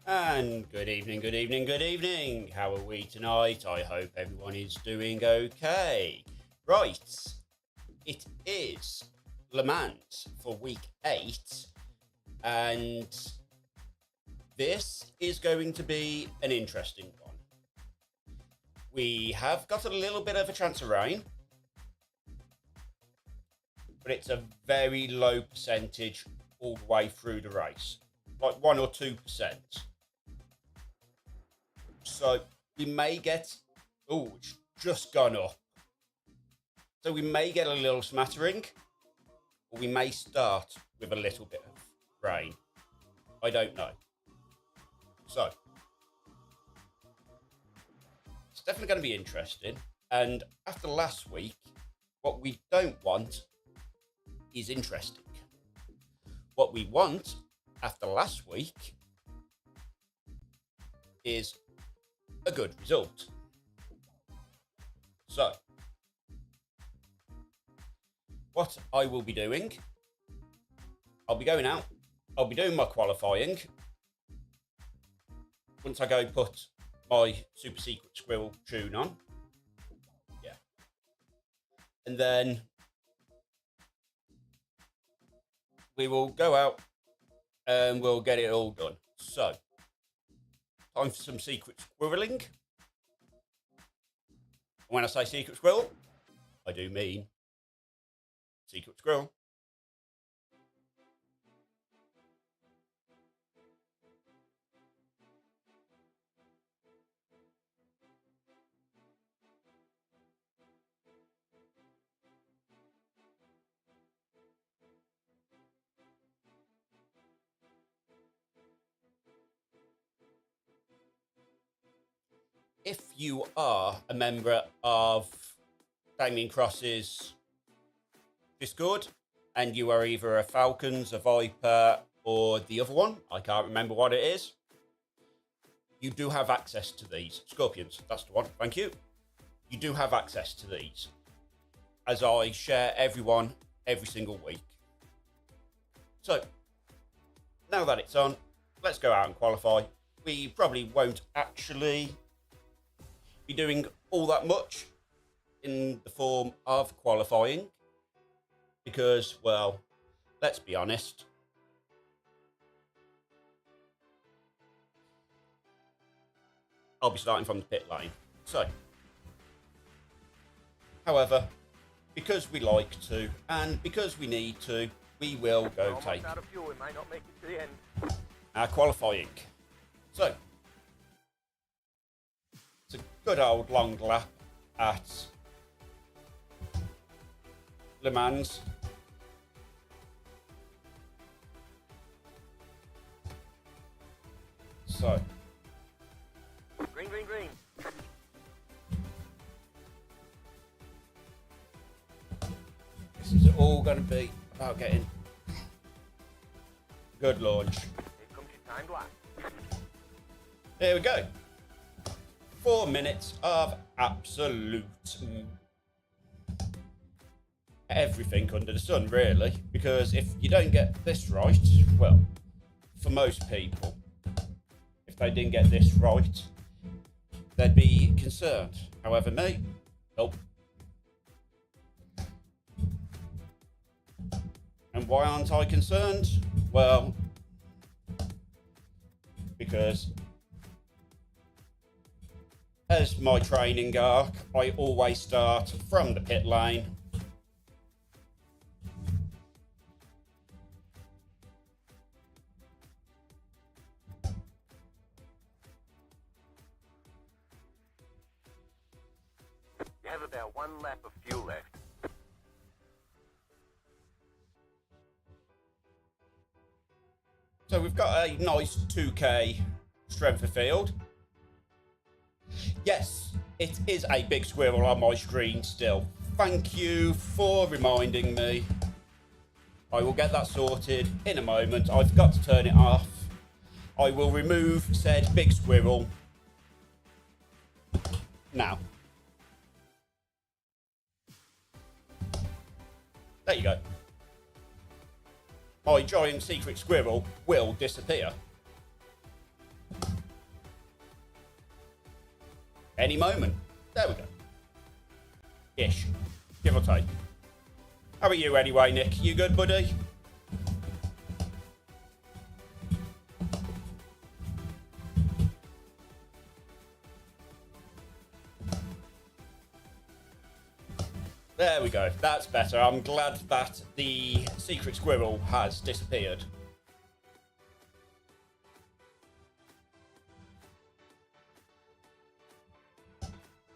And good evening, good evening, good evening. How are we tonight? I hope everyone is doing okay. Right, it is Le Mans for week 8, and this is going to be an interesting one. We have got a little bit of a chance of rain, but it's a very low percentage all the way through the race, like 1 or 2%. So we may get, it's just gone up. So we may get a little smattering, or we may start with a little bit of rain. I don't know. So it's definitely going to be interesting. And after last week, what we don't want is interesting. What we want after last week is a good result. So, what I will be doing, I'll be going out, I'll be doing my qualifying. Once I go put my Super Secret Squirrel tune on, and then we will go out and we'll get it all done. So, time for some secret squirreling. When I say secret squirrel, I do mean secret squirrel. If you are a member of Damien Cross's Discord and you are either a Falcons, a Viper, or the other one, I can't remember what it is, you do have access to these. Scorpions, that's the one, thank you. You do have access to these, as I share everyone every single week. So, now that it's on, let's go out and qualify. We probably won't actually be doing all that much in the form of qualifying because, well, let's be honest, I'll be starting from the pit lane. So, however, because we like to and because we need to, we will go take out of fuel. We might not make it to the end. Our qualifying. So, it's a good old long lap at Le Mans. So, Green, green, green. this is all going to be about getting a good launch. Here comes your timed lap. Here we go. 4 minutes of absolute everything under the sun, really. Because if you don't get this right, well, for most people, if they didn't get this right, they'd be concerned. However, me, nope. And Why aren't I concerned? Well, because as my training arc, I always start from the pit lane. You have about 1 lap of fuel left. So we've got a nice 2k strength of field. Yes, it is a big squirrel on my screen still. Thank you for reminding me. I will get that sorted in a moment. I forgot to turn it off. I will remove said big squirrel now. There you go. My giant secret squirrel will disappear. Any moment. There we go. Ish. Give or take. How are you anyway, Nick? You good, buddy? There we go. That's better. I'm glad that the secret squirrel has disappeared.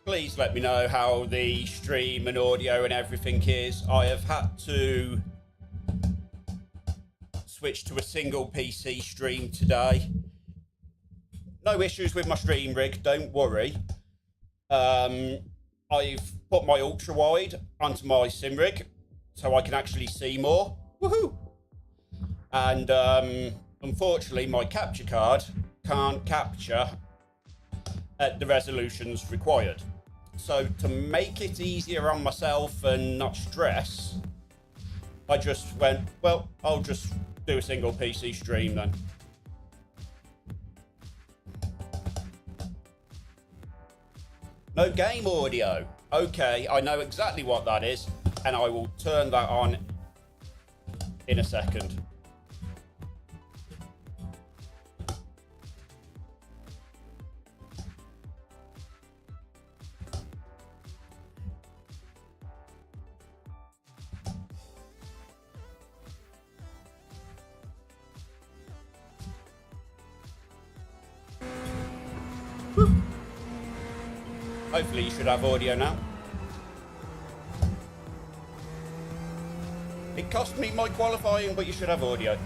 Please let me know how the stream and audio and everything is. I have had to switch to a single PC stream today. No issues with my stream rig, don't worry. I've put my ultra wide onto my sim rig so I can actually see more. Woohoo! And unfortunately, my capture card can't capture at the resolutions required. So to make it easier on myself and not stress, I just went, well, I'll just do a single PC stream then. No game audio. Okay, I know exactly what that is, and I will turn that on in a second. Hopefully you should have audio now. It cost me my qualifying, but you should have audio.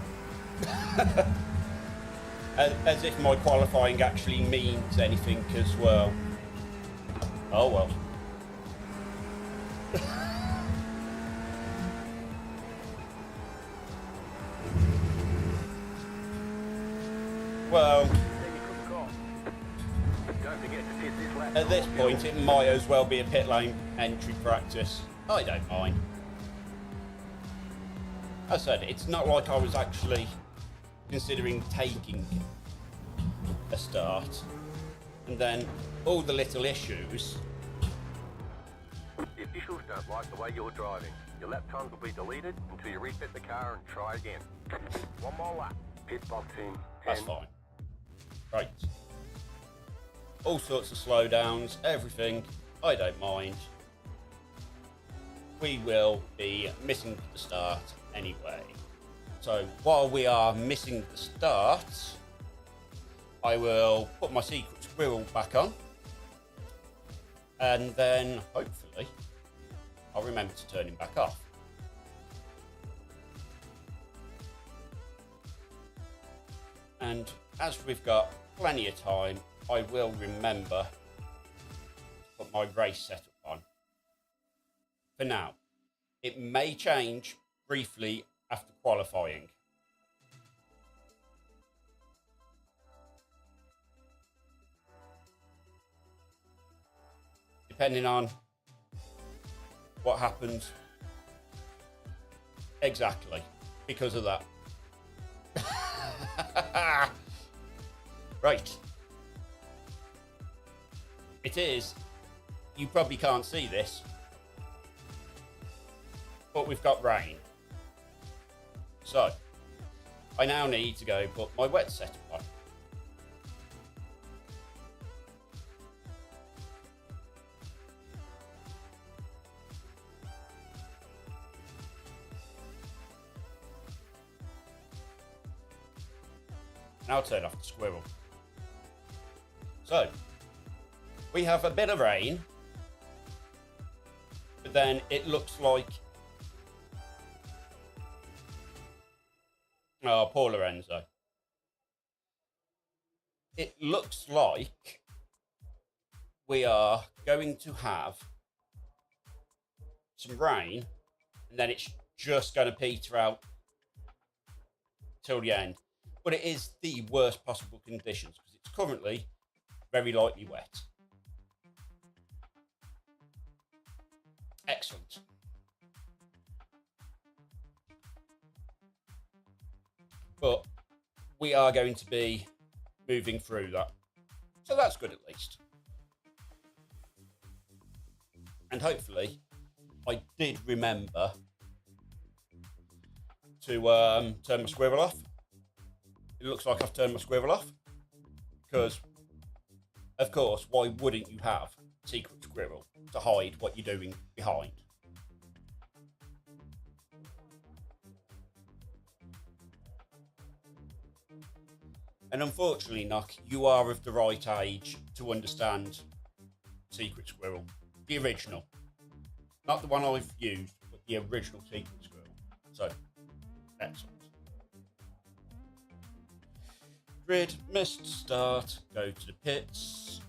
As if my qualifying actually means anything as well. Oh well. Well, at this point, it might as well be a pit lane entry practice. I don't mind. As I said, it's not like I was actually considering taking a start. And then all the little issues. The officials don't like the way you're driving. Your lap times will be deleted until you refit the car and try again. 1 more lap. Pit box in. That's fine. Right. All sorts of slowdowns, everything. I don't mind. We will be missing the start anyway. So while we are missing the start, I will put my secret squirrel back on. And then hopefully I'll remember to turn him back off. And as we've got plenty of time, I will remember to put my race setup on. For now, it may change briefly after qualifying. Depending on what happens. Exactly, because of that. Right. It is. You probably can't see this, but we've got rain. So, I now need to go put my wet setup on. Now turn off the squirrel. So, we have a bit of rain, but then it looks like... Oh, poor Lorenzo. It looks like we are going to have some rain, and then it's just going to peter out till the end. But it is the worst possible conditions because it's currently very lightly wet. Excellent. But we are going to be moving through that. So that's good at least. And hopefully I did remember to turn my squirrel off. It looks like I've turned my squirrel off. Because, of course, why wouldn't you have a secret squirrel to hide what you're doing behind? And unfortunately, Nock, you are of the right age to understand Secret Squirrel. The original. Not the one I've used, but the original Secret Squirrel. So, excellent. Grid, missed start, go to the pits.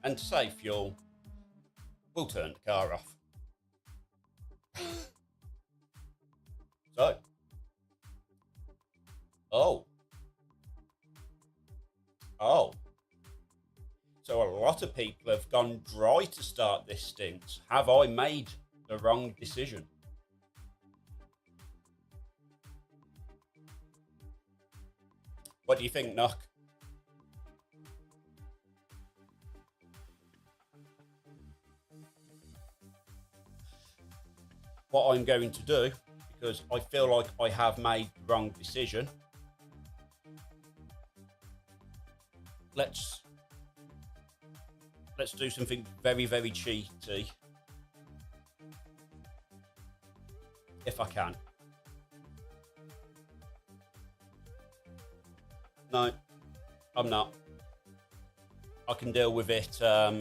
And to save fuel, we'll turn the car off. So, so a lot of people have gone dry to start this stint. Have I made the wrong decision? What do you think, Nock? What I'm going to do, because I feel like I have made the wrong decision, let's do something very, very cheaty, if I can. No, I'm not. I can deal with it. I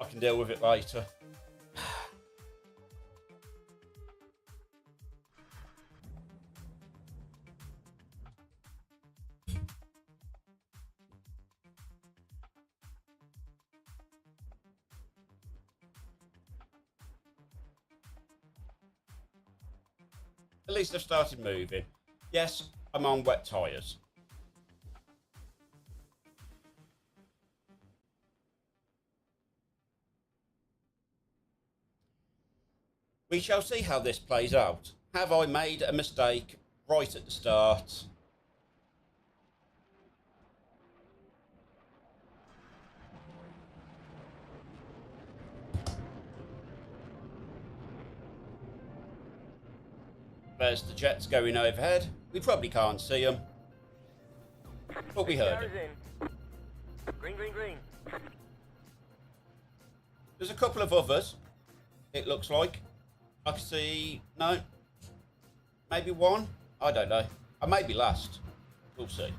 can deal with it later. At least I've started moving. Yes, I'm on wet tyres. We shall see how this plays out. Have I made a mistake right at the start? There's the jets going overhead. We probably can't see them, but we heard them. Green, green, green. There's a couple of others, it looks like. I can see, no, maybe one. I don't know. I may be last. We'll see.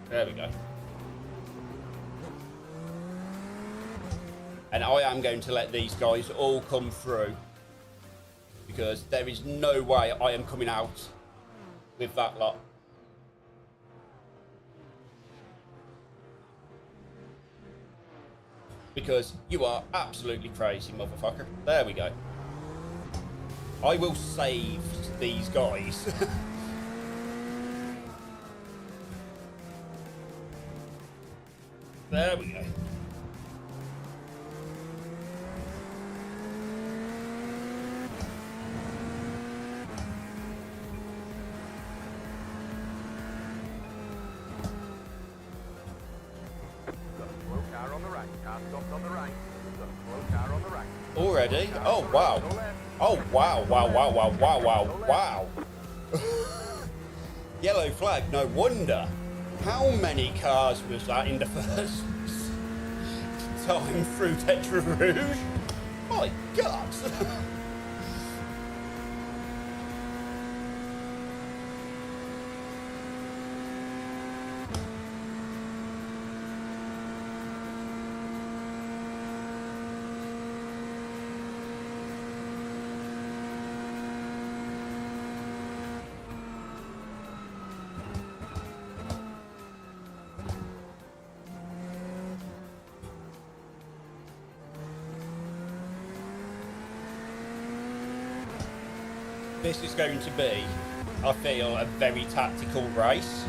There we go. And I am going to let these guys all come through, because there is no way I am coming out with that lot. Because you are absolutely crazy, motherfucker. There we go. I will save these guys. There we go. on the right. Car stopped on the right. Got a slow car on the right. Already? Car Oh, on the right. wow. Go left. Oh, wow, wow, wow, wow, wow, wow, Go left. wow. Yellow flag, no wonder. How many cars was that in the first time through Tetra Rouge? My God. This is going to be, I feel, a very tactical race.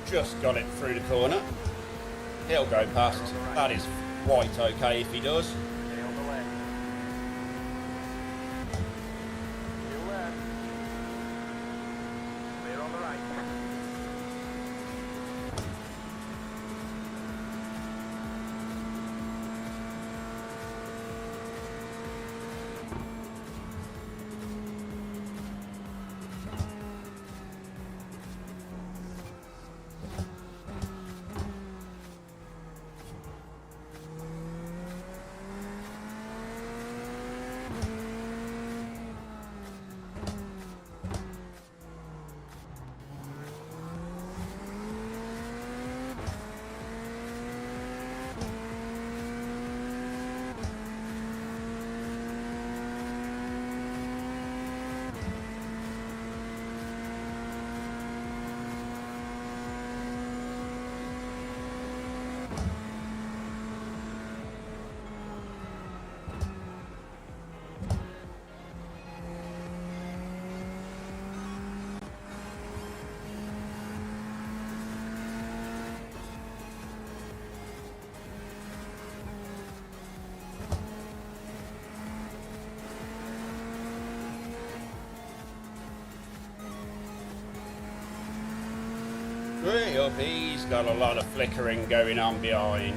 Just got it through the corner. He'll go past. That is quite okay if he does. Stay on the left. Still left. Clear on the right. Way up, he's got a lot of flickering going on behind.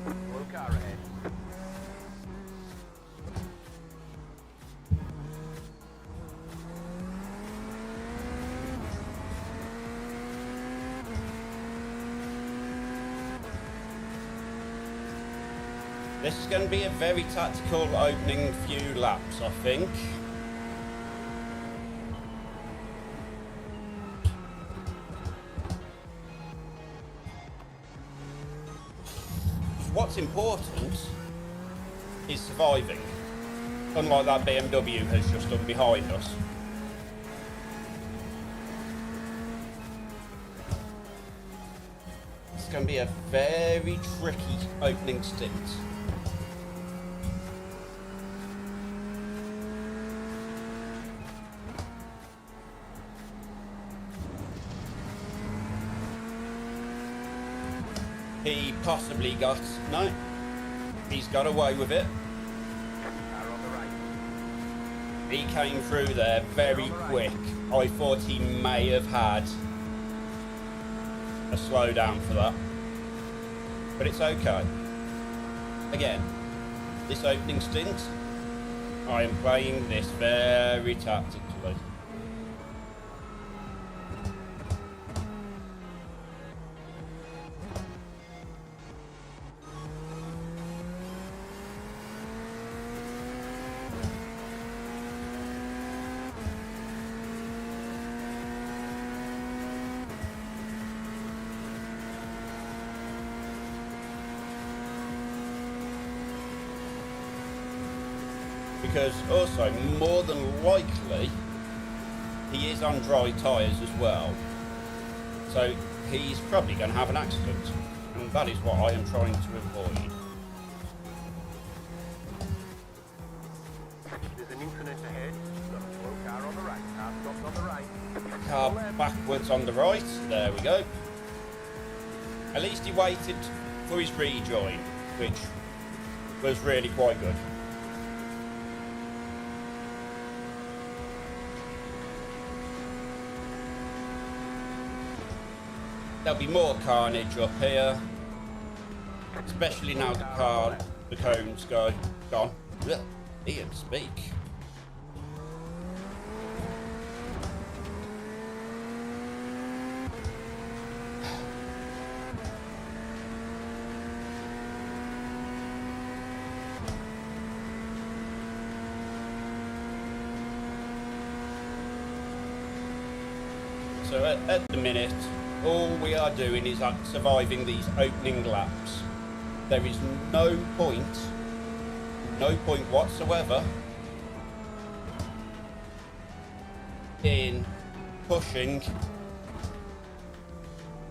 Slow car ahead. This is going to be a very tactical opening few laps, I think. What's important is surviving, unlike that BMW has just done behind us. It's going to be a very tricky opening stint. He possibly got, no, he's got away with it. Car on the right. He came through there very quick. I thought he may have had a slowdown for that, but it's okay. Again, this opening stint, I am playing this very tactically. Because also, more than likely, he is on dry tyres as well. So he's probably going to have an accident. And that is what I am trying to avoid. There's an incident ahead. Got a slow car on the right. Car stopped on the right. Car backwards on the right. There we go. At least he waited for his rejoin, which was really quite good. There'll be more carnage up here, especially now the cone's gone. Ugh, Ian, speak. So at the minute, all we are doing is surviving these opening laps. There is no point whatsoever in pushing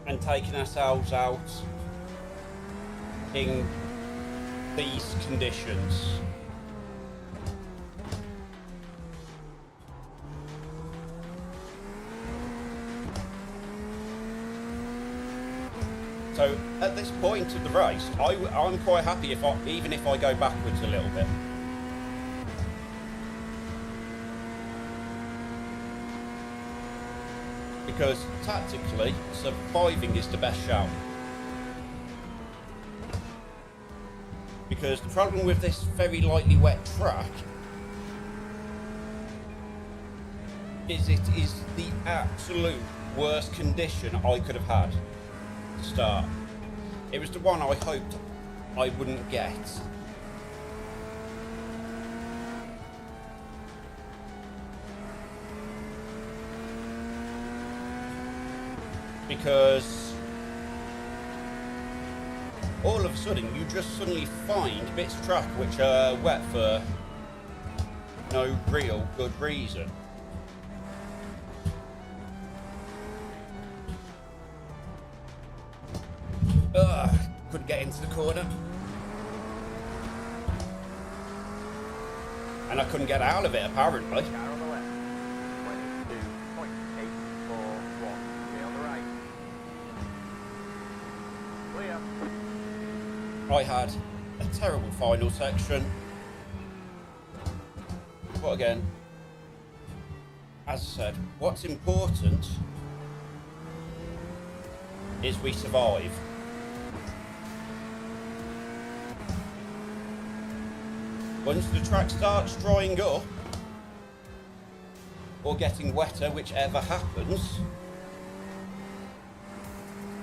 and taking ourselves out in these conditions. So at this point of the race, I'm quite happy even if I go backwards a little bit. Because tactically, surviving is the best shout. Because the problem with this very lightly wet track is it is the absolute worst condition I could have had. Start. It was the one I hoped I wouldn't get. Because all of a sudden you just suddenly find bits of track which are wet for no real good reason. Couldn't get into the corner. And I couldn't get out of it, apparently. Car on the left. 22.841. Stay on the right. Clear. I had a terrible final section. But again, as I said, what's important is we survive. Once the track starts drying up, or getting wetter, whichever happens,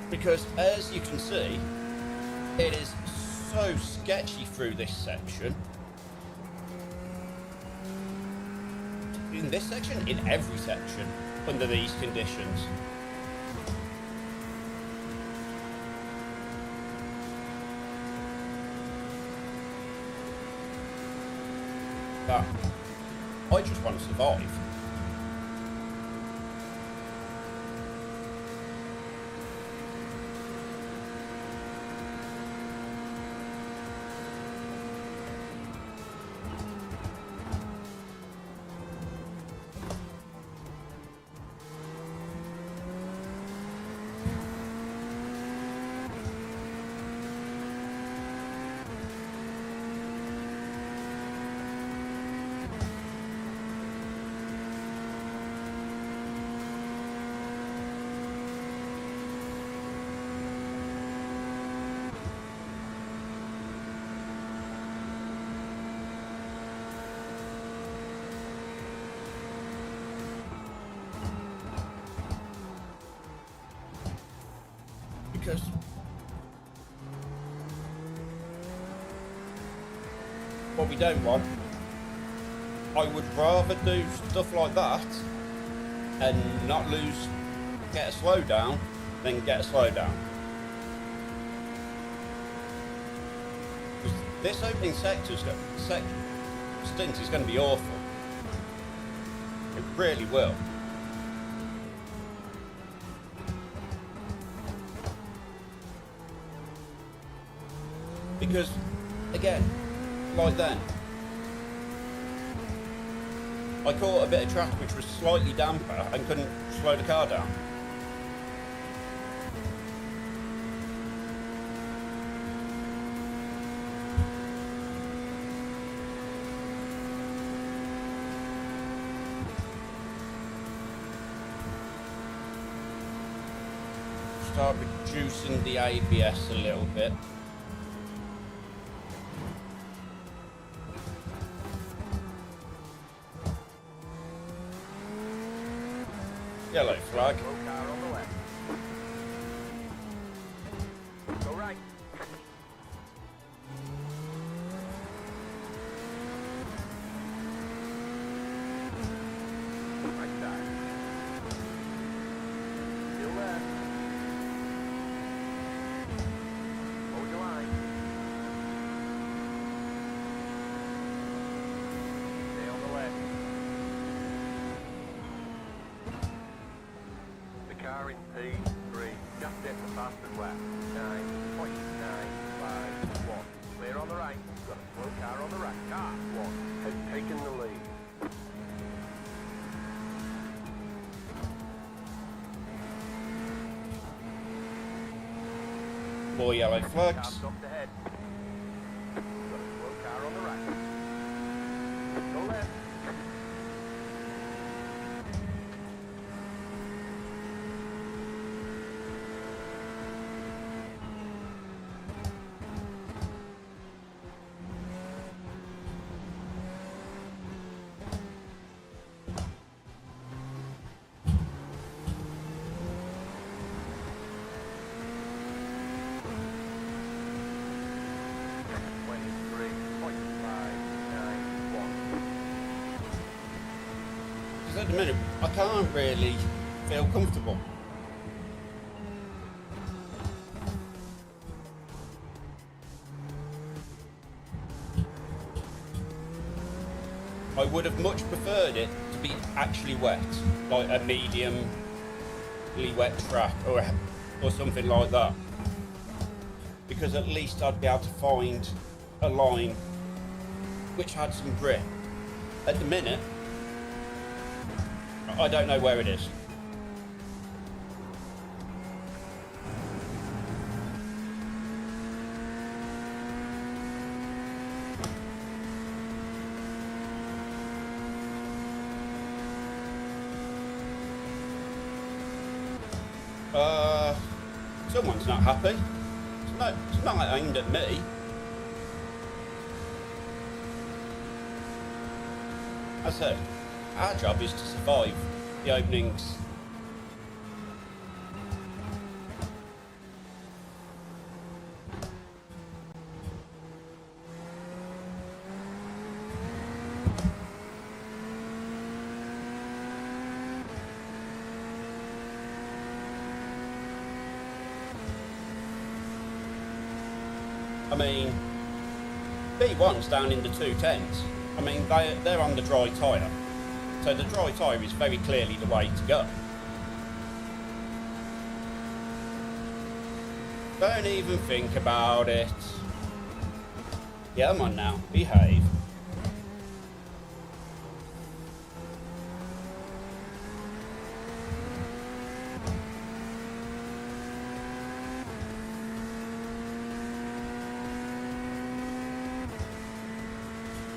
because as you can see, it is so sketchy through this section. In this section, in every section, under these conditions. But I just want to survive. Because what we don't want, I would rather do stuff like that and not get a slowdown than get a slowdown. This opening stint is going to be awful. It really will. Because, again, like then, I caught a bit of track which was slightly damper and couldn't slow the car down. Start reducing the ABS a little bit. Yellow flag. Car on the left. Go right. Right side. Still there. Hold your line. Stay on the left. The car in P3, just at the fastest lap. 9.951. Clear on the right. Got a slow car on the right. Car 1 has taken the lead. More yellow Car flags. stopped ahead. Got a slow car on the right. Go left. Because at the minute, I can't really feel comfortable. I would have much preferred it to be actually wet, like a mediumly wet track or something like that. Because at least I'd be able to find a line which had some grip. At the minute, I don't know where it is. Someone's not happy. It's not aimed at me. As I said, our job is to survive the openings. I mean, B1's down in the 210s. I mean, they're on the dry tyre. So the dry tyre is very clearly the way to go. Don't even think about it. Yeah, come on now, behave.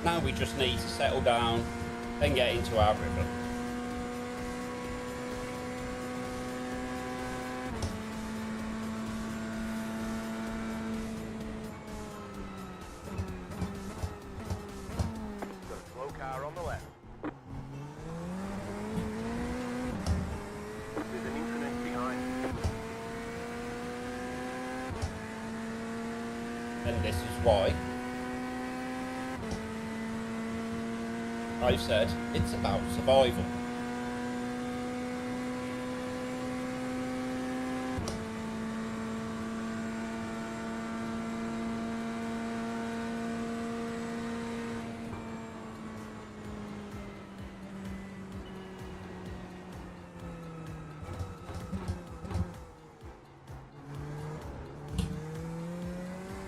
Now we just need to settle down and get into our rhythm. Got a slow car on the left. There's an increment behind. why I've said it's about survival.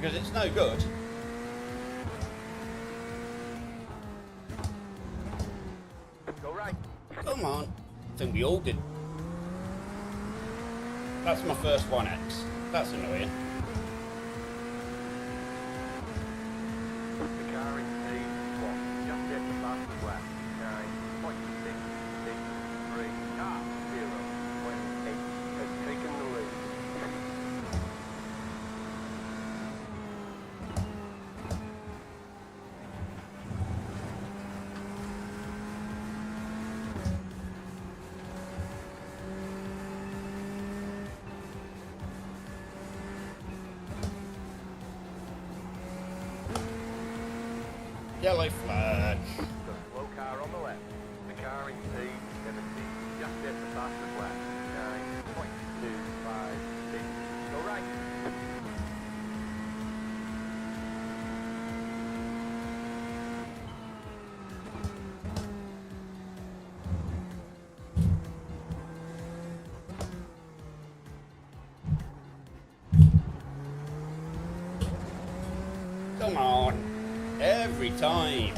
Because it's no good Go right. come on. I think we all did. That's my first 1X. That's annoying. The car in P1, just hit the fastest lap. 9.663. Ah, 0.8 has taken the lead. Yellow flag. The slow car on the left. The car in P17 just hit the fastest lap. 9.256. Go right. Come on. Every time.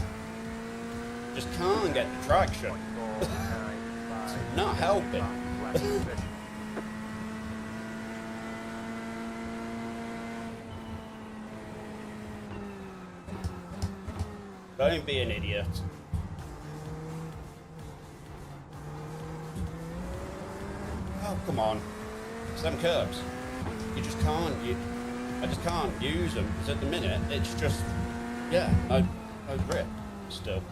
Just can't get the traction. It's not helping. Don't be an idiot. Oh, come on. It's them curbs. You just can't. I just can't use them because at the minute it's just, yeah, no grip still.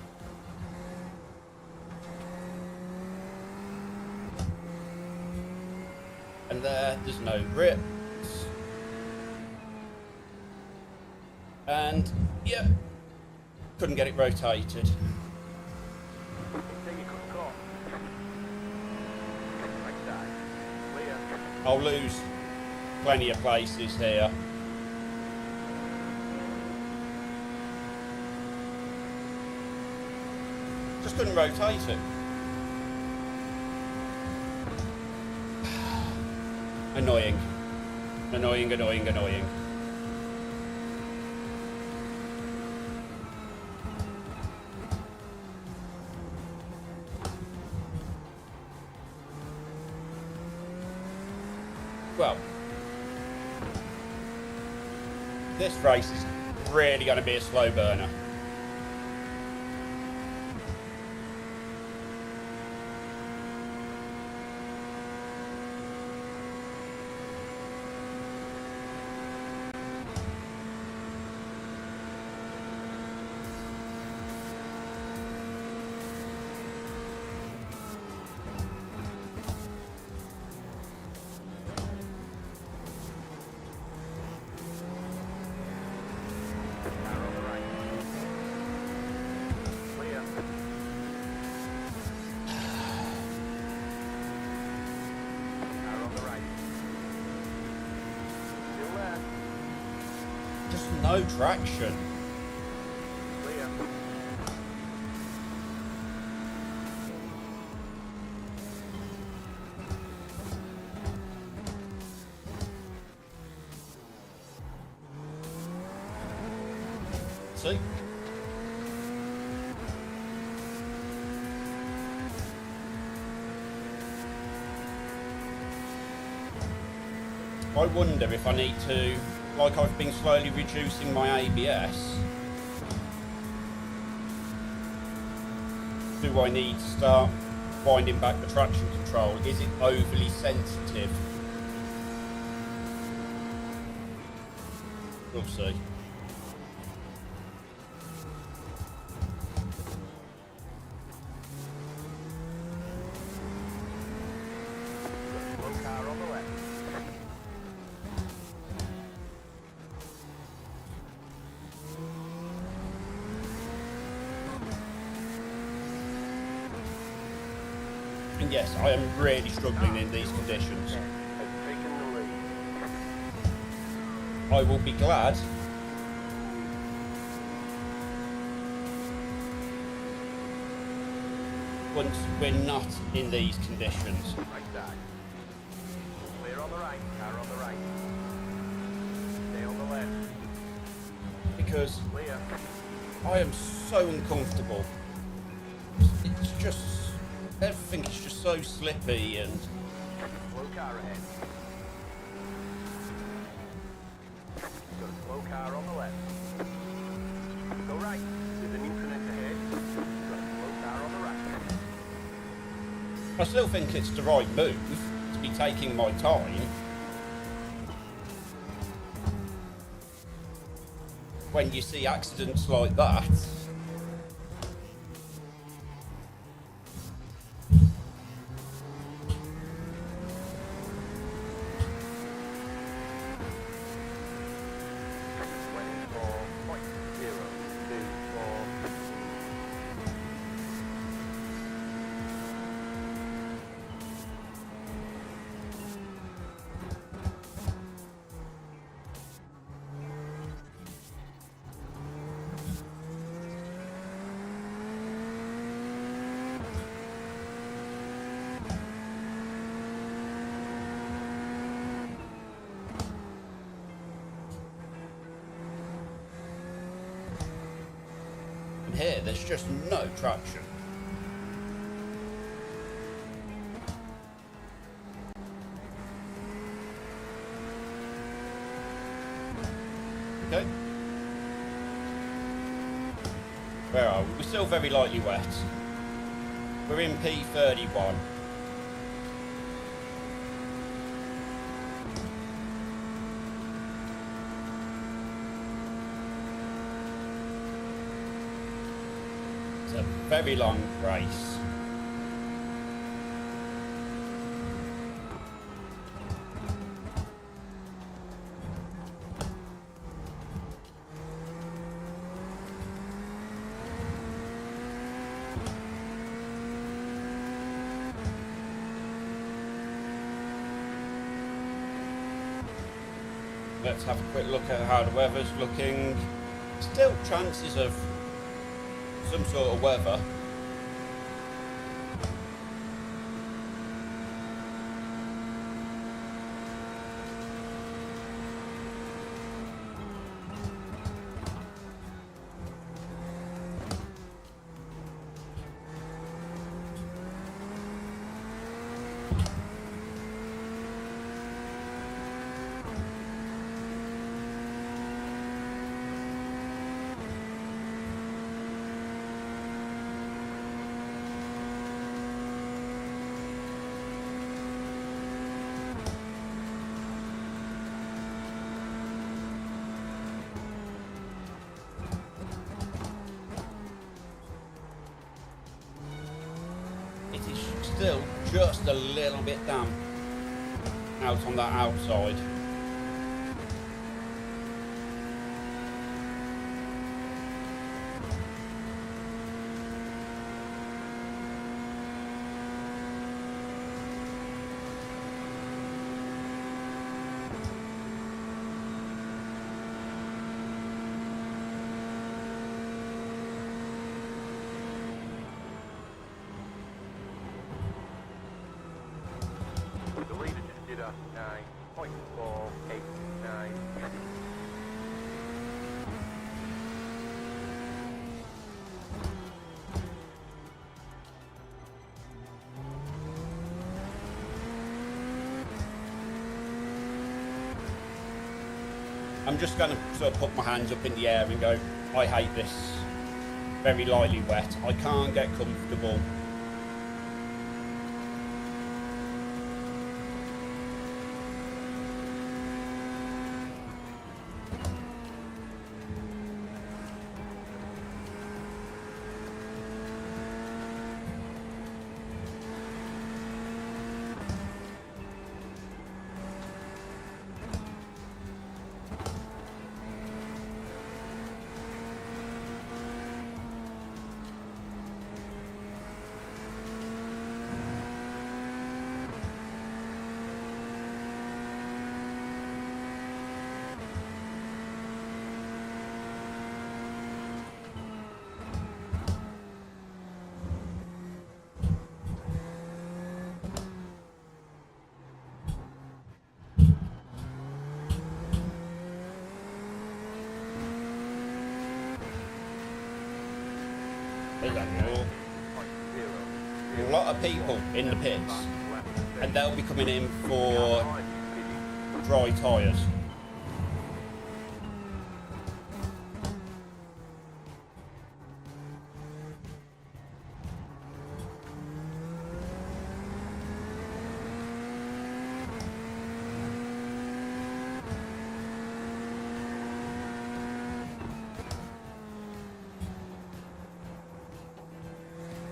And there's no grip. And, yeah, couldn't get it rotated. Take a quick call. Right side. Clear. I'll lose plenty of places here. Just couldn't rotate it. Annoying. Annoying, annoying, annoying. Well, this race is really going to be a slow burner. No traction. Clear. See? I wonder if I need to, like I've been slowly reducing my ABS, do I need to start winding back the traction control? Is it overly sensitive? We'll see. Slow car on the left. And yes, I am really struggling in these conditions. Has taken the lead. I will be glad once we're not in these conditions. Right side. Clear on the right. Car on the right. Stay on the left. Because Clear. I am so uncomfortable. It's just, everything is just so slippy and Slow car ahead. Got a slow car on the left. Go right. There's an increment ahead. Got a slow car on the right. I still think it's the right move to be taking my time when you see accidents like that. And here, there's just no traction. Okay. Where are we? We're still very lightly wet. We're in P31. It's a very long race. Let's have a quick look at how the weather's looking. Still chances of some sort of weather. It is still just a little bit damp out on that outside. The leader just did a 9.489. I'm just going to sort of put my hands up in the air and go, I hate this. Very lightly wet. I can't get comfortable. that. A lot of people in the pits, and they'll be coming in for dry tyres.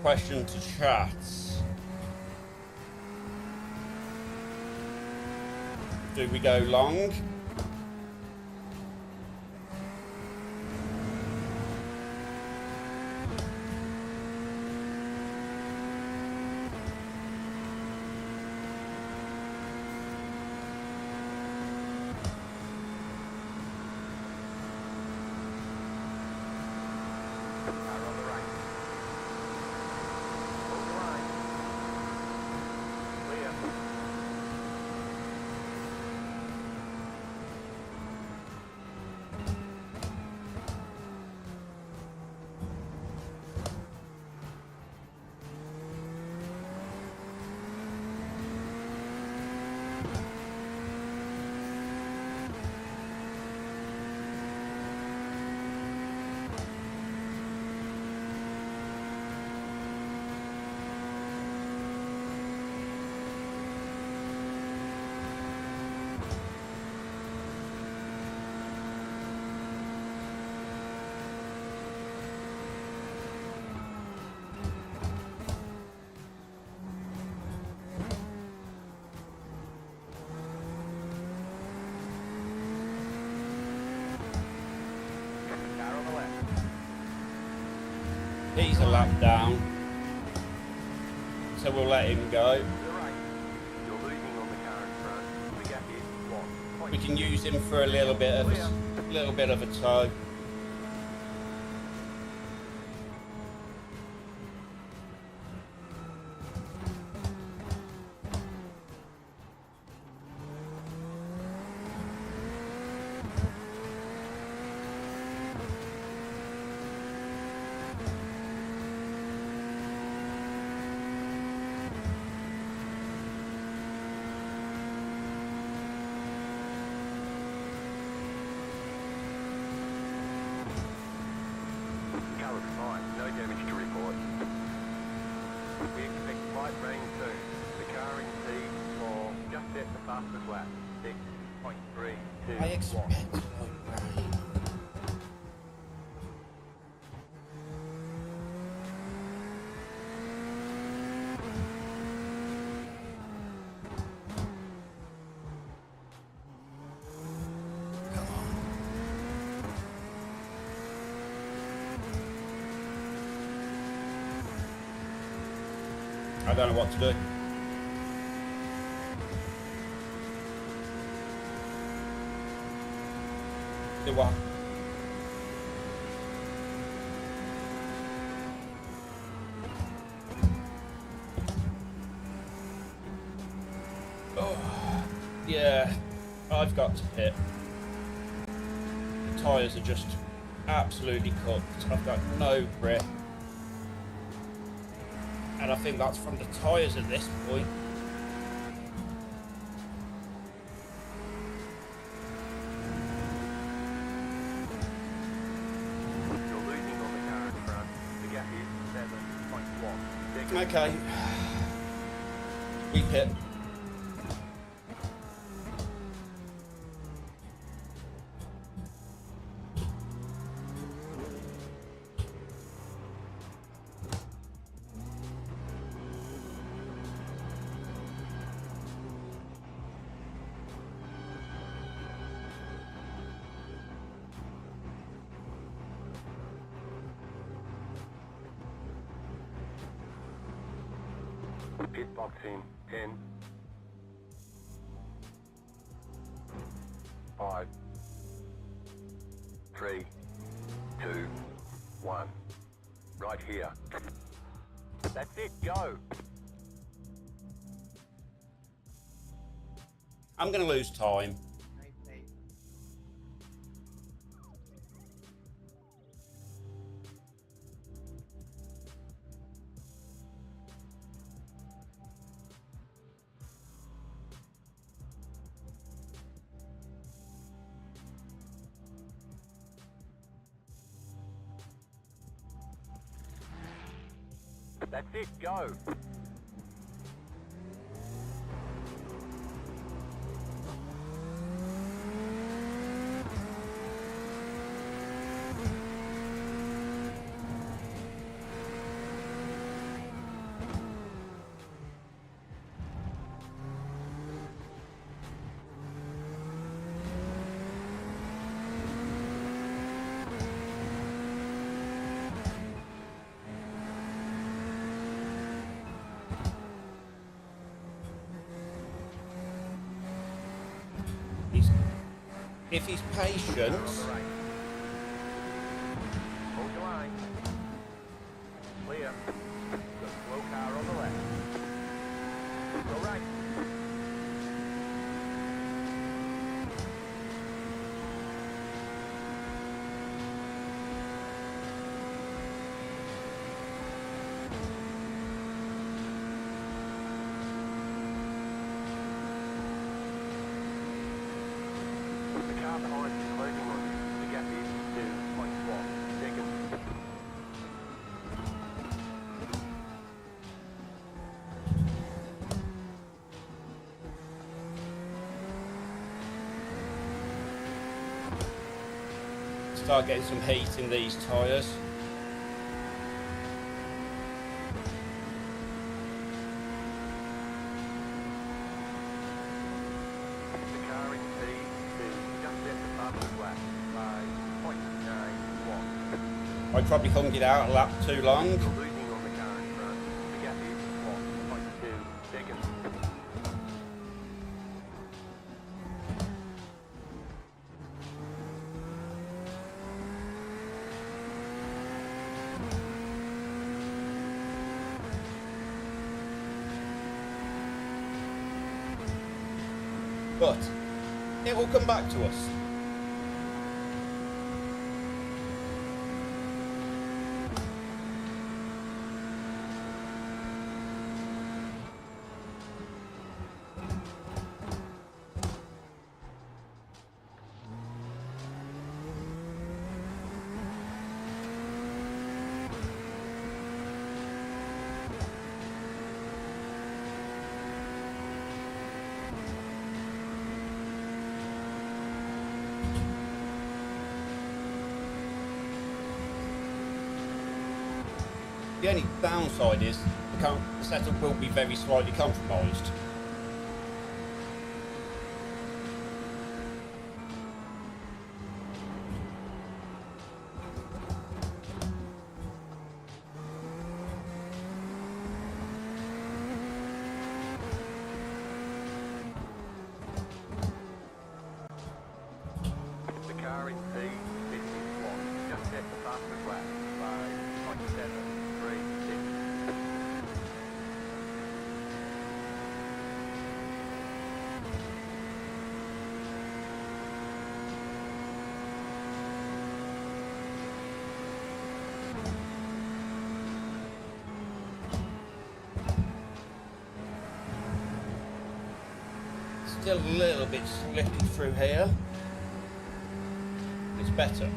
Question to chat. Do we go long? He's a lap down, so we'll let him go. We can use him for a little bit of a tow. I expect no rain. Come on. I don't know what to do. Do what? Oh, yeah, I've got to pit. The tyres are just absolutely cooked. I've got no grip. And I think that's from the tyres at this point. Okay, we pit. Pit box in 10, 5, 3, 2, 1. Right here. That's it, go. I'm going to lose time. That's it, go. If he's Car on patient, the right. Hold your line. Clear. Got a slow car on the left. Go right. The car behind is closing on you. The gap is 2.1 seconds. start getting some heat in these tyres. The car in P2 just at the fastest lap by 0.91. I probably hung it out a lap too long. You're losing on the car in front. The gap is 1.2 seconds. But it will come back to us. The only downside is the setup will be very slightly compromised. The car in P51 just at the fastest lap by 0.736. Still a little bit slippy through here. It's better.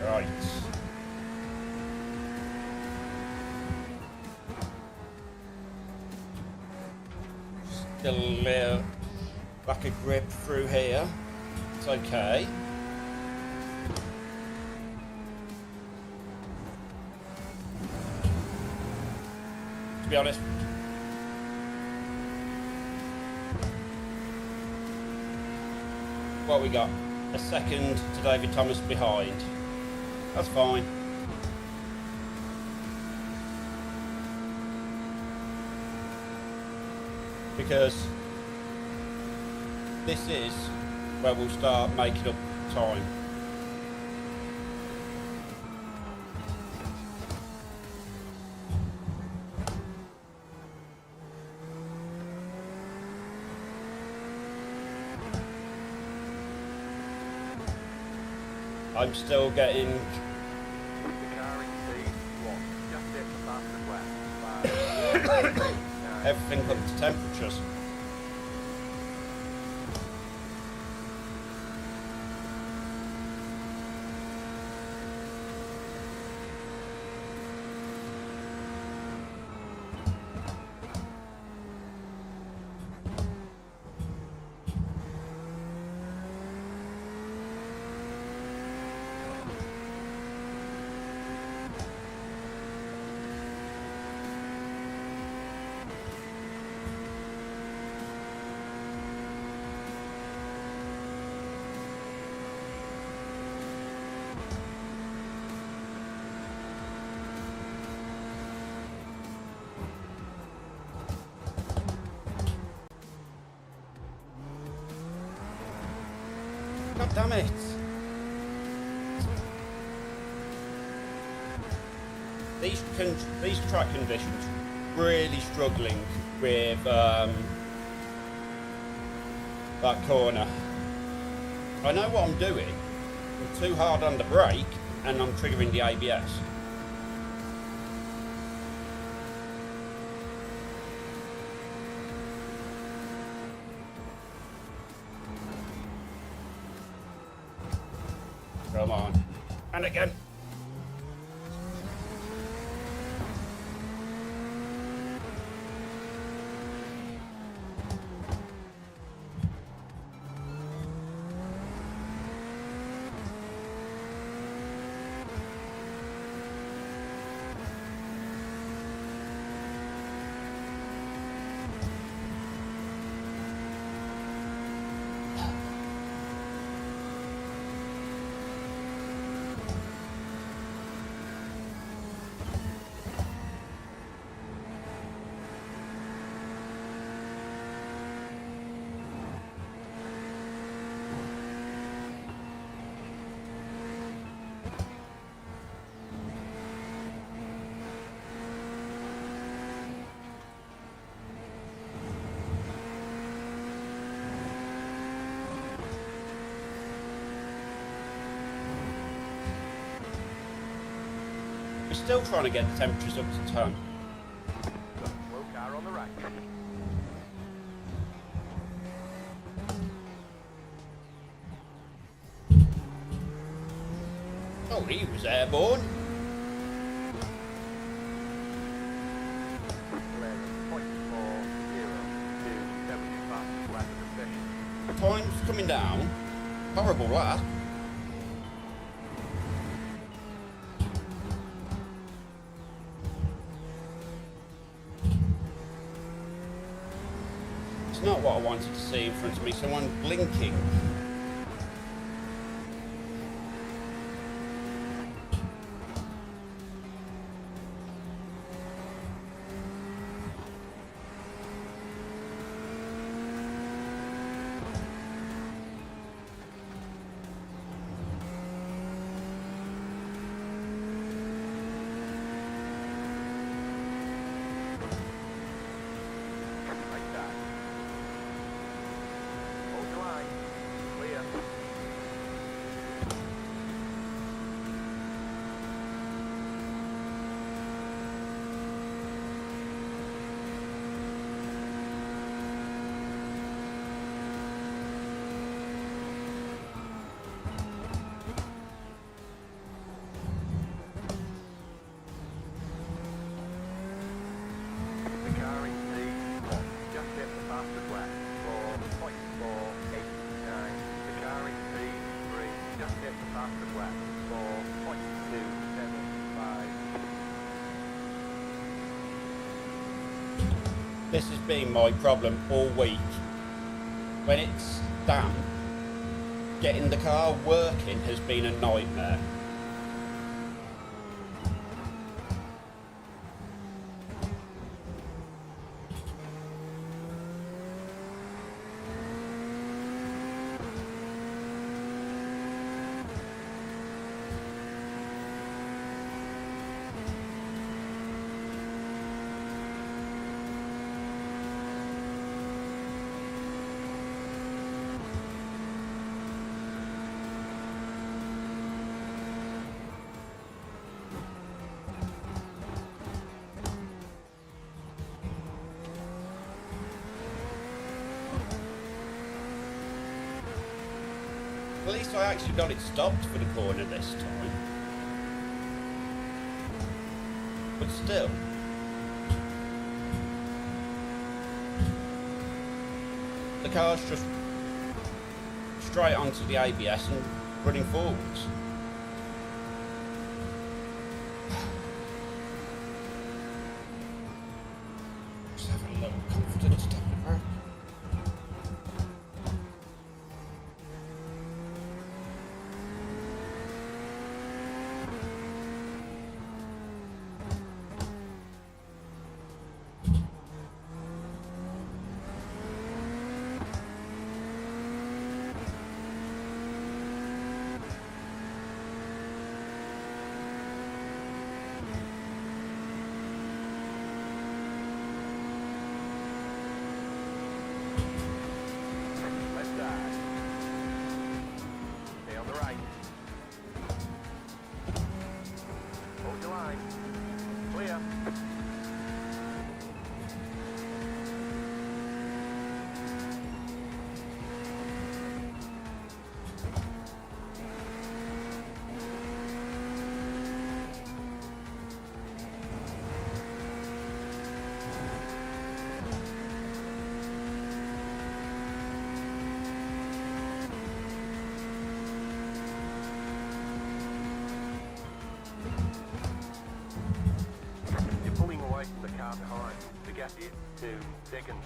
Right. Still a little lack of grip through here. It's okay. to be honest. What we got? A second to David Thomas behind. That's fine. Because this is where we'll start making up time. I'm still getting The car in C1. Just hit the fastest lap. 5, 8, 9, everything up to temperatures. God damn it. These track conditions, really struggling with that corner. I know what I'm doing. I'm too hard on the brake and I'm triggering the ABS. Come on. And again. Still trying to get the temperatures up to 10. got a slow car on the right. Oh, he was airborne. 11.402 fastest lap of the session. Time's coming down. Horrible lap. It's not what I wanted to see in front of me. Someone blinking. Like that. Hold the line. This has been my problem all week. When it's damp, getting the car working has been a nightmare. At least I actually got it stopped for the corner this time. But still. The car's just straight onto the ABS and running forwards. Just having a little confidence step at work. Left side. Stay on the right. Hold your line. Clear. You're pulling away from the car behind. The gap is 2 seconds.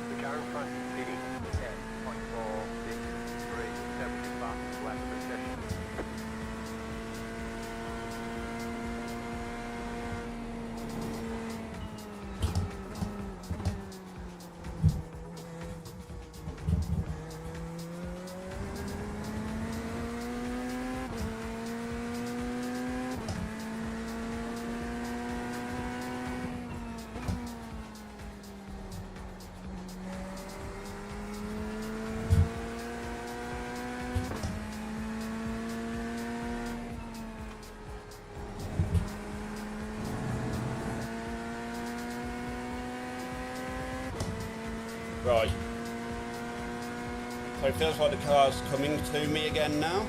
The car in front is hitting 10.463, 70 fastest lap per session. Right. So it feels like the car's coming to me again now.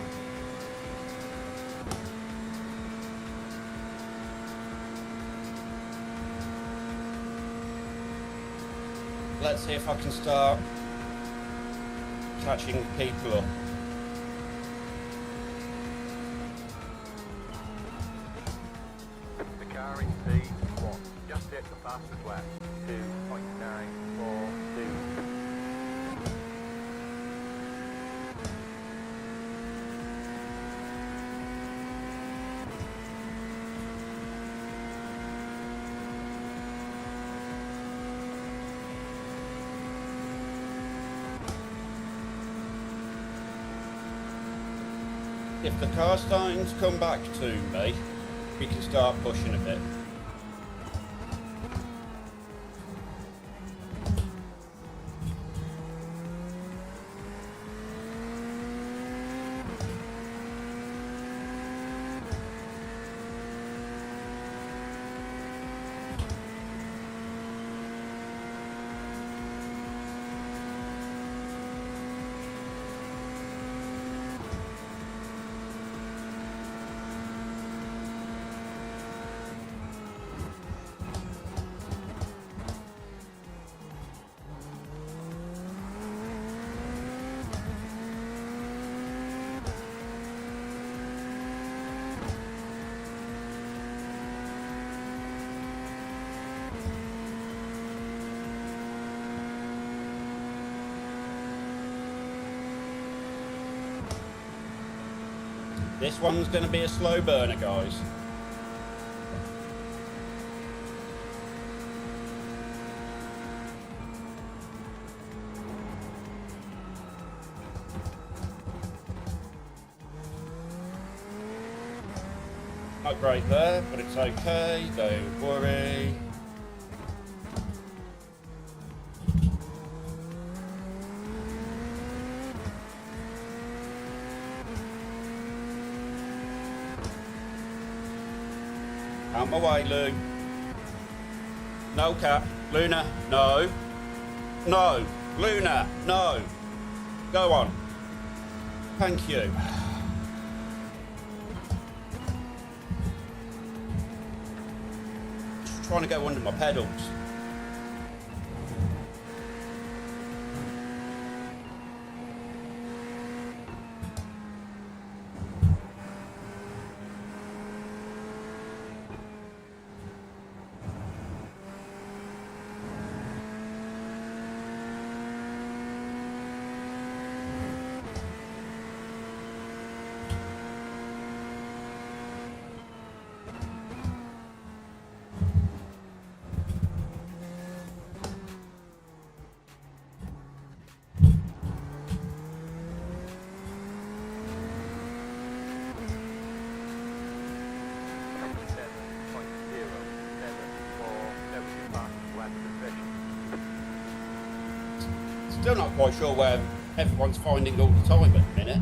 Let's see if I can start catching people up. The car in P1 just hit the fastest lap, 2.942. If the car's starting to come back to me, we can start pushing a bit. This one's going to be a slow burner, guys. Not great there, but it's okay, don't worry. Out my way, Lou. No, Cap. Luna, no. No. Luna, no. Go on. Thank you. Just trying to go under my pedals. Still not quite sure where everyone's finding all the time at the minute.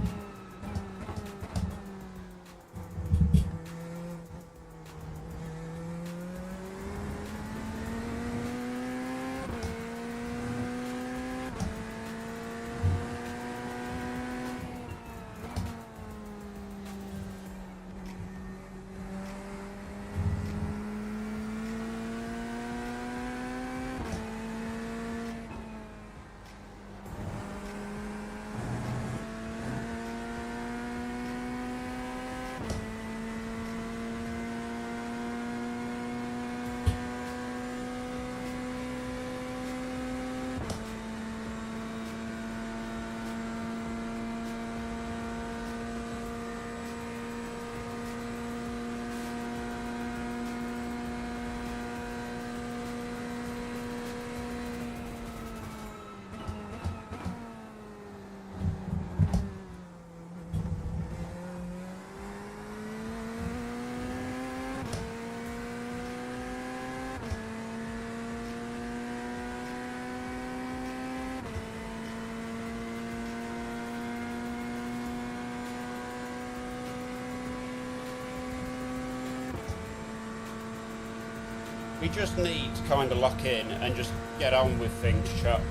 We just need to kind of lock in and just get on with things, Chuck.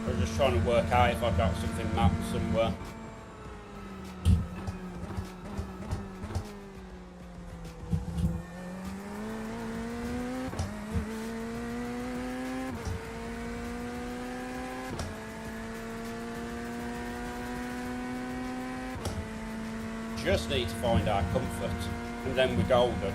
I was just trying to work out if I've got something mapped somewhere. Just need to find our comfort, and then we're golden.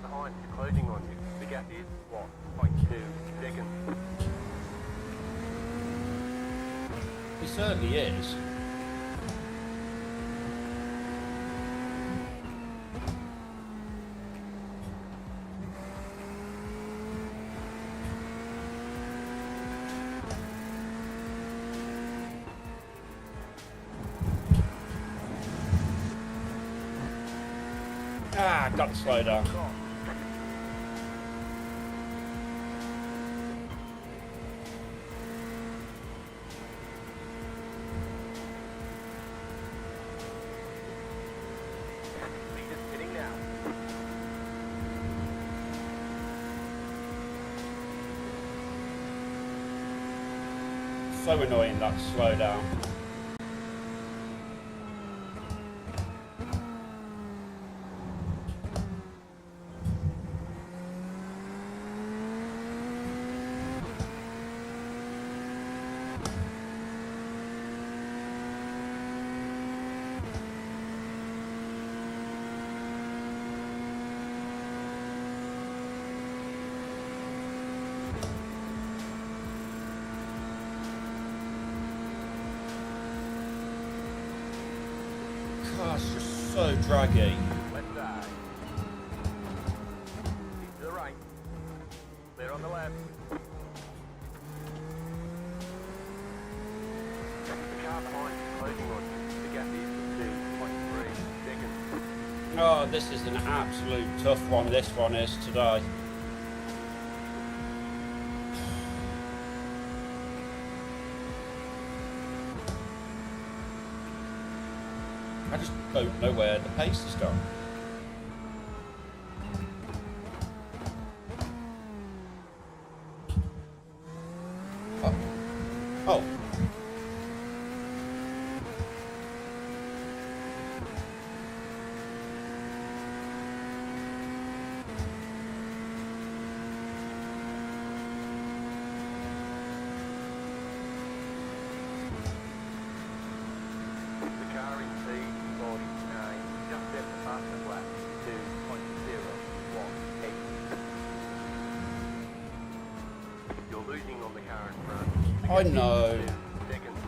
behind is closing on you. The gap is, what, 0.2 seconds. It certainly is. Ah, got to slow down. Leader's spinning now. So annoying that slow down. God, it's just so draggy. Left side. Keep to the right. Clear on the left. The car behind is closing on you. The gap is 2.3 seconds. Oh, this is an absolute tough one. This one is today. I just don't know where the pace has gone. Oh. Oh. The car in P49 just at the fastest lap. 2.018. You're losing on the car in front. The I gap is know. 2 seconds.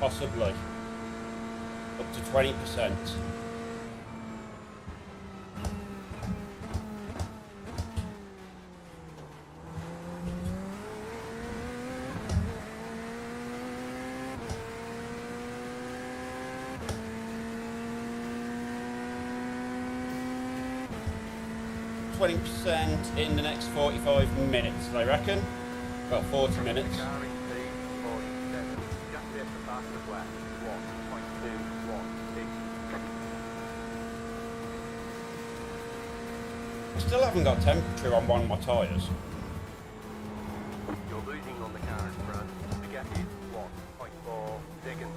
possibly up to 20%. In the next 45 minutes, I reckon. About 40 minutes. Car in P47. Just hit the fastest lap. 1.216. I still haven't got temperature on one of my tyres. You're losing on the car in front. The gap is 1.4 seconds.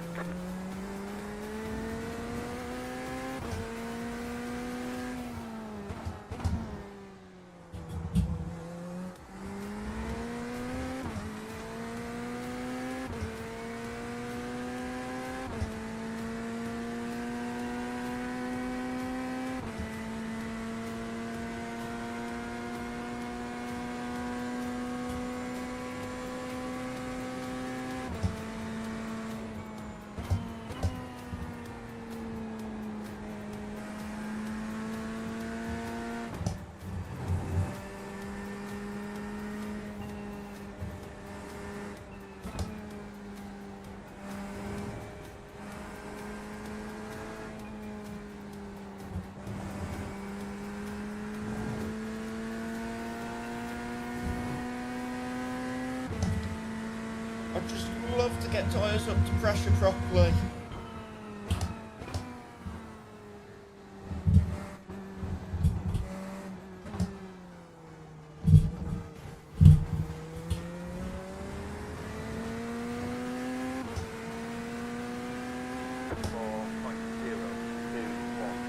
I just love to get tyres up to pressure properly.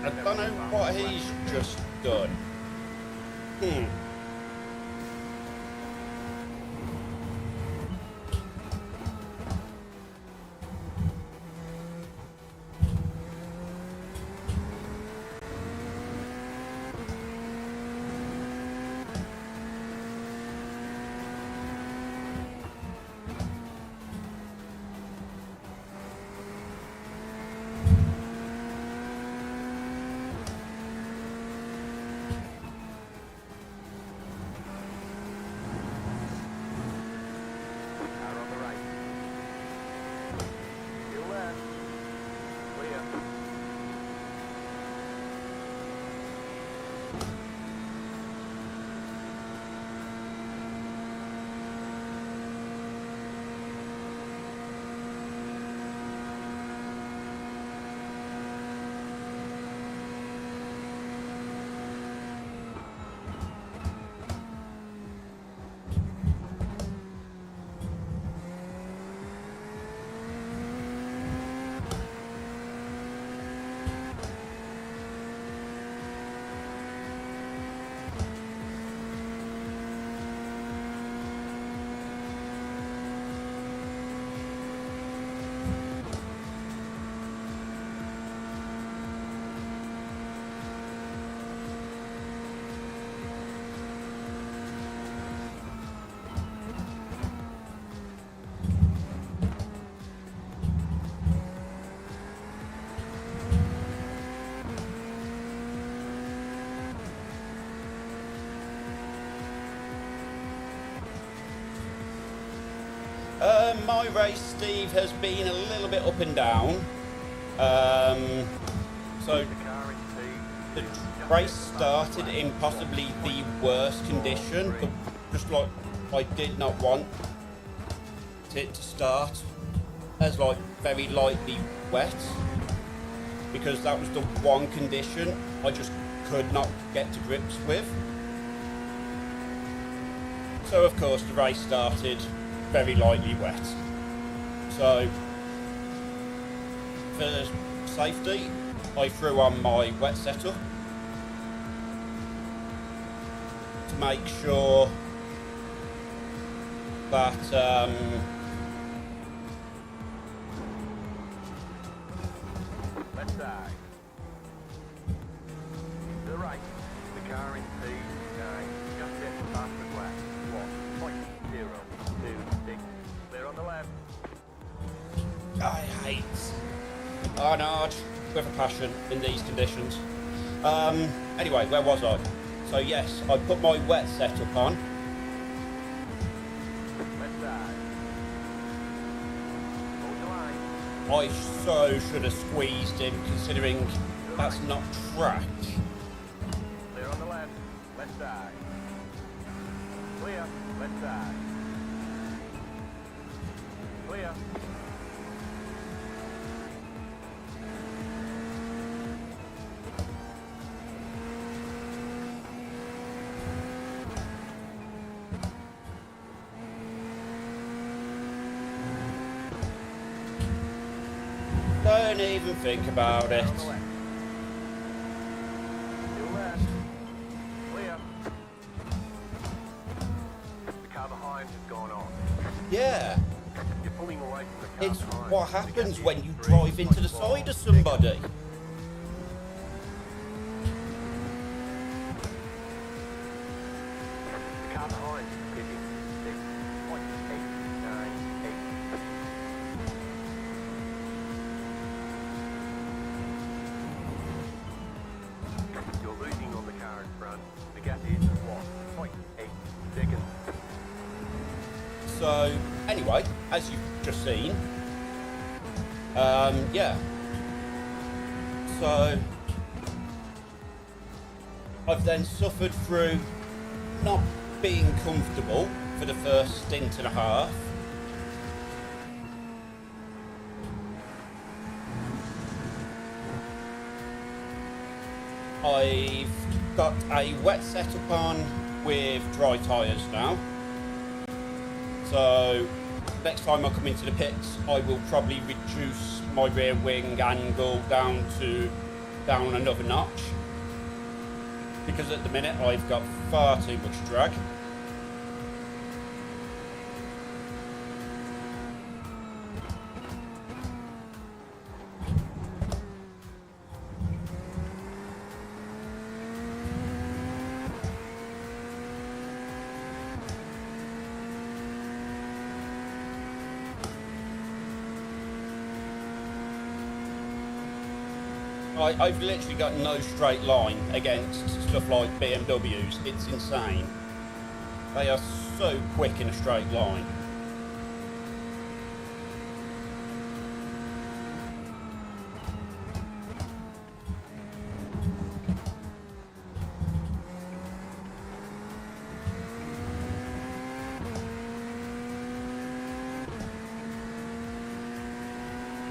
I don't know what he's just done. My race, Steve, has been a little bit up and down. So the race started in possibly the worst condition, but just like I did not want it to start as like very lightly wet, because that was the one condition I just could not get to grips with. So of course the race started very lightly wet. So for safety, I threw on my wet setup to make sure that Left side. To the right. The car in P9. Just hit the fastest lap. 1.026. Clear on the left. I hates Arnage with a passion in these conditions. Anyway, where was I? So yes, I put my wet setup on. Left side. Hold the line. I so should have squeezed him, considering that's not track. Clear on the left. Left side. Clear. Left side. Clear. Don't even think about it. On the left. Still left. Clear. The car behind has gone on. Yeah, You're pulling away from the car it's behind. what happens when you drive into the side of somebody. The car behind is pitting 6.898. You're losing on the car in front. The gap is 1.8 seconds. So, anyway, as you've just seen, yeah. So, I've then suffered through not being comfortable for the first stint and a half. I've got a wet setup on with dry tyres now. So next time I come into the pits, I will probably reduce my rear wing angle down another notch, because at the minute I've got far too much drag. I've literally got no straight line against stuff like BMWs. It's insane. They are so quick in a straight line.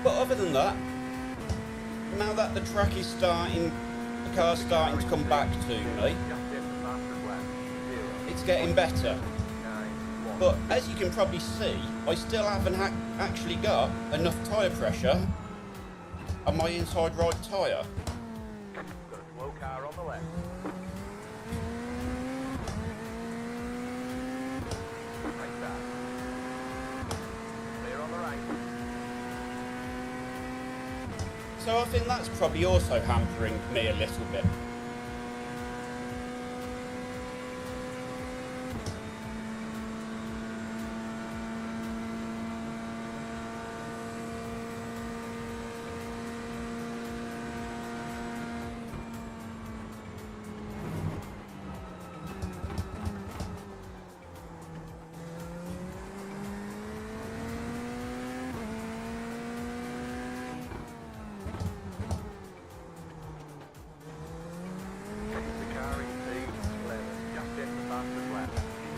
But other than that, now that the track is starting, the car's starting to come back to me, it's getting better. But as you can probably see, I still haven't actually got enough tyre pressure on my inside right tyre. Got a slow car on the left. Right side. Clear on the right. So I think that's probably also hampering me a little bit.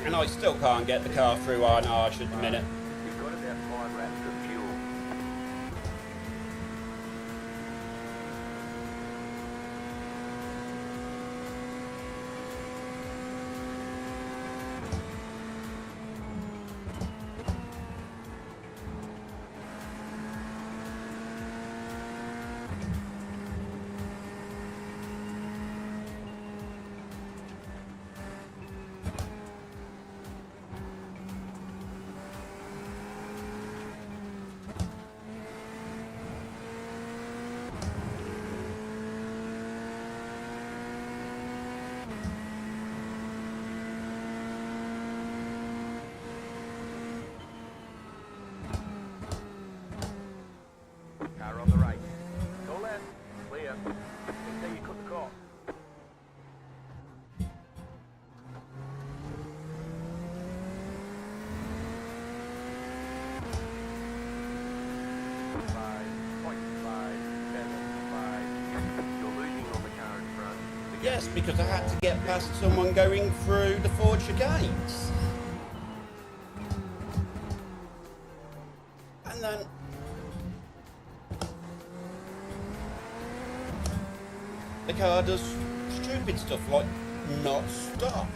And I still can't get the car through Arnage at the minute. You've got about 5 laps of fuel. because I had to get past someone going through the forger gates. And then the car does stupid stuff like not stop.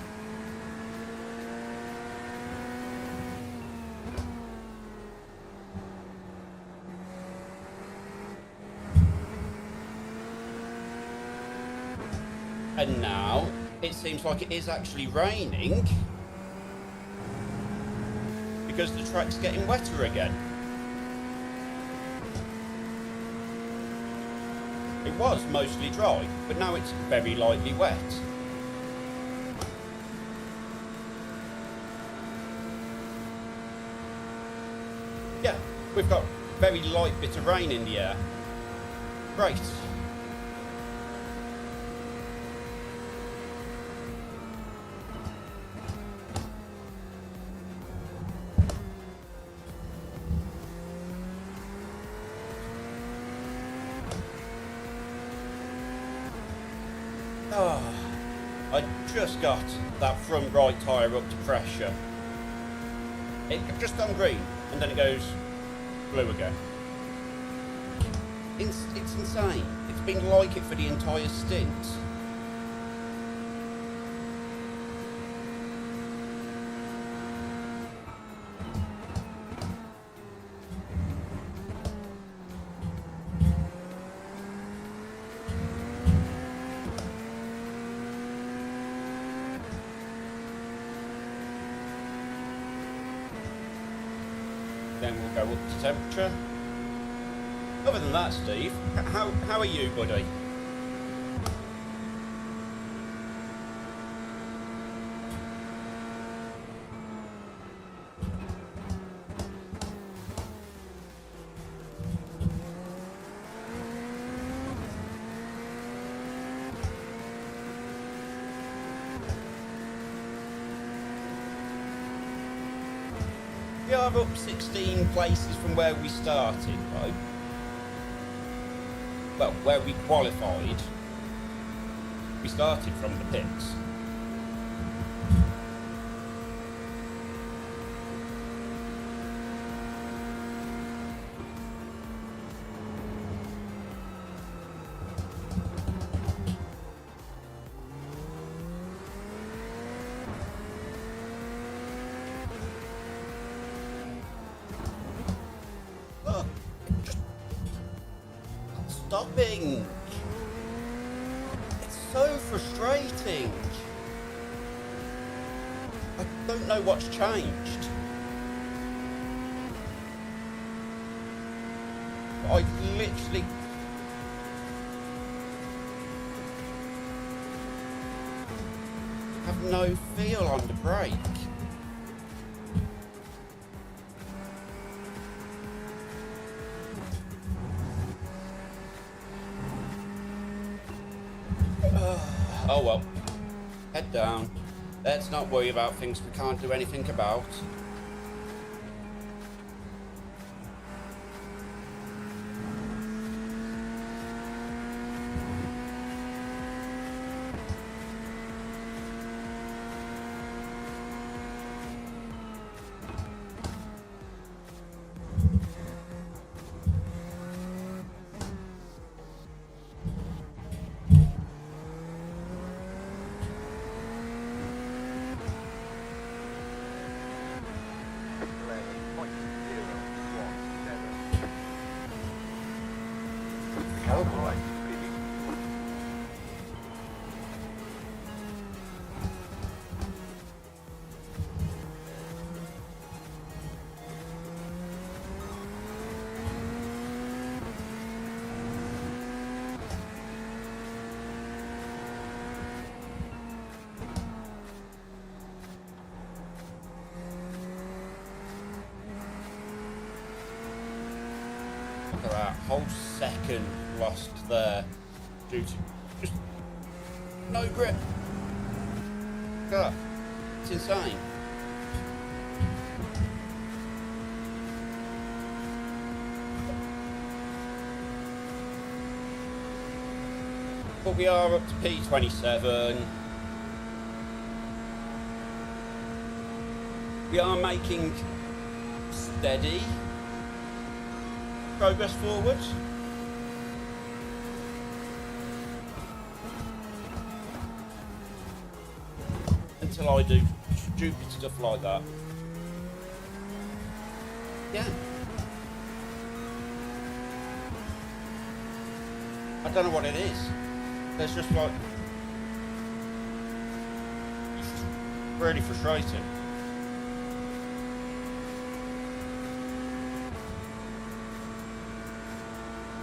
And now it seems like it is actually raining because the track's getting wetter again. It was mostly dry, but now it's very lightly wet. Yeah, we've got very light bit of rain in the air. Great. Oh, I just got that front right tyre up to pressure. It just gone green, and then it goes blue again. It's insane. It's been like it for the entire stint. Then we'll go up to temperature. Other than that, Steve, how are you, buddy? We are up 16 places from where we started, though. Well, where we qualified. We started from the pits. Look, just not stopping. It's so frustrating. I don't know what's changed. I literally have no feel on the brake. Oh well, head down. Let's not worry about things we can't do anything about. Alright, Look at that whole second lost there due to just no grip. Look at that. It's insane. But we are up to P27. We are making steady progress forward. Until I do stupid stuff like that. Yeah. I don't know what it is. There's just like... It's really frustrating.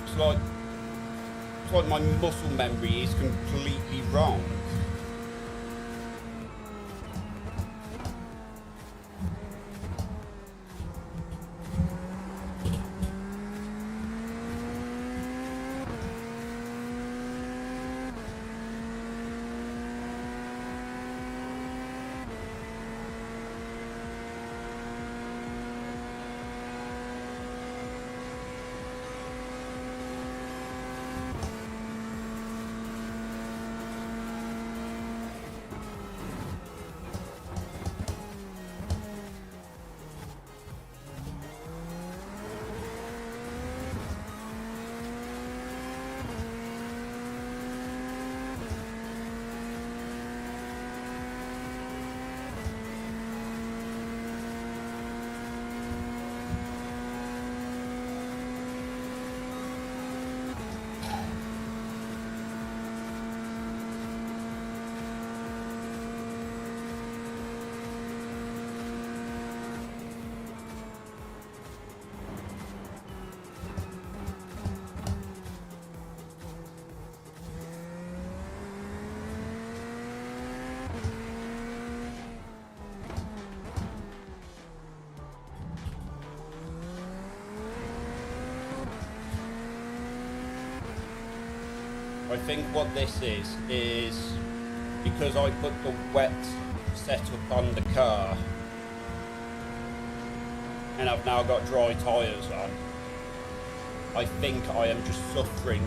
It's like my muscle memory is completely wrong. I think what this is because I put the wet setup on the car and I've now got dry tyres on. I think I am just suffering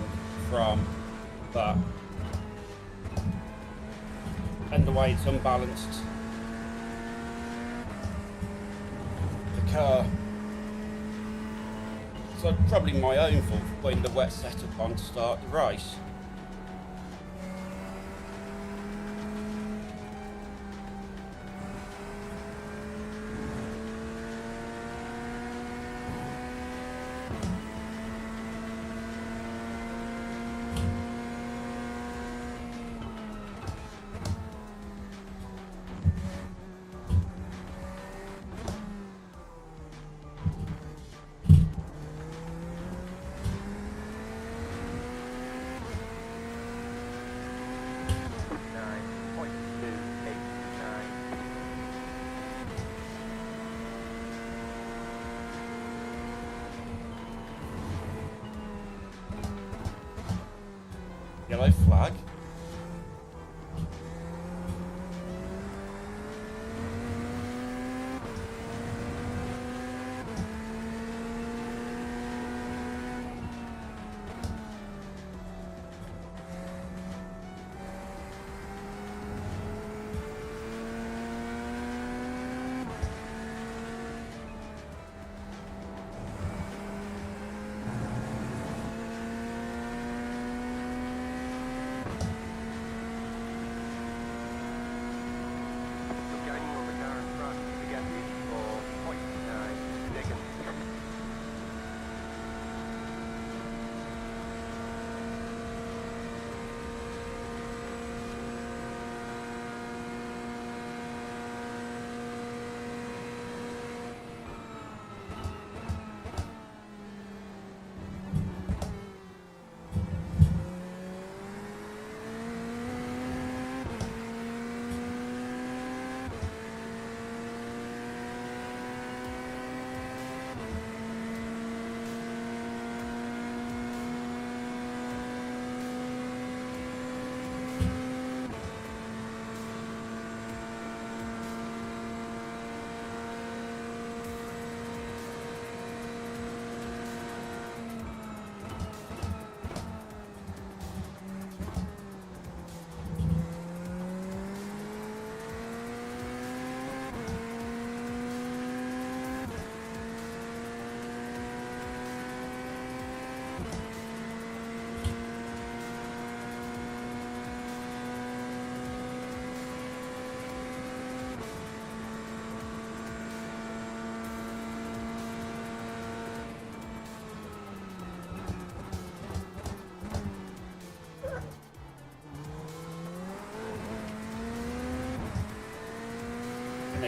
from that and the way it's unbalanced the car. So probably my own fault for putting the wet setup on to start the race.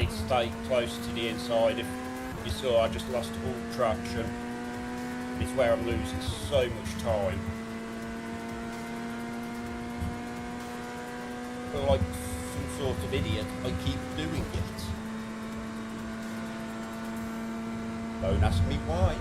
need to stay close to the inside. If you saw, I just lost all traction. It's where I'm losing so much time. But like some sort of idiot, I keep doing it. Don't ask me why.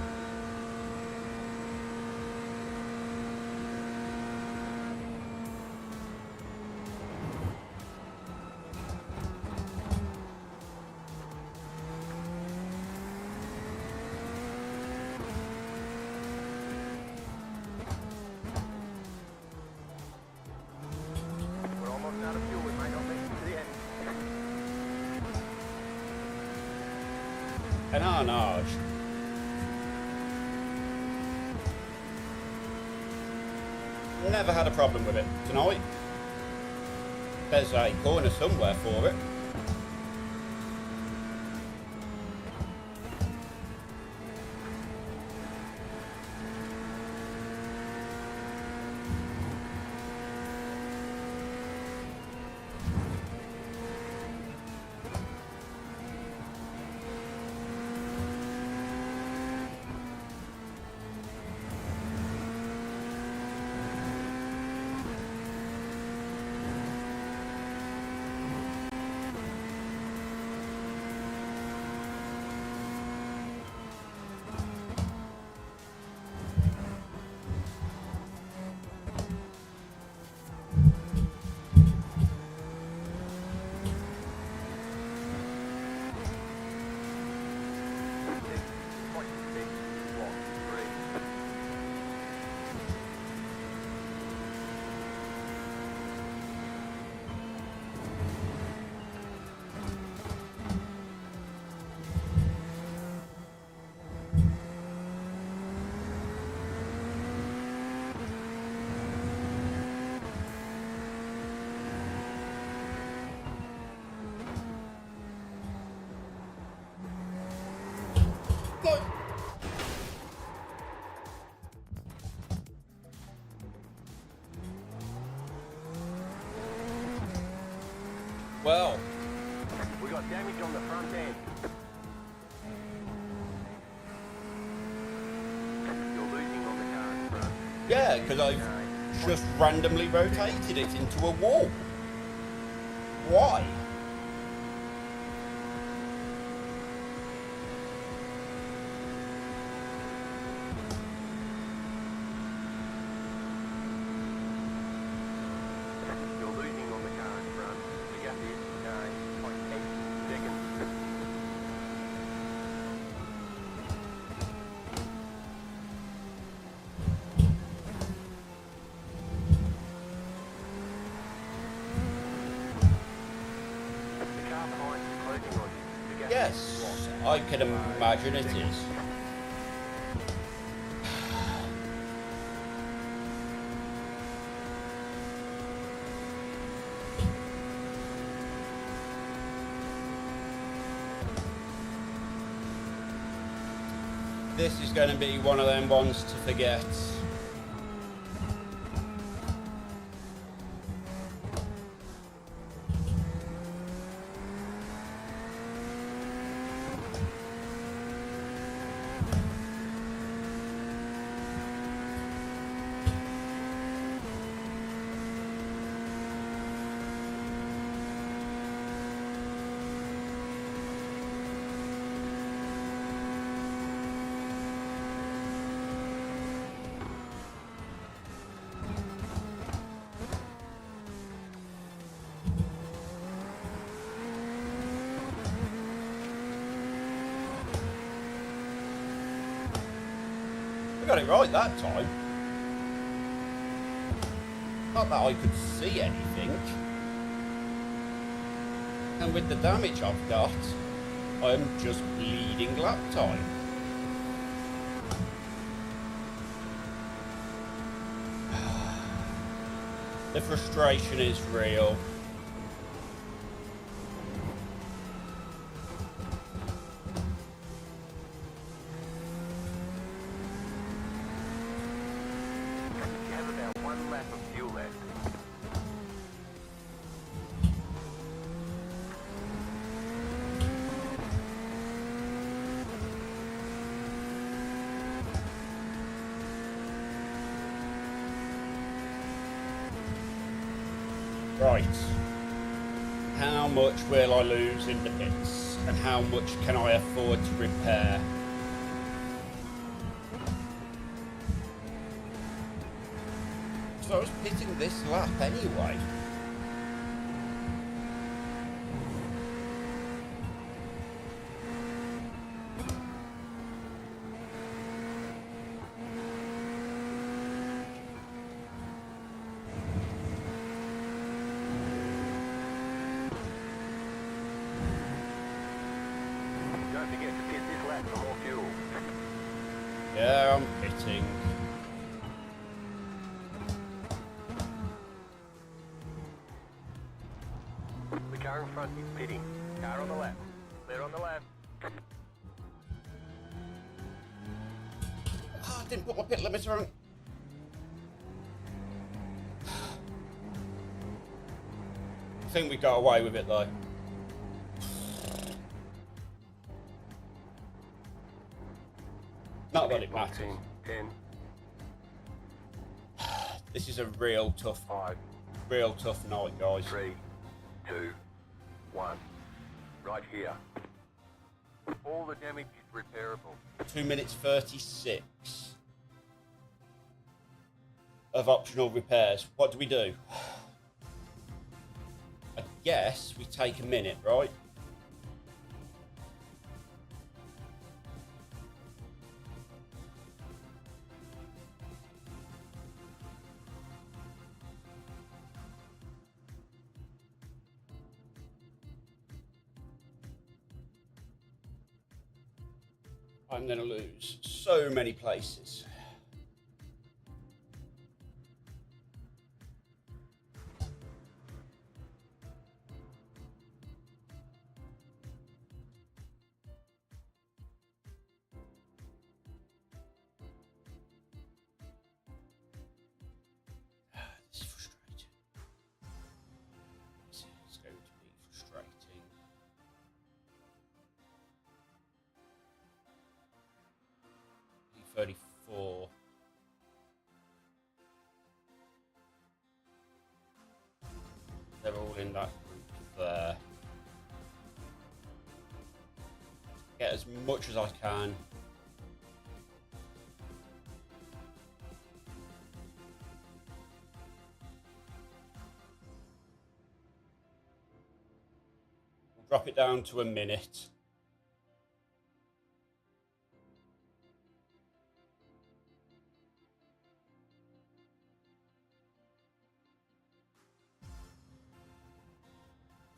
We're almost out of fuel. We might not make it to the end. An Arnage. Never had a problem with it tonight. There's a corner somewhere for it. Well, We got damage on the front end. You're losing on the car in front. yeah, because I've just randomly rotated it into a wall. Why? You're losing on the car in front. The gap is 9.8 seconds. The car behind is closing on you. The gap Yes, is I can imagine it is. This is going to be one of them ones to forget. I got it right that time. Not that I could see anything. And with the damage I've got, I'm just bleeding lap time. The frustration is real. You have about 1 lap of fuel left. Right. How much will I lose in the pits? And how much can I afford to repair? So I was pitting this lap anyway. Don't forget to pit this lap for more fuel. Yeah, I'm pitting. The car in front is pitting. Car on the left. Clear on the left. Oh, I didn't put my pit limiter on. I think we got away with it though. Not that it matters. 10, This is a real tough 5, night, guys. 3, 2, 1. Right here. All the damage is repairable. 2 minutes 36 of optional repairs. What do we do? I guess we take a minute, right? I'm going to lose so many places. This is frustrating. This is going to be frustrating. E34. They're all in that group there. Get as much as I can. We'll drop it down to a minute.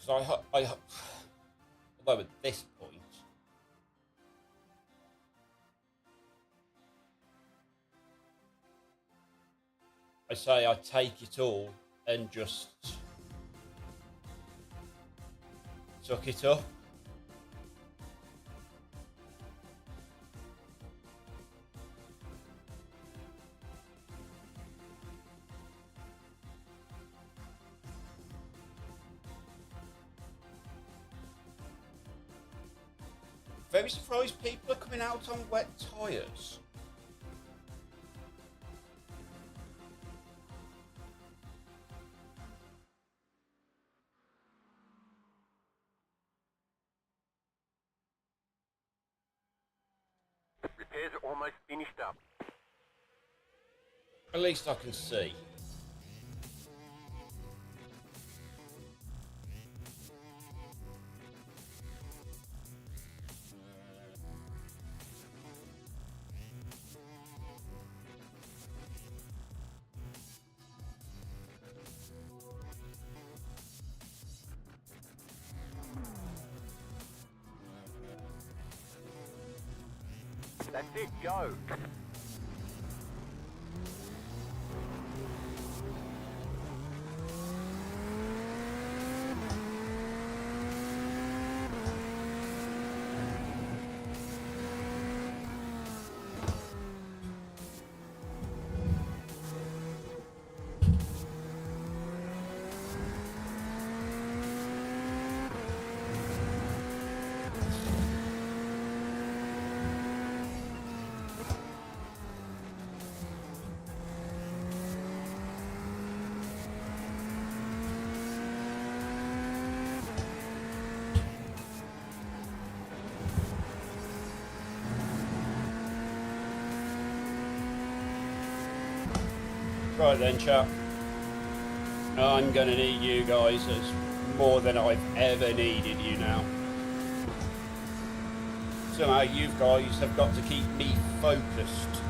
Because although at this point, I say I take it all and just suck it up. Very surprised people are coming out on wet tyres. Repairs are almost finished up. At least I can see. That's it, go. Right then, chap. I'm going to need you guys as more than I've ever needed you now. Somehow you guys have got to keep me focused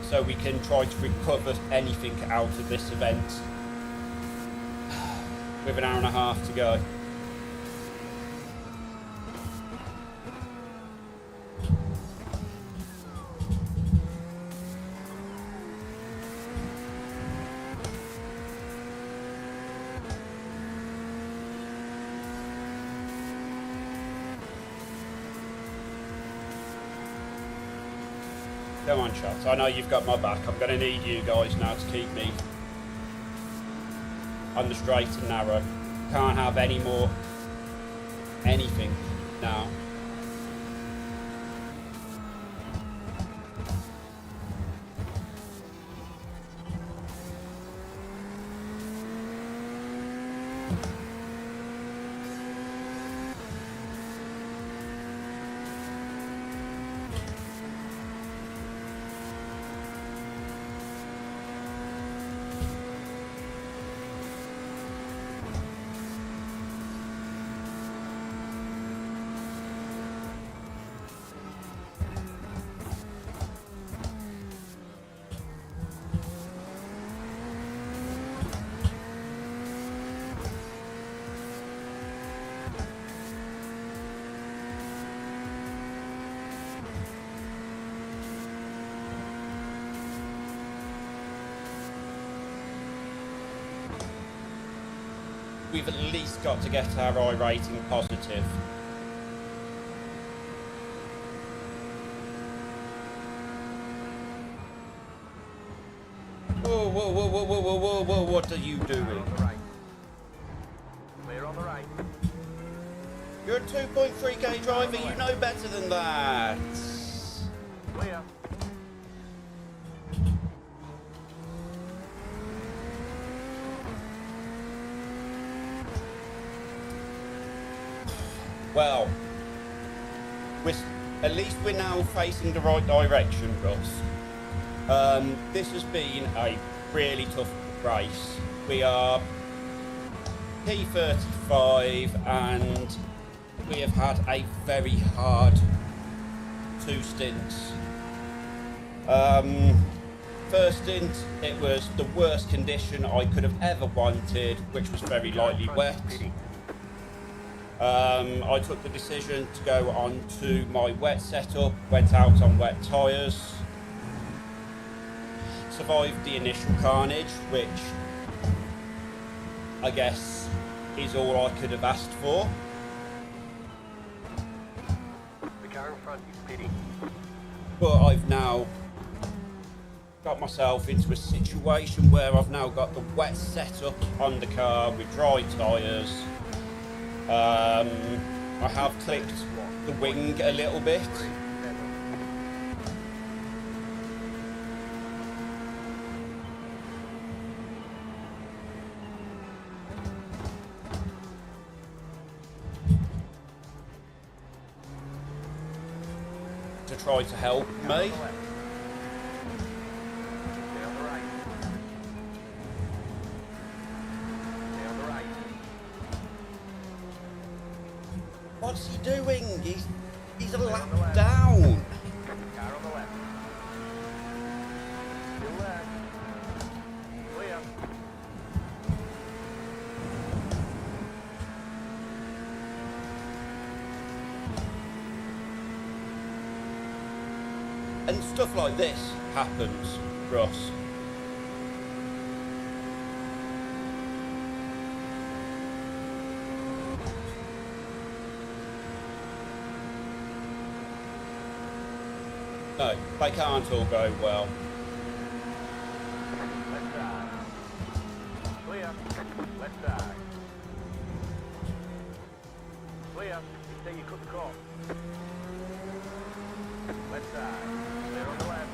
so we can try to recover anything out of this event with an hour and a half to go. Come on, chaps. I know you've got my back. I'm going to need you guys now to keep me on the straight and narrow. Can't have any more anything now. We've at least got to get our iRacing positive. Whoa, whoa, whoa, whoa, whoa, whoa, whoa, whoa, what are you doing? Clear on the right. You're a 2.3k driver, you know better than that. Clear. Well, at least we're now facing the right direction, Ross. This has been a really tough race. We are P35 and we have had a very hard 2 stints. First stint, it was the worst condition I could have ever wanted, which was very lightly wet. I took the decision to go on to my wet setup, went out on wet tyres, survived the initial carnage, which I guess is all I could have asked for. The car in front is pitting. But I've now got myself into a situation where I've now got the wet setup on the car with dry tyres. I have clipped the wing a little bit. To try to help me. What's he doing? He's a lap down. Car on the left. Still there. Clear. And stuff like this happens, Ross. No, they can't all go well. Left side. Clear. Left side. Clear. Then you cut the course. Left side. Clear on the left.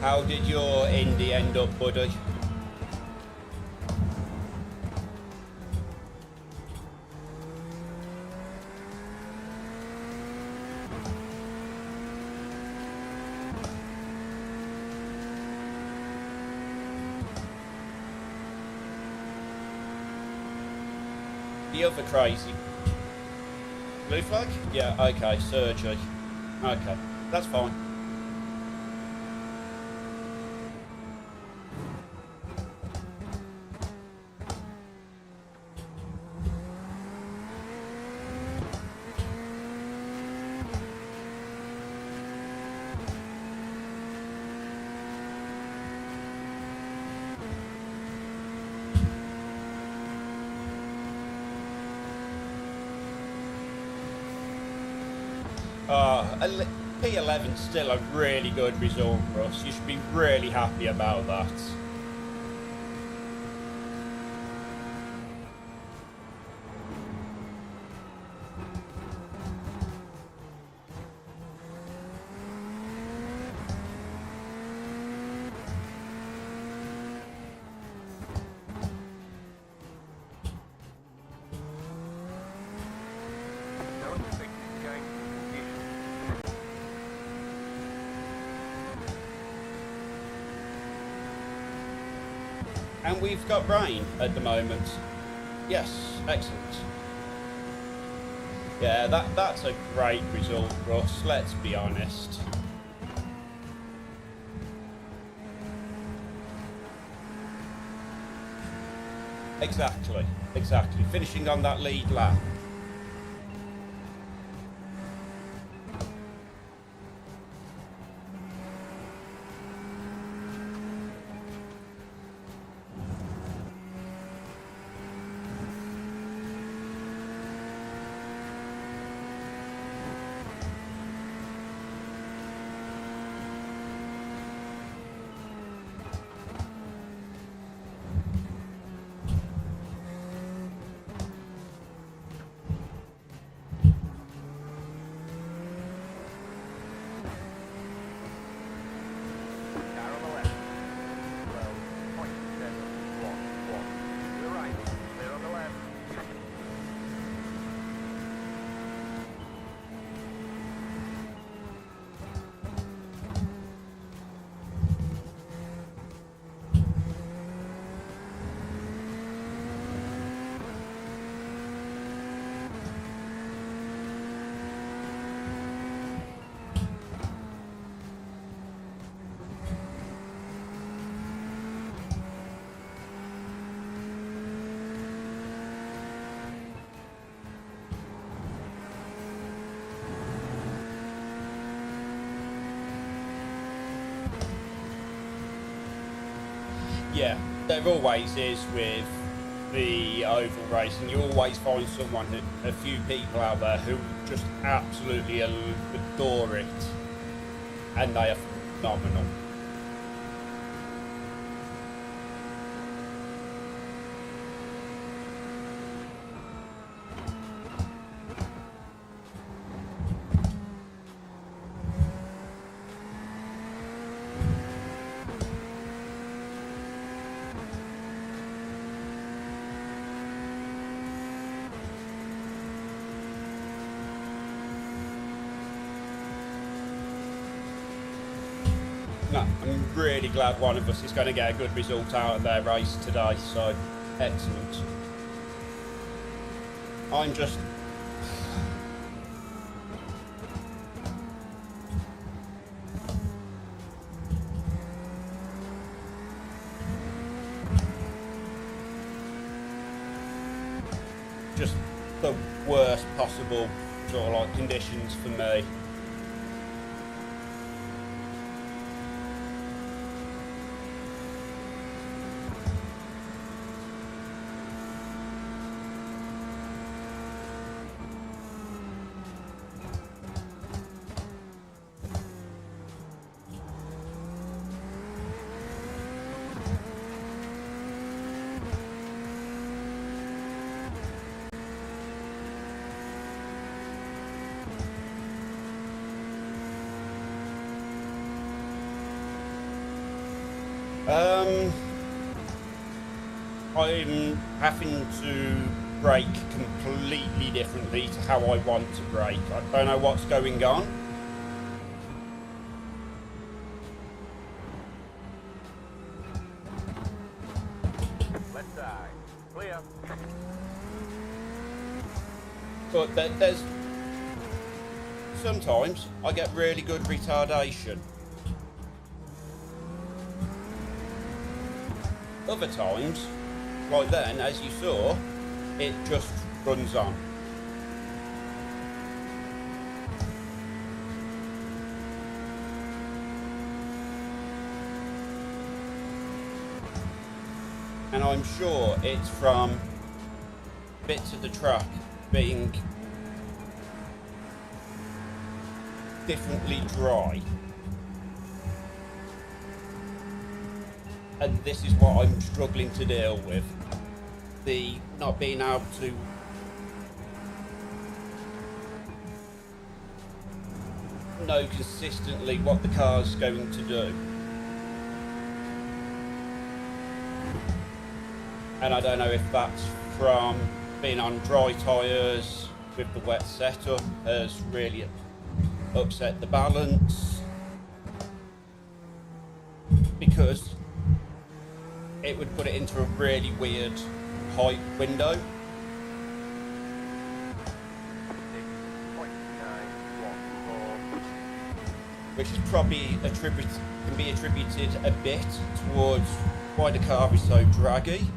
How did your Indy end up, buddy? The other crazy. Blue flag? Yeah, okay, Sergey. Okay, that's fine. P11's still a really good result for us. You should be really happy about that. Don't expect to change conditions. And we've got rain at the moment. Yes, excellent. Yeah, that's a great result for us, let's be honest. Exactly. Finishing on that lead lap. Car on the left. 12.711. To the right. Clear on the left. Yeah, there always is with the oval racing. You always find someone, a few people out there who just absolutely adore it, and they are phenomenal. No, I'm really glad one of us is going to get a good result out of their race today, so excellent. I'm just... just the worst possible sort of like conditions for me. I'm having to brake completely differently to how I want to brake. I don't know what's going on. Left side. Clear. But there's sometimes I get really good retardation. Other times, like then, as you saw, it just runs on. And I'm sure it's from bits of the track being differently dry. And this is what I'm struggling to deal with. The not being able to know consistently what the car's going to do. And I don't know if that's from being on dry tyres with the wet setup has really upset the balance, because it would put it into a really weird height window. 6.914. Which is probably can be attributed a bit towards why the car is so draggy.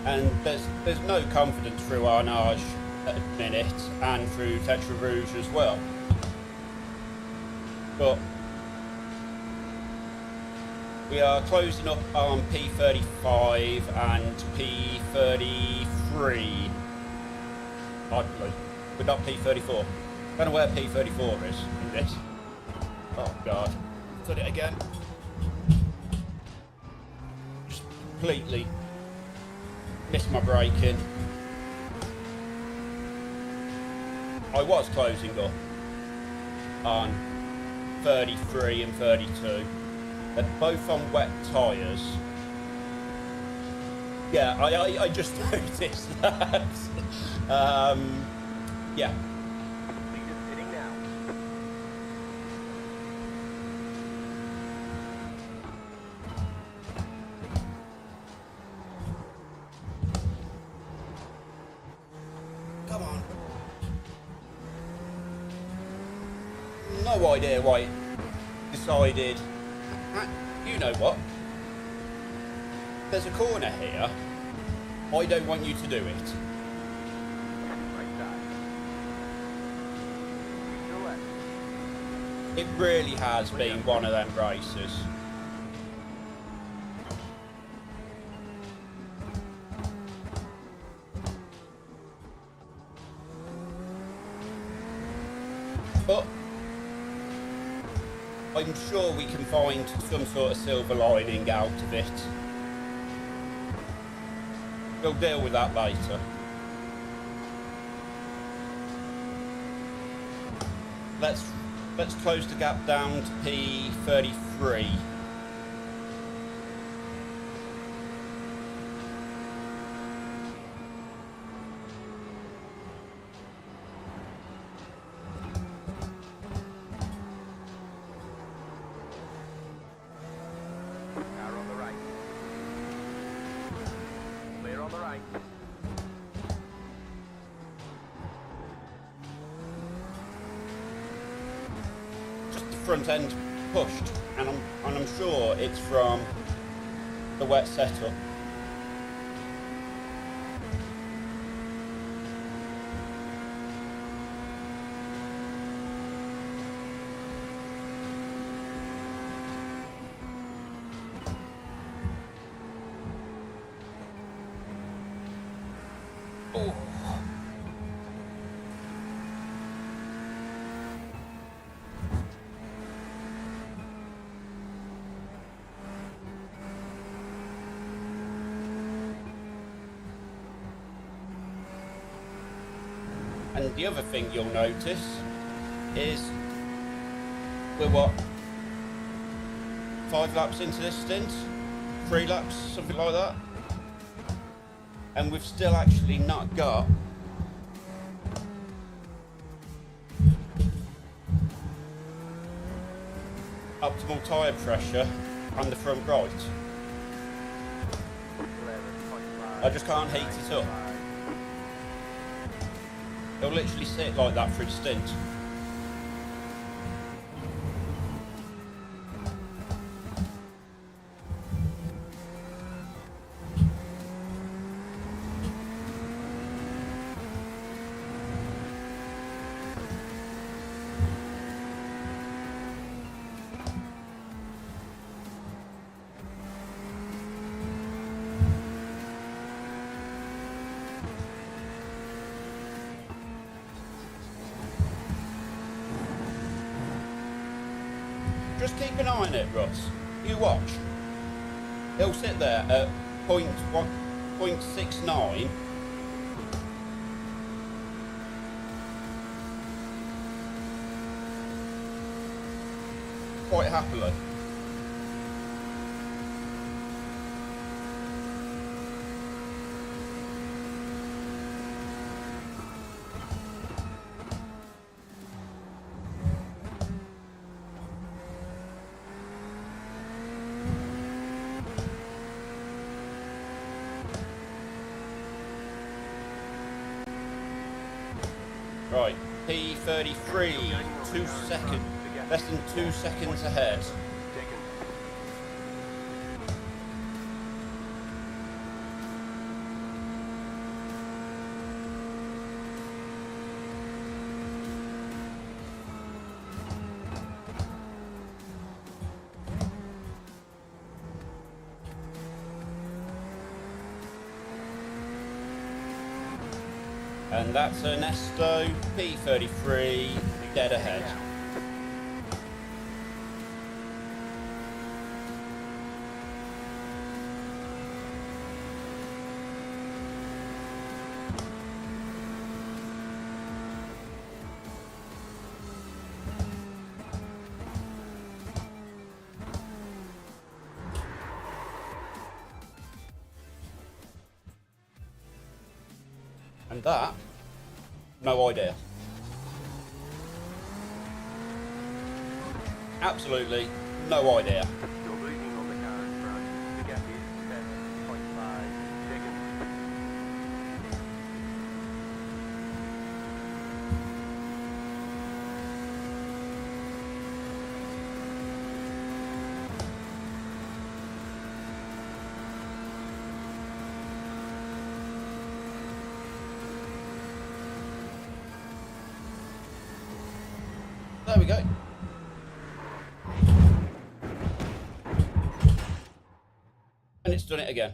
And there's no confidence through Arnage at the minute, and through Tetra Rouge as well. But we are closing up on P35 and P33, I believe, but not P34. I don't know where P34 is in this. Oh God, did it again. Just completely missed my braking. I was closing up on 33 and 32. They're both on wet tyres. Yeah, I just noticed that. Yeah. Leaders pitting now. Come on. No idea why it decided. You know what? There's a corner here. I don't want you to do it. Right side. To the left. It really has been one of them races. But I'm sure we can find some sort of silver lining out of it. We'll deal with that later. Let's close the gap down to P33. Car on the right. Clear on the right. Just the front end pushed, and I'm sure it's from the wet setup. Oh. And the other thing you'll notice is we're what, 5 laps into this stint? 3 laps, something like that? And we've still actually not got optimal tyre pressure on the front right. I just can't heat it up. It'll literally sit like that through the stint. Just keep an eye on it, Russ. You watch. It'll sit there at 0.69. Quite happily. Right, P33, 2 seconds, less than 2 seconds ahead. And that's Ernesto, P33, dead ahead. And that, no idea. Absolutely no idea. You're losing on the car in front. The gap is 7.5 seconds. There we go. And it's done it again.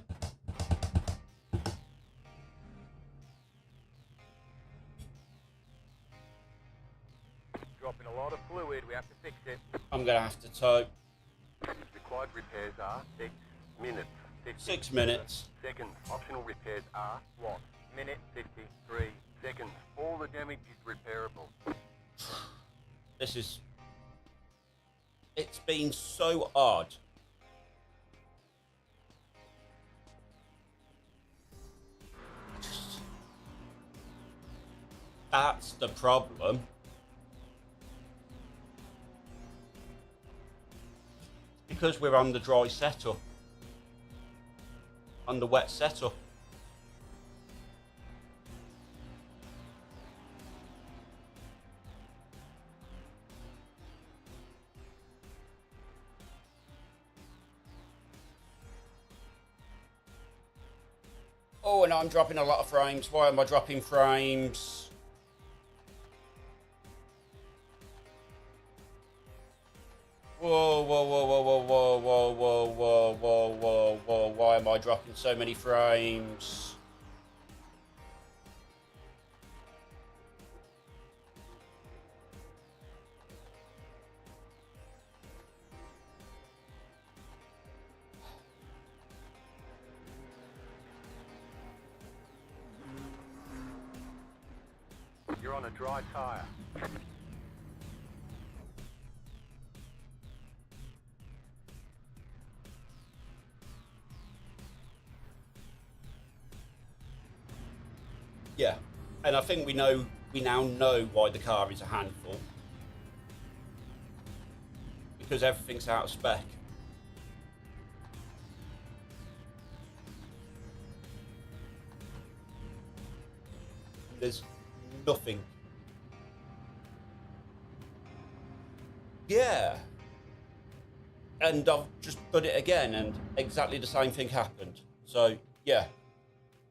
Dropping a lot of fluid. We have to fix it. I'm going to have to tow. Required repairs are 6 minutes. 6 minutes. Seconds. Optional repairs are 1 minute 53 seconds. All the damage is repairable. This is... It's been so odd. That's the problem. Because we're on the dry setup. On the wet setup. Oh, and I'm dropping a lot of frames. Why am I dropping frames? Whoa, whoa, whoa, whoa, whoa, whoa, whoa, whoa, whoa, whoa, whoa, whoa. Why am I dropping so many frames? You're on a dry tyre. Yeah, and I think we now know why the car is a handful. Because everything's out of spec. There's nothing. Yeah. And I've just done it again and exactly the same thing happened. So, yeah.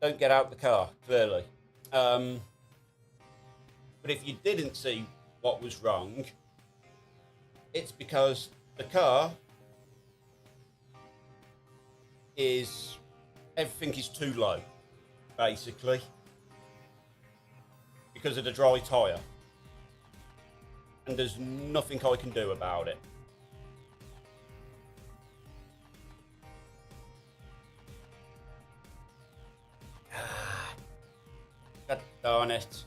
Don't get out the car, clearly. But if you didn't see what was wrong, it's because the car is... everything is too low, basically. Because of the dry tyre. And there's nothing I can do about it. God darn it.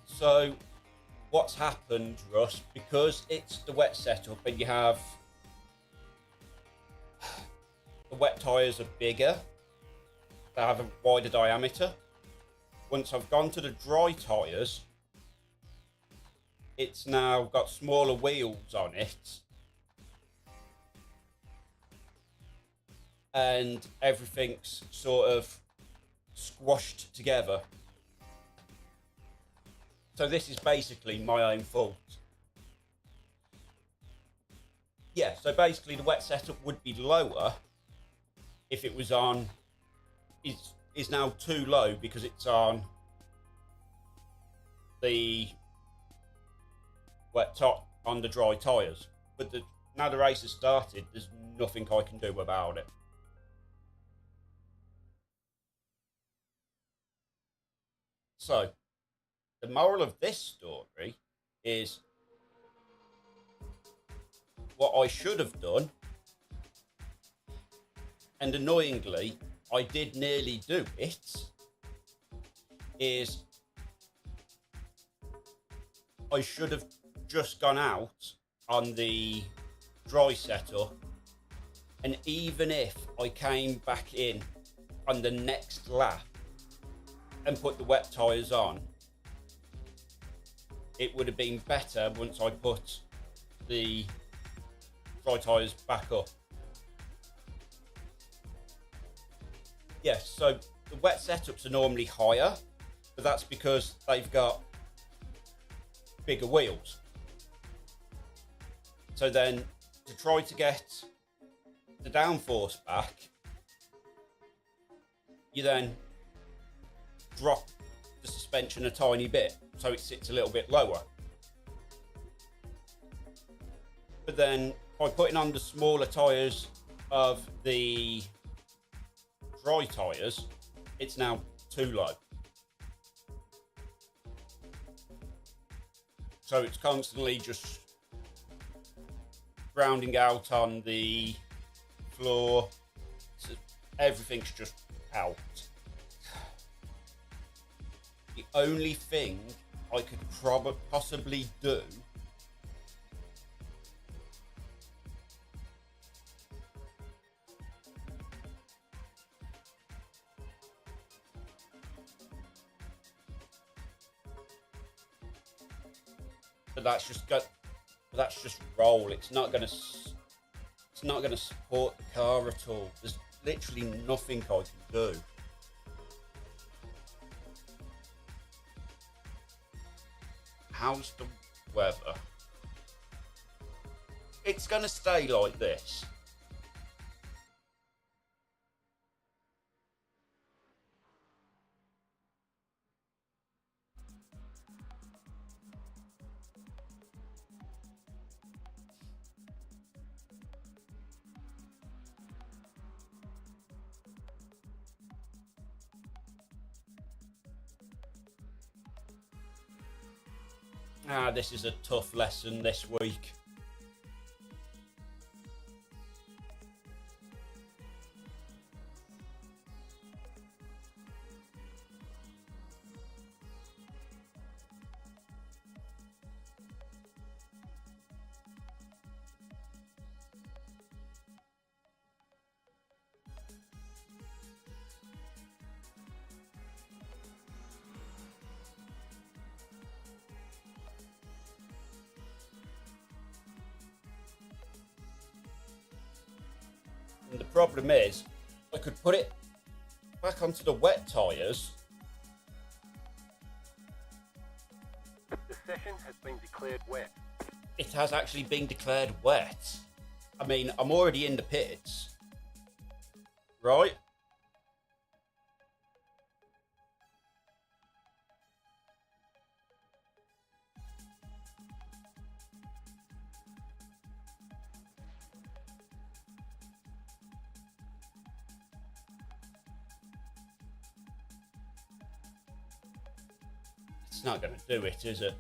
So, what's happened, Russ, because it's the wet setup and you have... the wet tyres are bigger. They have a wider diameter. Once I've gone to the dry tyres, it's now got smaller wheels on it. And everything's sort of squashed together. So this is basically my own fault. Yeah, so basically the wet setup would be lower if it was on... is now too low because it's on the wet top on the dry tyres. But now the race has started, there's nothing I can do about it. So, the moral of this story is what I should have done, and annoyingly, I did nearly do it, is I should have just gone out on the dry setup, and even if I came back in on the next lap and put the wet tyres on, it would have been better once I put the dry tyres back up. Yes, so the wet setups are normally higher, but that's because they've got bigger wheels. So then to try to get the downforce back, you then drop the suspension a tiny bit so it sits a little bit lower. But then by putting on the smaller tyres of the dry tyres, it's now too low. So it's constantly just grounding out on the floor. So everything's just out. The only thing I could possibly do but that's just roll. It's not gonna support the car at all. There's literally nothing I can do. How's the weather? It's gonna stay like this. This is a tough lesson this week. And the problem is, I could put it back onto the wet tyres. The session has been declared wet. It has actually been declared wet. I mean, I'm already in the pits, right? It's not going to do it, is it?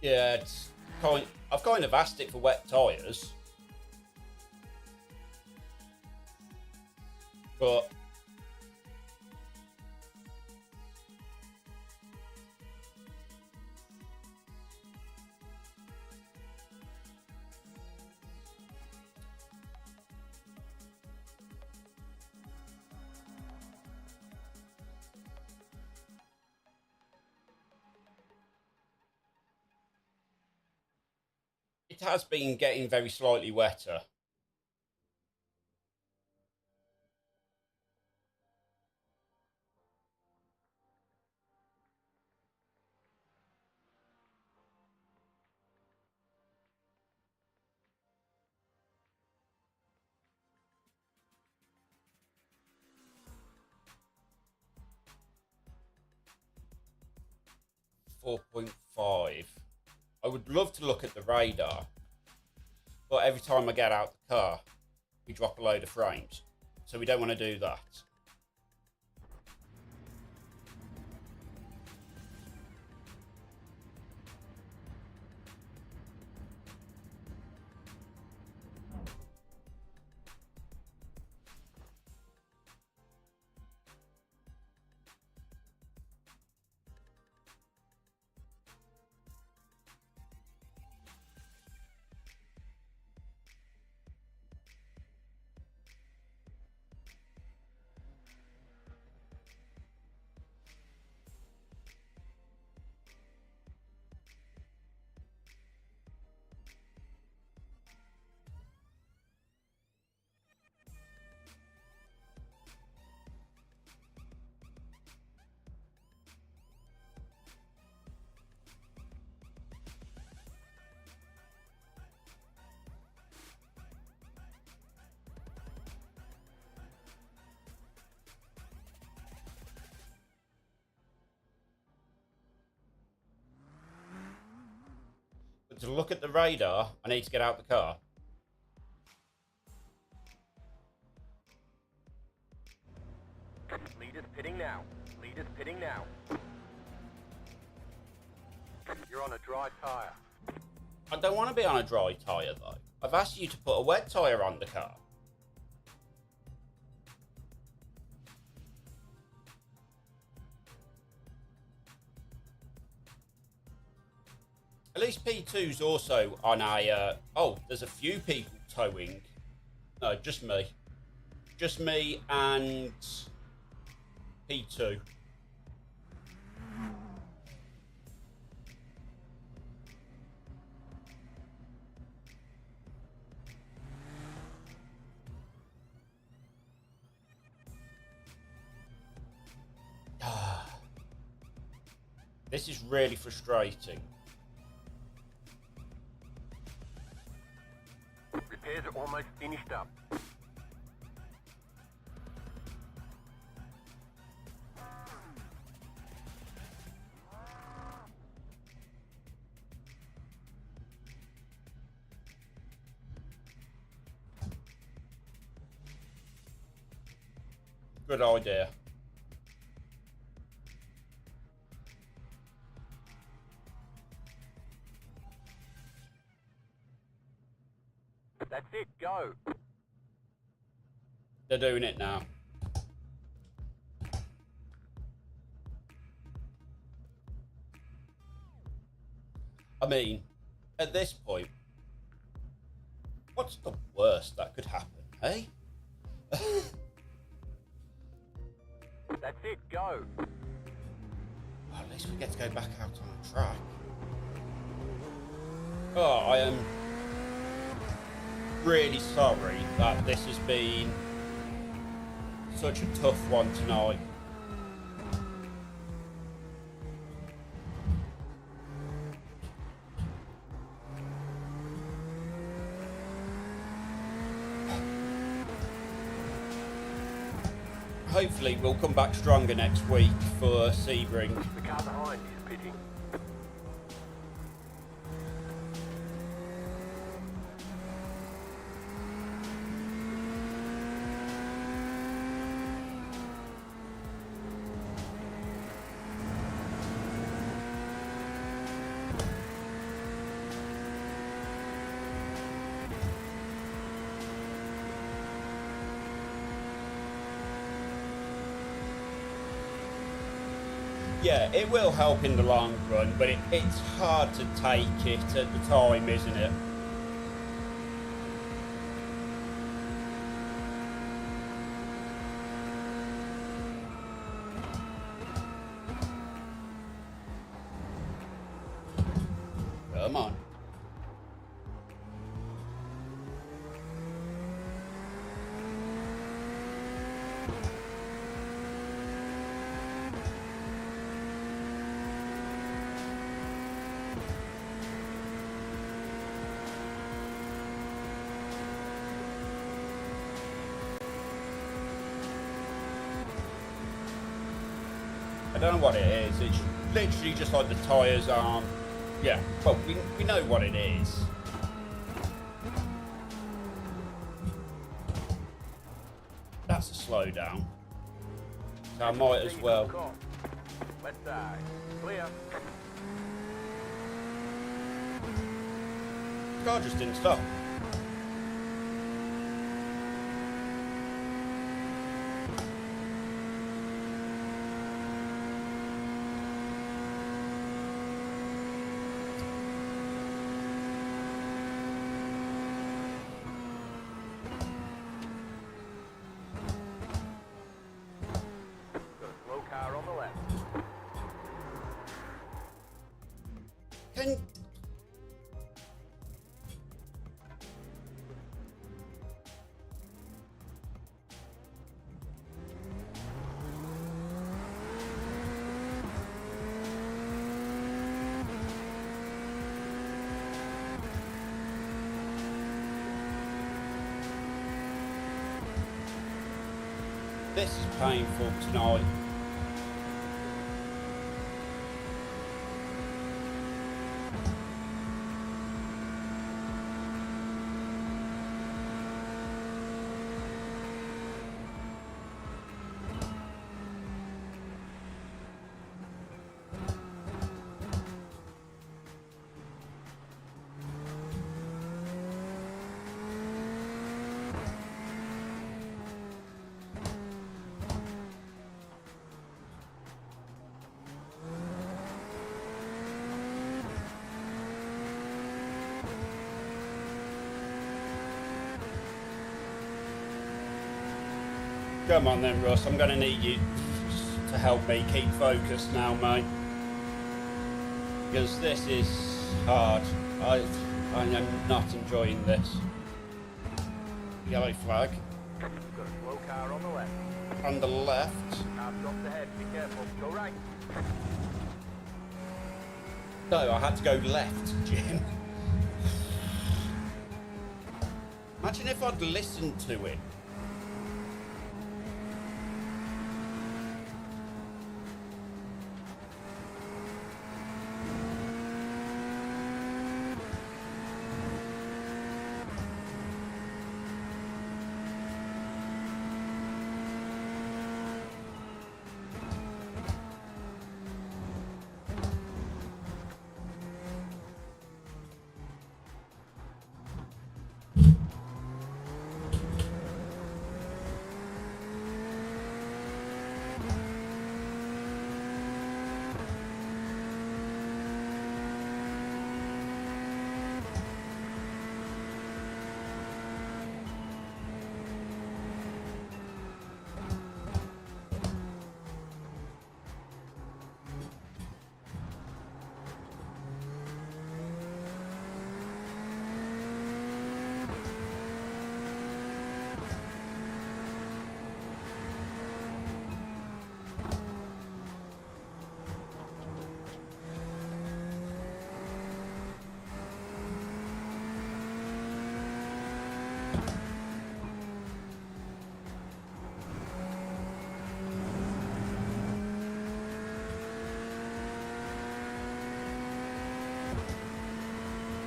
Yeah, it's I've kind of asked it for wet tyres, but it has been getting very slightly wetter. .5. I would love to look at the radar, but every time I get out the car, we drop a load of frames. So we don't want to do that. But to look at the radar, I need to get out the car. Leaders pitting now. Leaders pitting now. You're on a dry tyre. I don't want to be on a dry tyre though. I've asked you to put a wet tyre on the car. At least P2's also on a... oh, there's a few people towing. No, just me. Just me and P2. This is really frustrating. Repairs are almost finished up. Good idea. That's it, go. They're doing it now. I mean, at this point, what's the worst that could happen, eh? That's it, go. Well, at least we get to go back out on the track. Oh, I am really sorry that this has been such a tough one tonight. Hopefully we'll come back stronger next week for Sebring. The car behind is pitting. Yeah, it will help in the long run, but it's hard to take it at the time, isn't it? Come on. I don't know what it is. It's literally just like the tyres aren't. Yeah, well, we know what it is. That's a slowdown. So I might as well. Left side. Clear. The car just didn't stop. Got a slow car on the left. Can this is painful tonight. Come on then, Russ. I'm going to need you to help me keep focused now, mate. Because this is hard. I am not enjoying this. Yellow flag. Got a slow car on the left. On the left. Car stops ahead. Be careful. Go right. No, I had to go left, Jim. Imagine if I'd listened to it.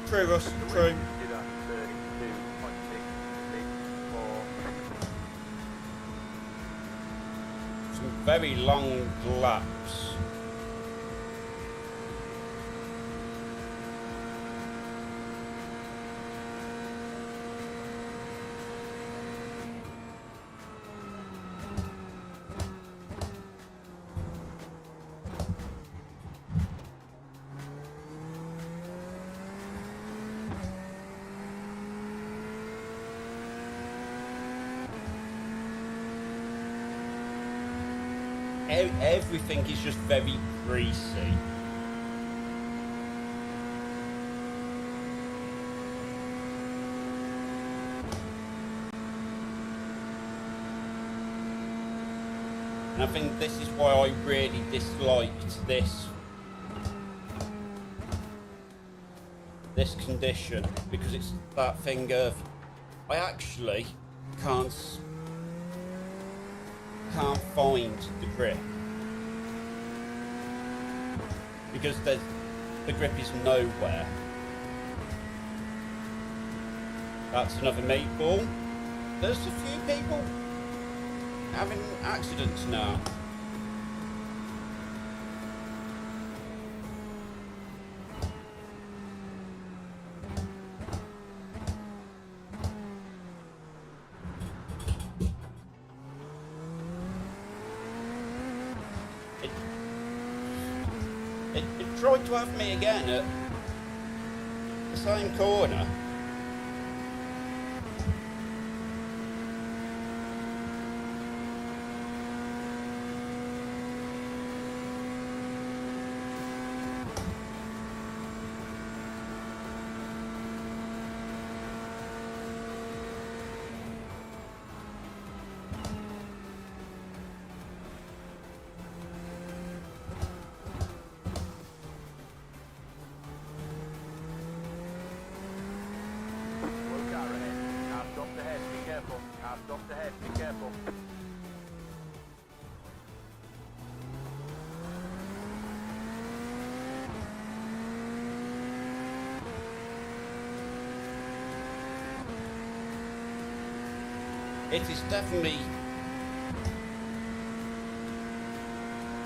True, Russ, The true. wind is at 32.664. Some very long laps. Everything is just very greasy. And I think this is why I really disliked this condition, because it's that thing of I actually can't find the grip, because the grip is nowhere. That's another meatball. There's a few people having accidents now. It tried to have me again at the same corner. Stopped ahead, be careful. It is definitely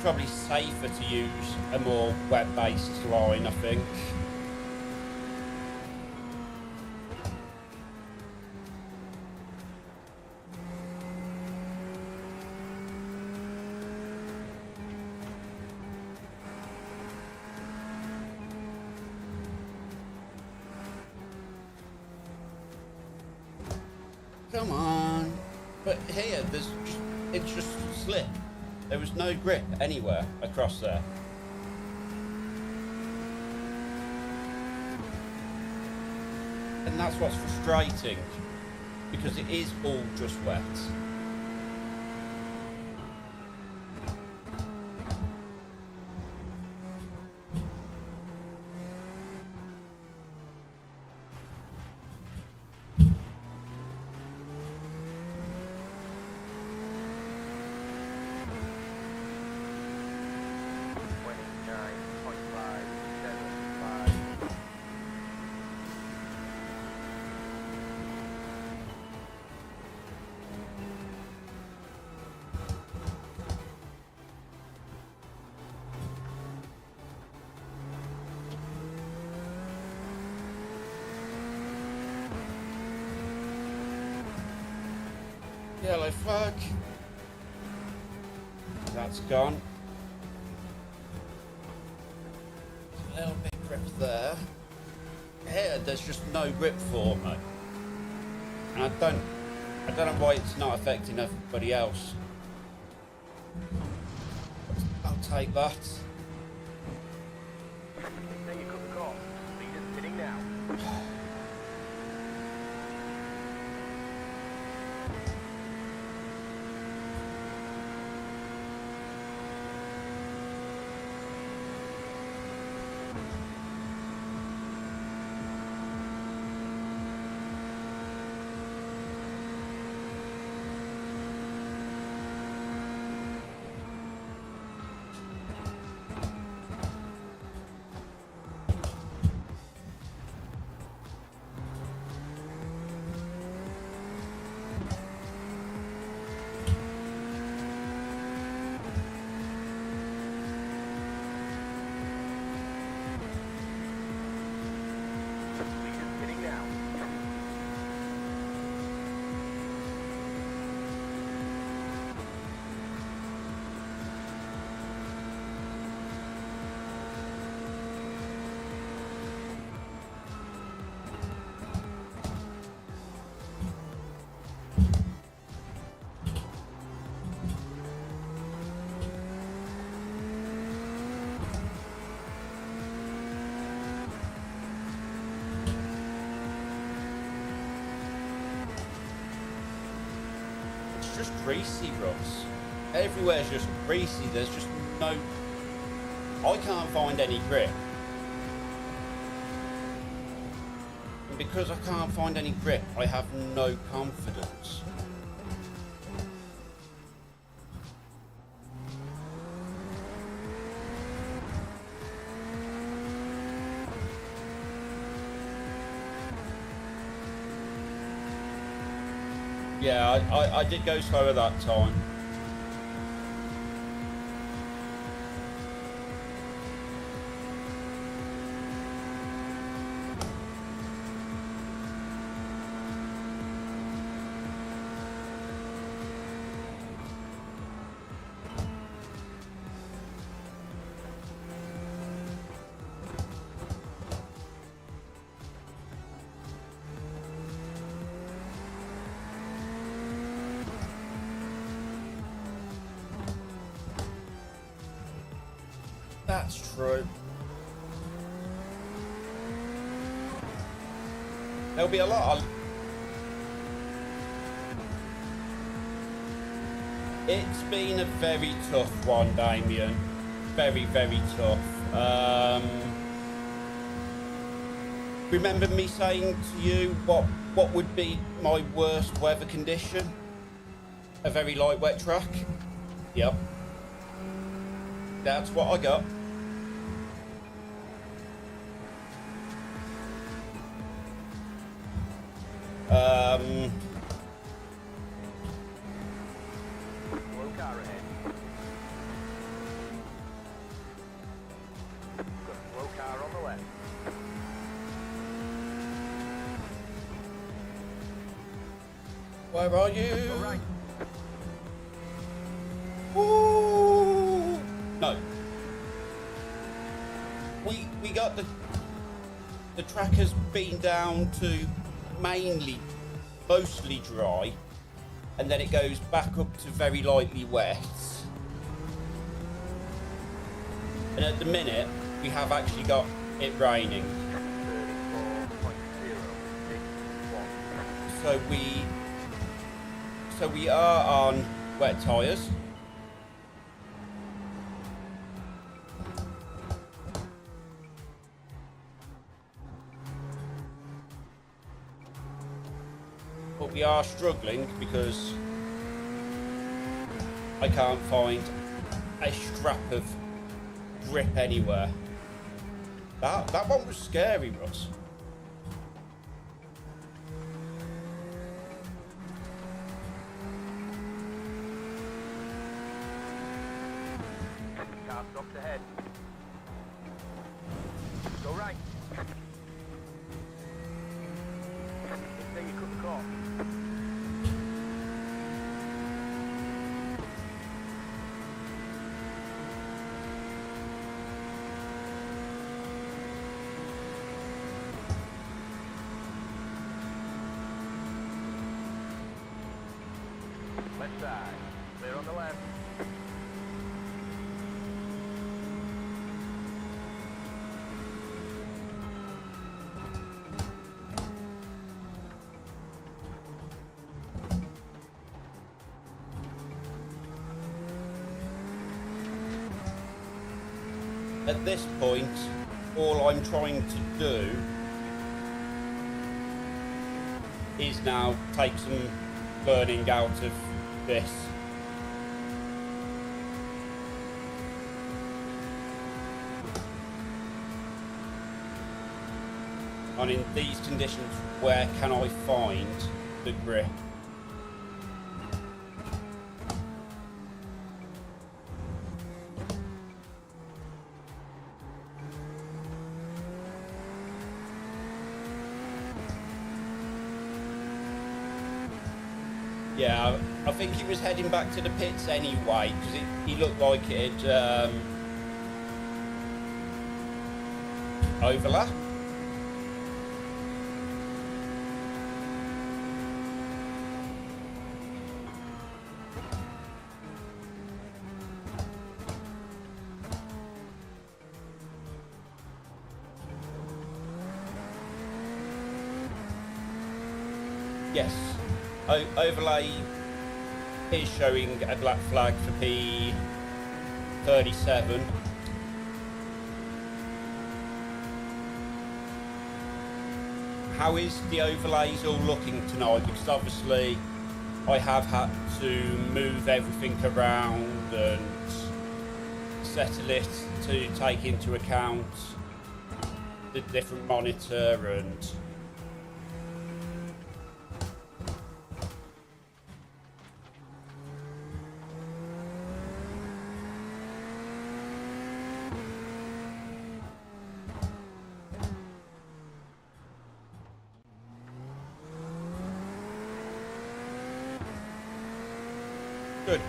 probably safer to use a more wet-based line, I think. Come on. But here, it's just slip. There was no grip anywhere across there. And that's what's frustrating, because it is all just wet. Yellow flag. That's gone. A little bit grip there. Here, there's just no grip for me. And I don't know why it's not affecting everybody else. I'll take that. Then you cut the course. Leaders pitting now. just greasy, Russ. Everywhere's just greasy. There's just no... I can't find any grip. And because I can't find any grip, I have no confidence. Yeah, I did go slower that time. That's true. There'll be a lot of... It's been a very tough one, Damien. Very, very tough. Remember me saying to you what would be my worst weather condition? A very light, wet track? Yep. That's what I got. Slow car ahead. Got a slow car on the left. Where are you? Go right. Ooh. No. We got the track has been down to mostly dry, and then it goes back up to very lightly wet. And at the minute, we have actually got it raining. 34.061. So we are on wet tyres. But we are struggling because I can't find a scrap of grip anywhere. That one was scary, Russ. Car stopped ahead. Go right. Then you cut the corner. Left side. Clear on the left. At this point, all I'm trying to do is now take some learning out of this. And in these conditions, where can I find the grip? Yeah, I think he was heading back to the pits anyway, because he looked like it had overlapped. Yes, overlay is showing a black flag for P37. How is the overlays all looking tonight? Because obviously I have had to move everything around and settle it to take into account the different monitor and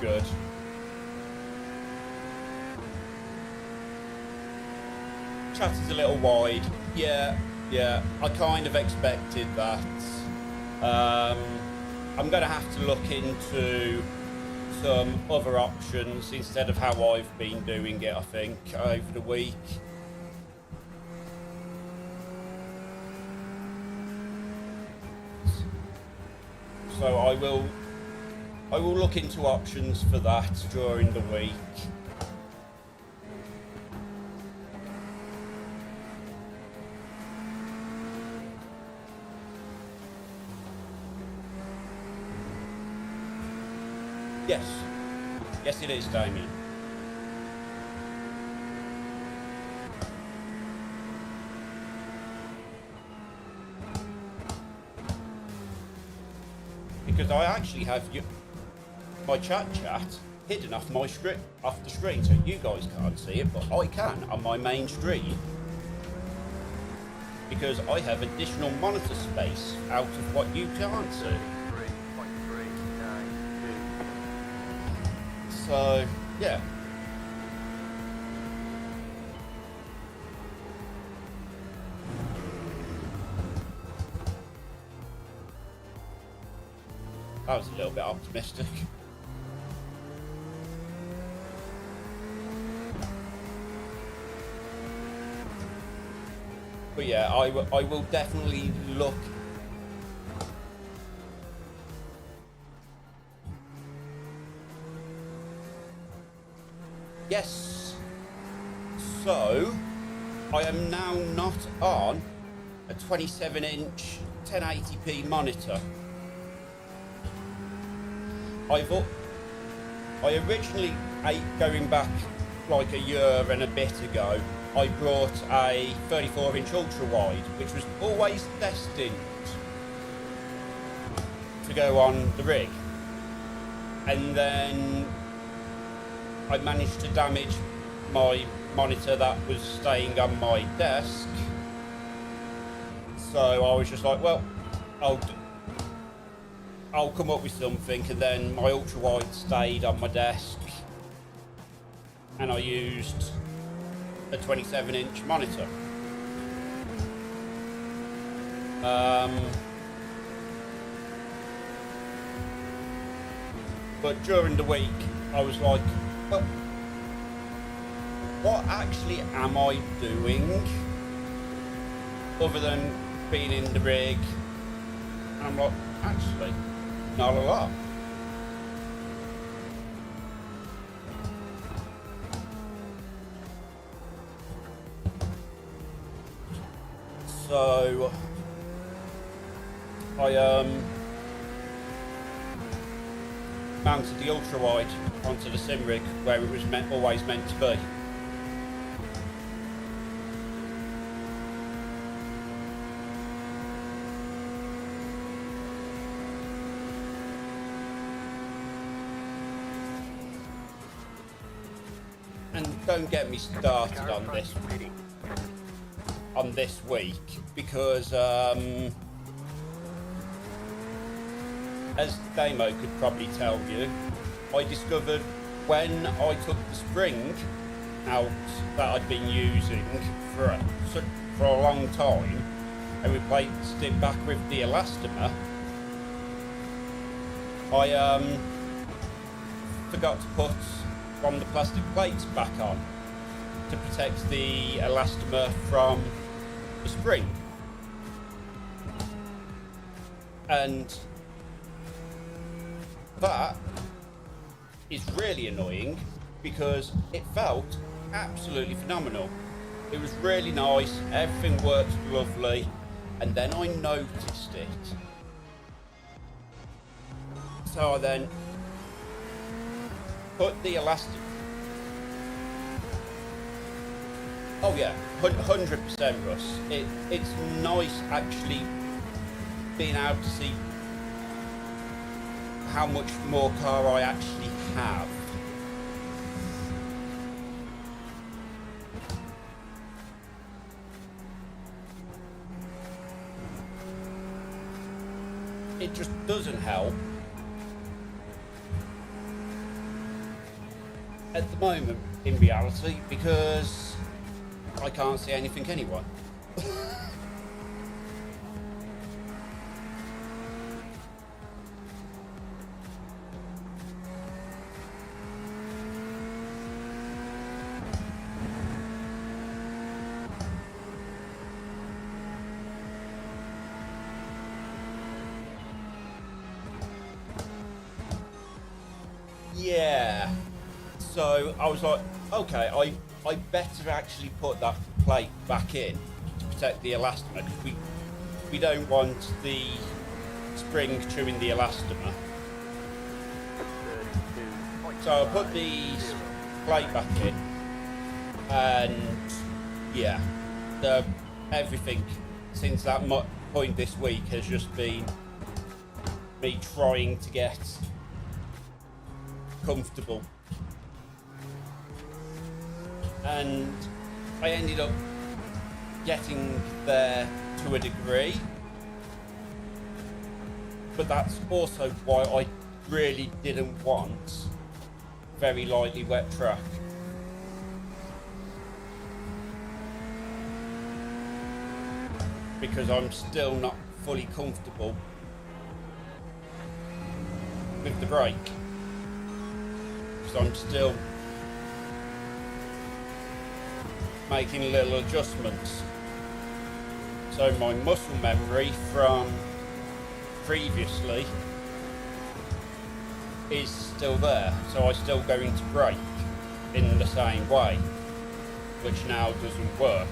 good. Chat is a little wide. Yeah. I kind of expected that. I'm going to have to look into some other options instead of how I've been doing it, I think, over the week. So I will look into options for that during the week. Yes it is, Damien. Because I actually have my chat hidden off the screen, so you guys can't see it, but I can on my main screen. Because I have additional monitor space out of what you can't see. So, yeah. That was a little bit optimistic. But yeah, I will definitely look. Yes. So, I am now not on a 27-inch 1080p monitor. I originally, going back like a year and a bit ago, I brought a 34-inch ultra-wide, which was always destined to go on the rig. And then I managed to damage my monitor that was staying on my desk. So I was just like, well, I'll come up with something, and then my ultra-wide stayed on my desk, and I used a 27-inch monitor. But during the week, I was like, well, what actually am I doing other than being in the rig? And I'm like, actually, not a lot. So I mounted the ultra-wide onto the sim rig where it was always meant to be. And don't get me started on this week, because as Damo could probably tell you, I discovered when I took the spring out that I'd been using for a long time and replaced it back with the elastomer, I forgot to put one of the plastic plates back on to protect the elastomer from the spring. And that is really annoying because it felt absolutely phenomenal. It was really nice, everything worked lovely, and then I noticed it. So I then put the elastic. Oh yeah, 100% Russ. It's nice actually being able to see how much more car I actually have. It just doesn't help at the moment in reality because I can't see anything anyway. Yeah. So I was like, okay, I better actually put that plate back in to protect the elastomer because we don't want the spring chewing the elastomer. So I put the plate back in, and yeah, everything since that point this week has just been me trying to get comfortable, and I ended up getting there to a degree, but that's also why I really didn't want very lightly wet track. Because I'm still not fully comfortable with the brake. I'm still making little adjustments. So my muscle memory from previously is still there. So I'm still going to brake in the same way, which now doesn't work.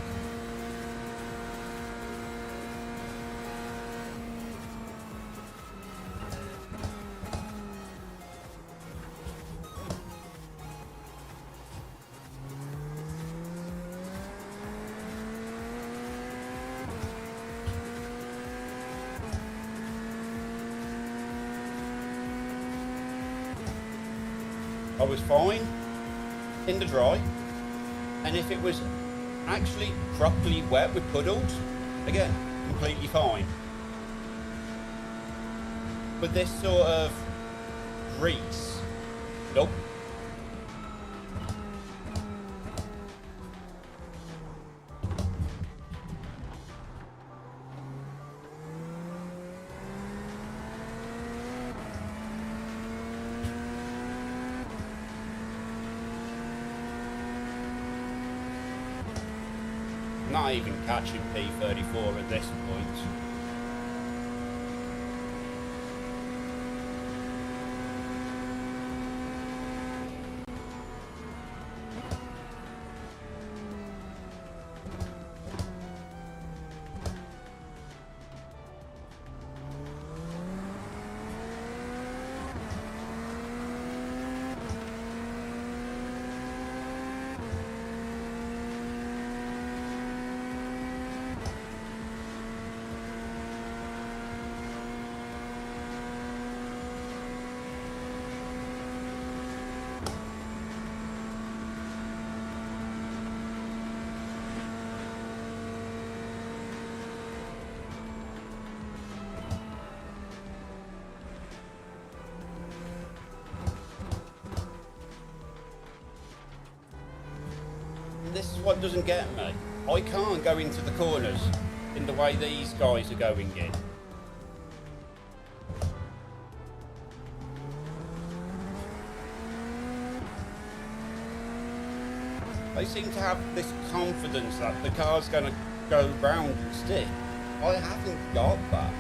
I was fine in the dry, and if it was actually properly wet with puddles, again, completely fine. But this sort of grease, nope. Not even catching P34 at this point. This is what doesn't get me. I can't go into the corners in the way these guys are going in. They seem to have this confidence that the car's going to go round and stick. I haven't got that.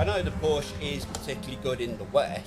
I know the Porsche is particularly good in the wet.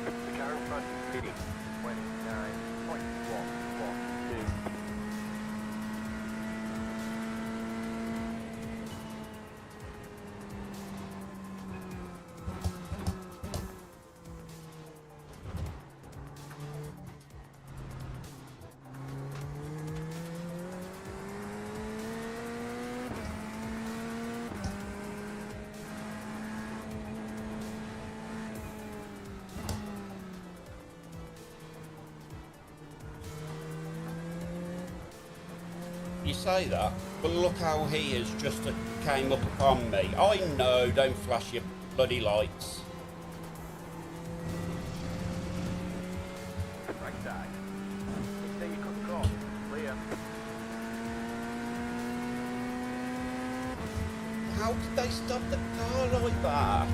The car in front is pitting. 29.112. You say that, but look how he has just came up upon me. I know, don't flash your bloody lights. Right side. Then you cut the cross. Clear. How did they stop the car like that?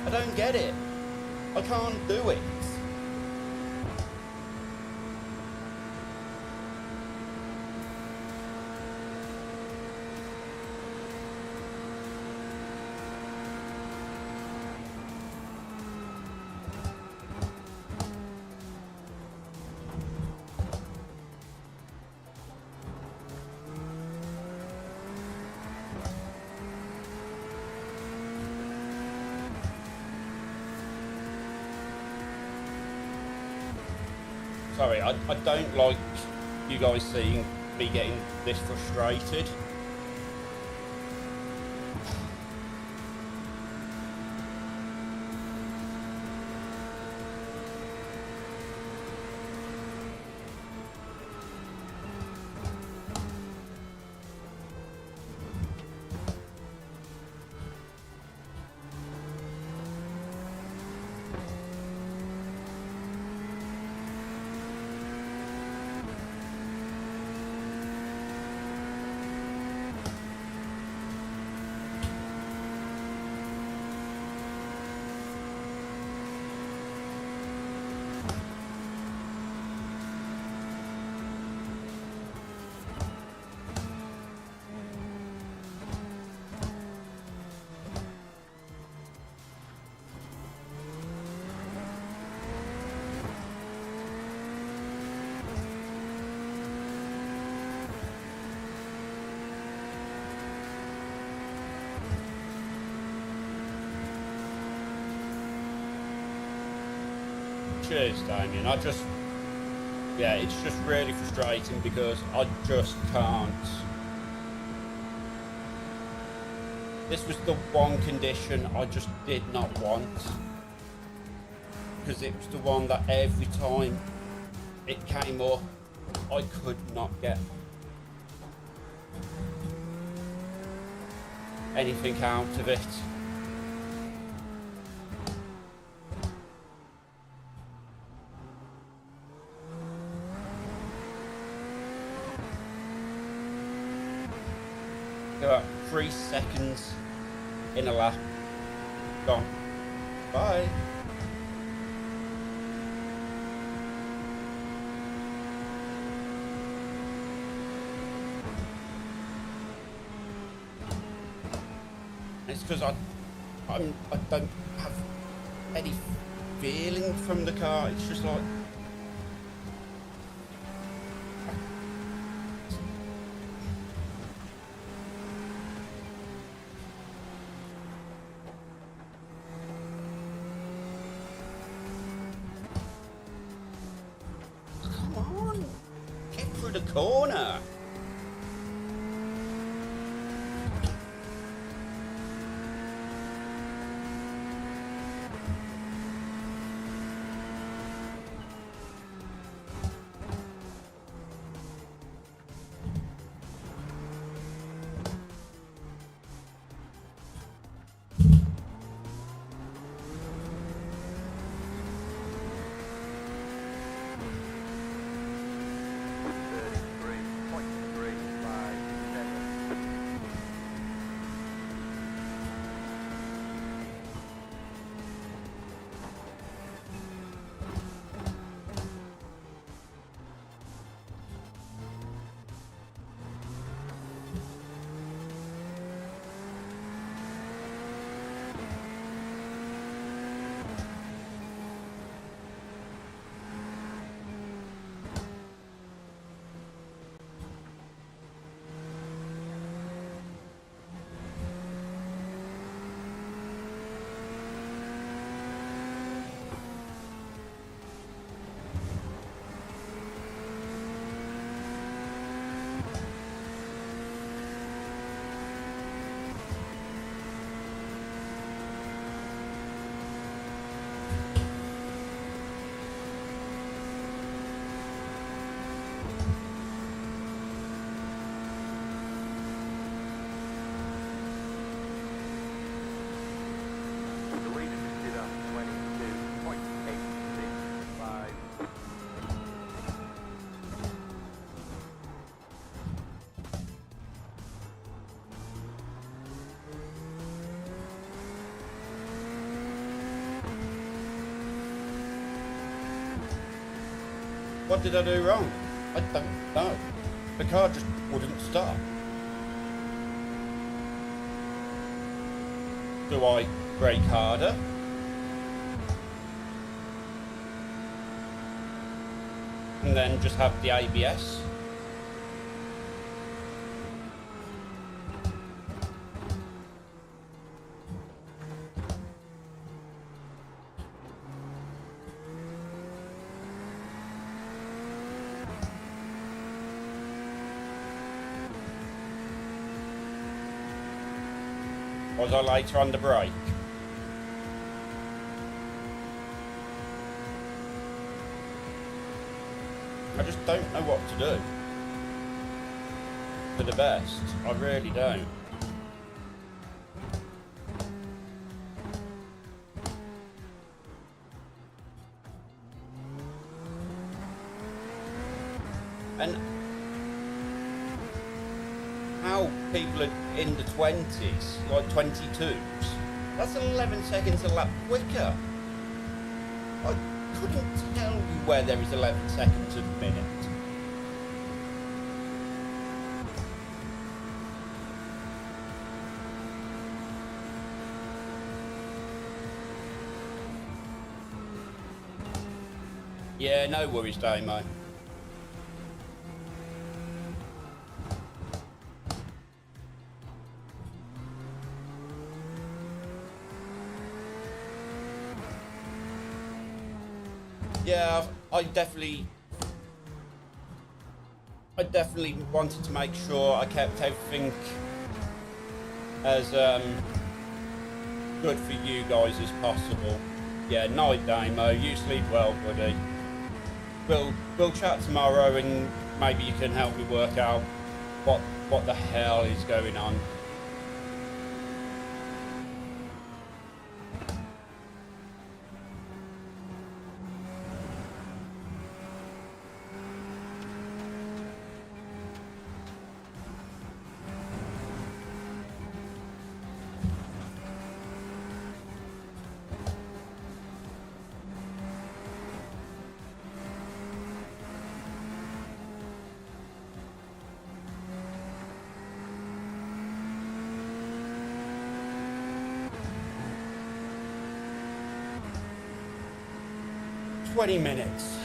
I don't get it. I can't do it. Sorry, I don't like you guys seeing me getting this frustrated. Cheers, Damien. Yeah, it's just really frustrating because I just can't. This was the one condition I just did not want. Because it was the one that every time it came up, I could not get anything out of it. About 3 seconds in a lap. Gone. Bye. It's because I don't have any feeling from the car. It's just like. The corner. What did I do wrong? I don't know. The car just wouldn't stop. Do I brake harder? And then just have the ABS? Was I later on the brake? I just don't know what to do. For the best, I really don't. And how people are in the 20s, like 22s, that's 11 seconds a lap quicker. I couldn't tell you where there is 11 seconds a minute. Yeah, no worries, Damo. Yeah, I definitely wanted to make sure I kept everything as good for you guys as possible. Yeah, night, Damo. You sleep well, buddy. We'll chat tomorrow, and maybe you can help me work out what the hell is going on. "20 minutes.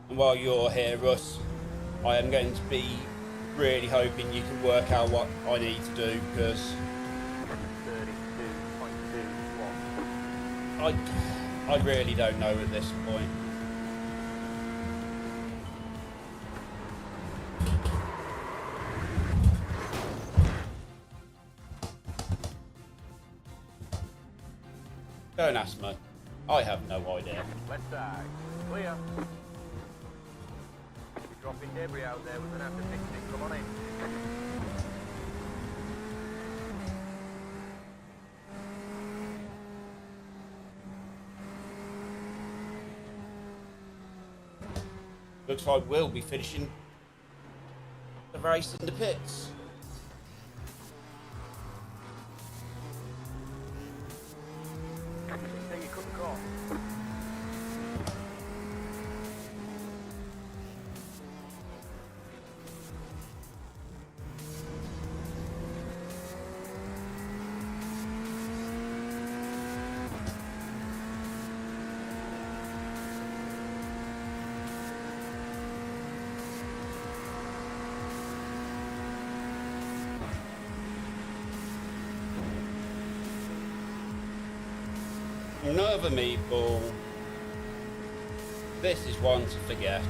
And while you're here, Russ, I am going to be really hoping you can work out what I need to do, because 32.21. I really don't know at this point. Don't ask me. I have no idea. Left side. Clear. You're dropping debris out there. We're going to have to fix it. Come on in. Looks like we'll be finishing the race in the pits. You couldn't call. Another meatball. This is one to forget.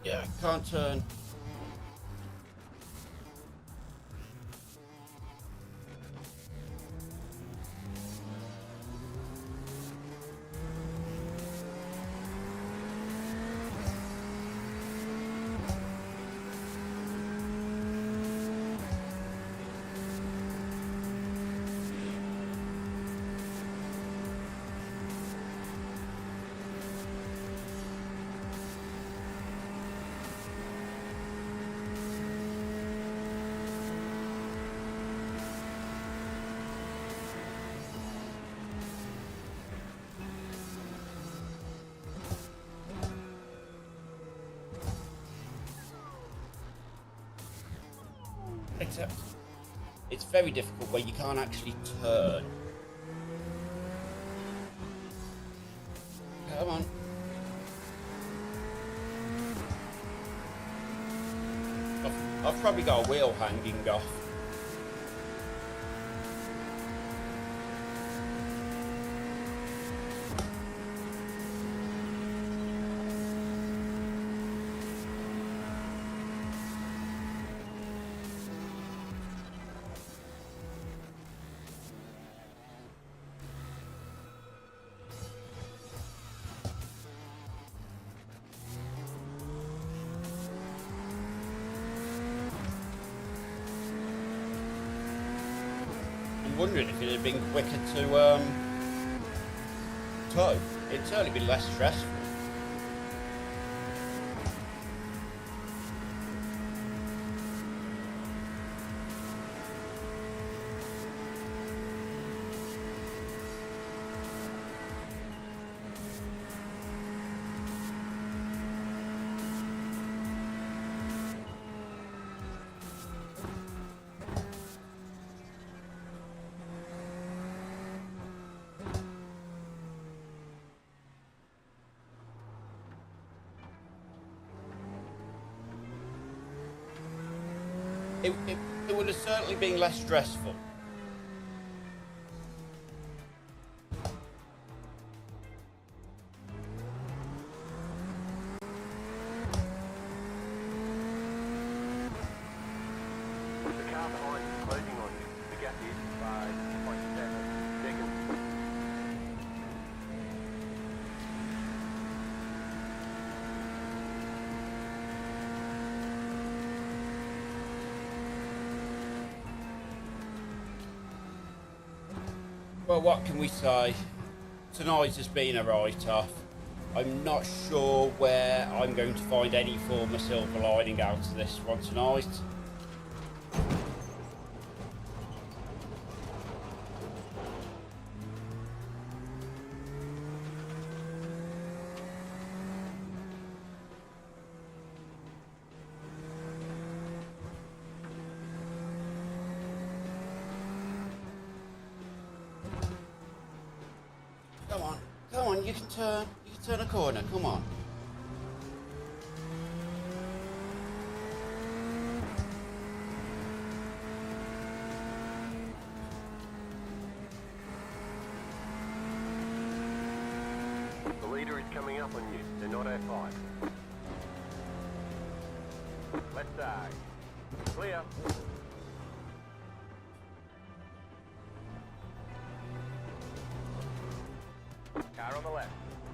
Yeah, can't turn. except it's very difficult where you can't actually turn. Come on. I've probably got a wheel hanging off. Wondering if it had been quicker to tow. It'd certainly be less stressful. It would have certainly been less stressful. The car behind is closing on you. The gap is 5.7 seconds. Well, what can we say? Tonight has been a write-off. I'm not sure where I'm going to find any form of silver lining out of this one tonight. Come on, you can turn a corner, come on. The leader is coming up on you. They're not F5. Left side. Clear. Car on the left.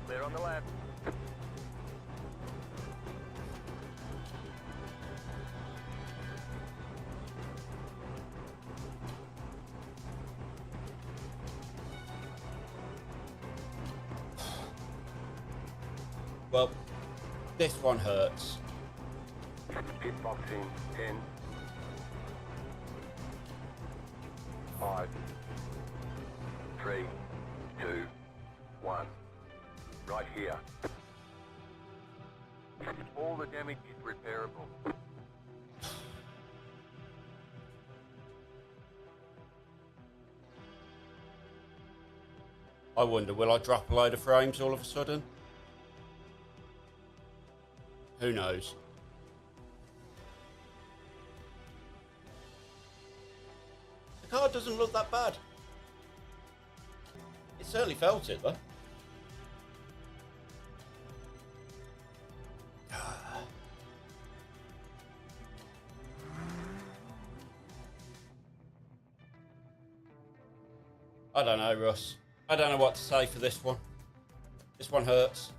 Clear on the left. Well, this one hurts. Pit box in 10, 5, 3, 2, 1. Right here. All the damage is repairable. I wonder, will I drop a load of frames all of a sudden? Who knows? The car doesn't look that bad. It certainly felt it though. I don't know, Russ. I don't know what to say for this one. This one hurts.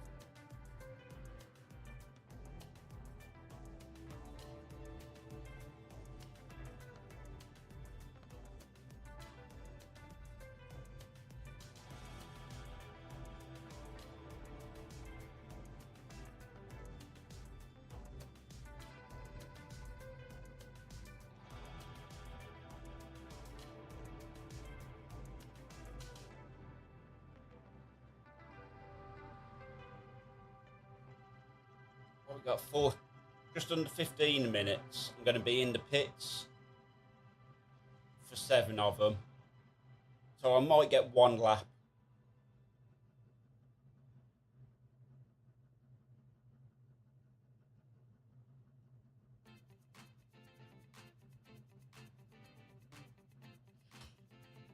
We've got just under 15 minutes. I'm going to be in the pits for 7 of them. So I might get 1 lap.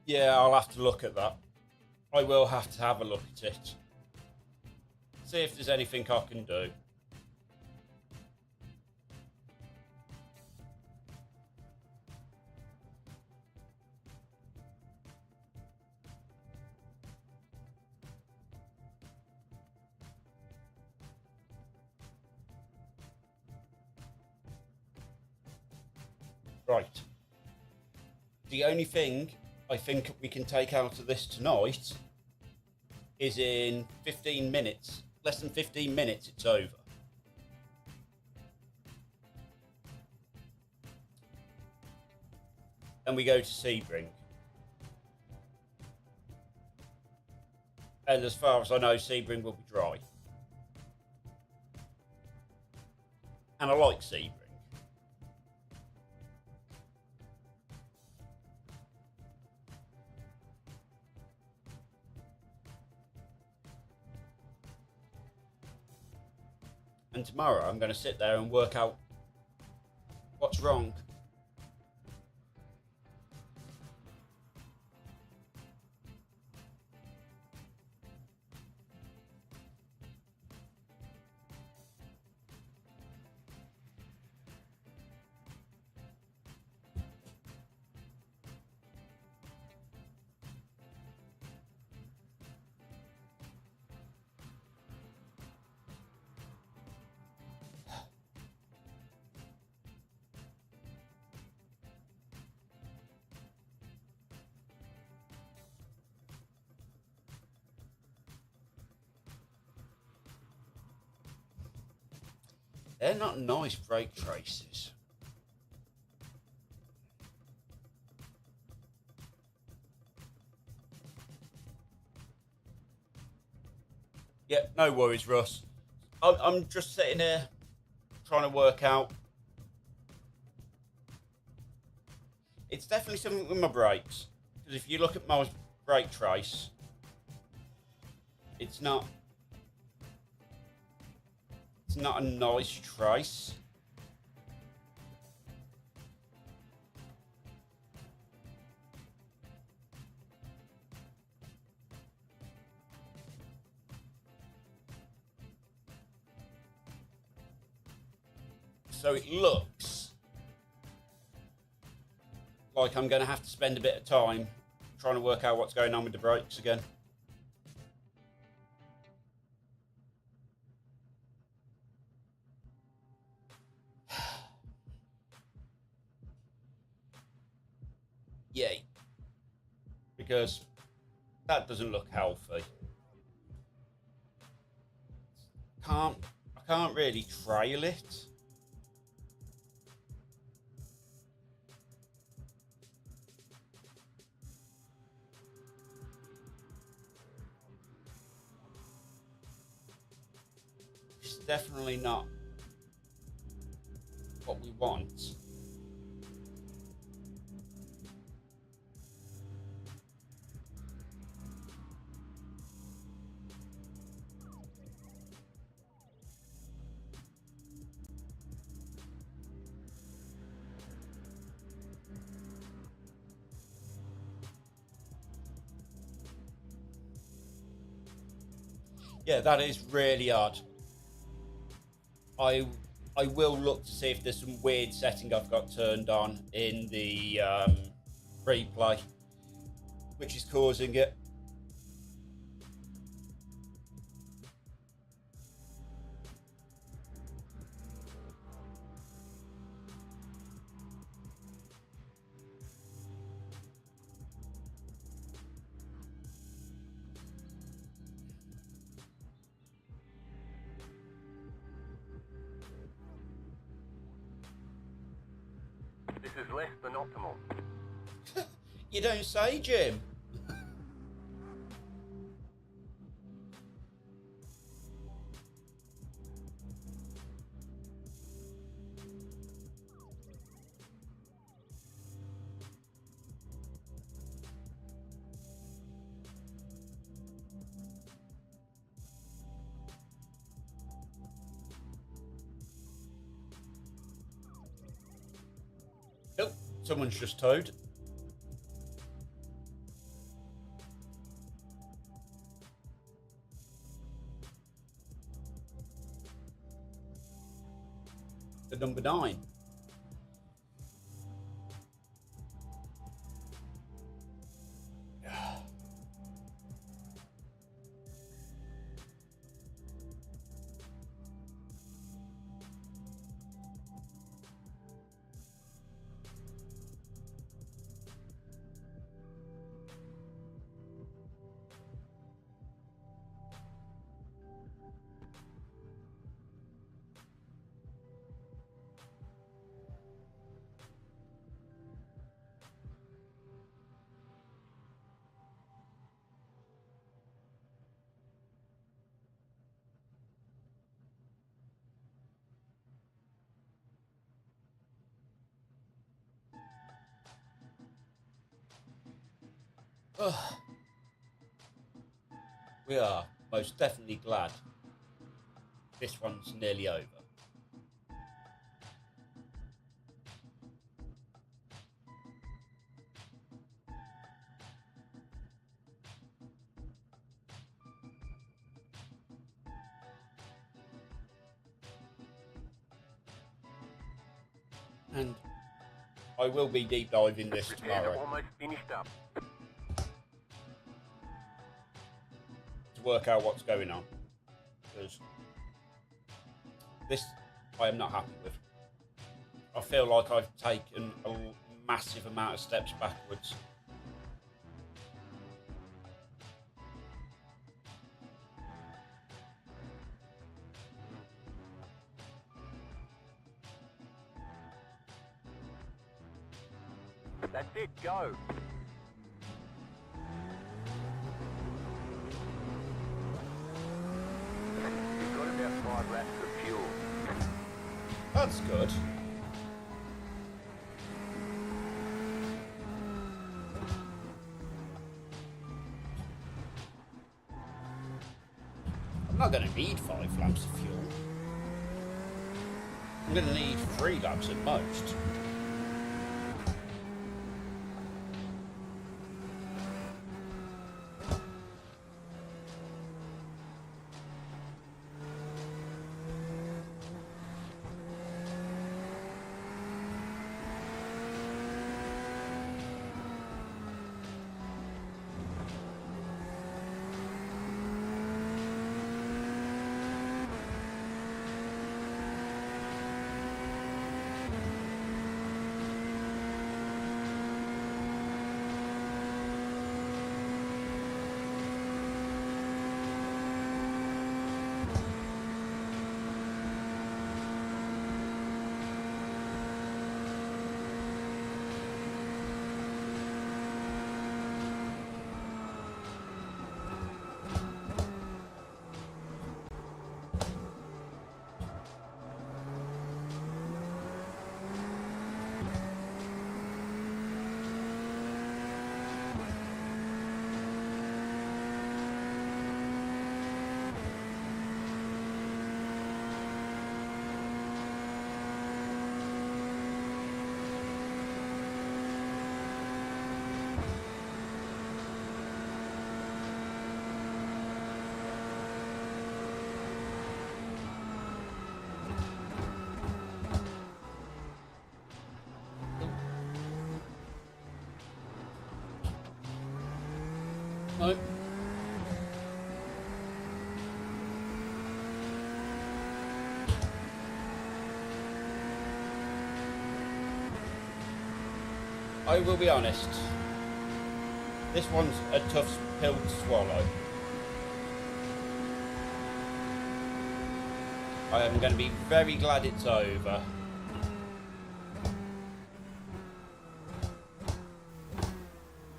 Yeah, I'll have to look at that. I will have to have a look at it. See if there's anything I can do. Right. The only thing I think we can take out of this tonight is in 15 minutes. Less than 15 minutes, it's over. And we go to Sebring. And as far as I know, Sebring will be dry. And I like Sebring. And tomorrow I'm going to sit there and work out what's wrong. They're not nice brake traces. Yeah, no worries, Russ. I'm just sitting here trying to work out. It's definitely something with my brakes. Because if you look at my brake trace, it's not a nice trace. So it looks like I'm going to have to spend a bit of time trying to work out what's going on with the brakes again. Yay. Because that doesn't look healthy. I can't really trail it. It's definitely not what we want. Yeah, that is really odd. I will look to see if there's some weird setting I've got turned on in the replay, which is causing it. This is less than optimal. You don't say, Jim. Someone's just towed. The number 9. Ugh. We are most definitely glad this one's nearly over. And I will be deep diving this Prepare to tomorrow almost finished up. to work out what's going on, because this I am not happy with. I feel like I've taken a massive amount of steps backwards. That's it, go. You've got about 5 laps of fuel. That's good. I'm not going to need 5 laps of fuel. I'm going to need 3 laps at most. No. I will be honest. This one's a tough pill to swallow. I am going to be very glad it's over.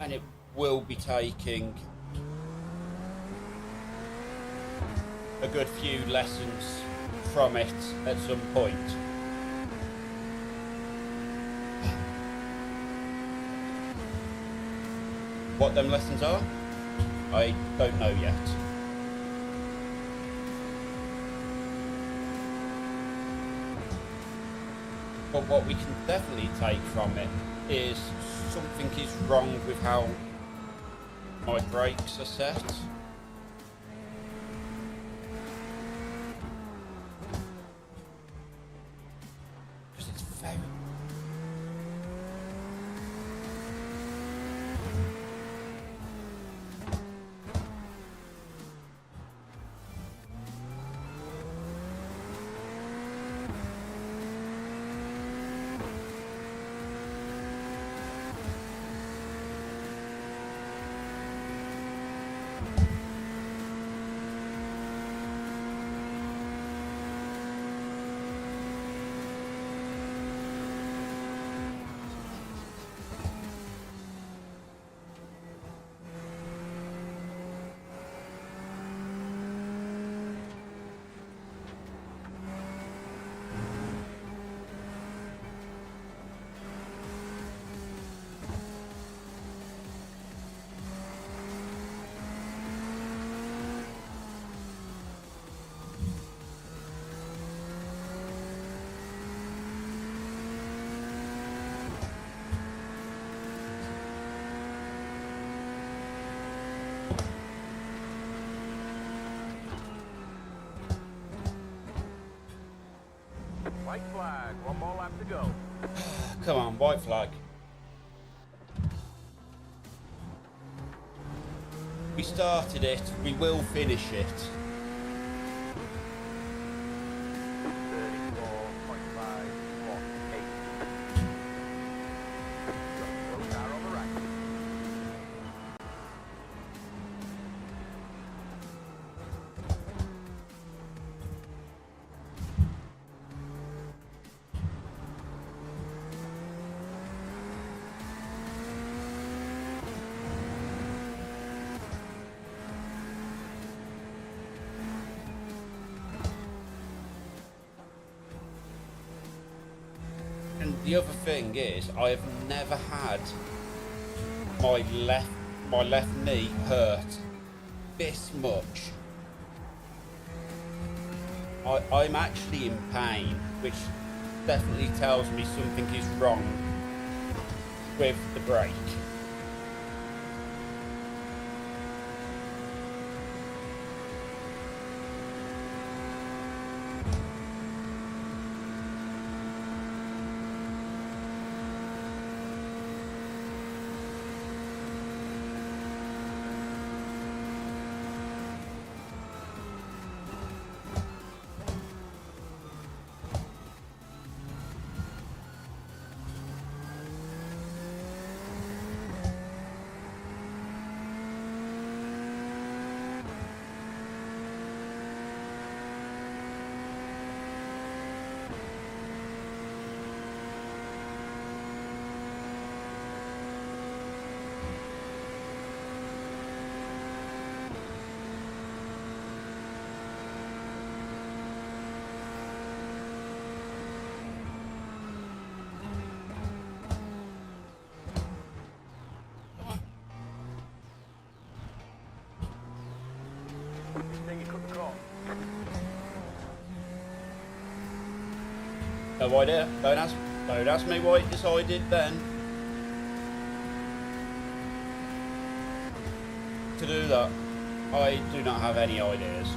And it will be taking a good few lessons from it at some point. What them lessons are, I don't know yet. But what we can definitely take from it is something is wrong with how my brakes are set. Because it's very... White flag, one more lap to go. Come on, white flag. We started it, we will finish it. 34.518. Got a slow car on the right. And the other thing is, I have never had my left knee hurt this much. I'm actually in pain, which definitely tells me something is wrong with the brake. Think you couldn't call. No idea. Don't ask me what he decided then to do that. I do not have any ideas.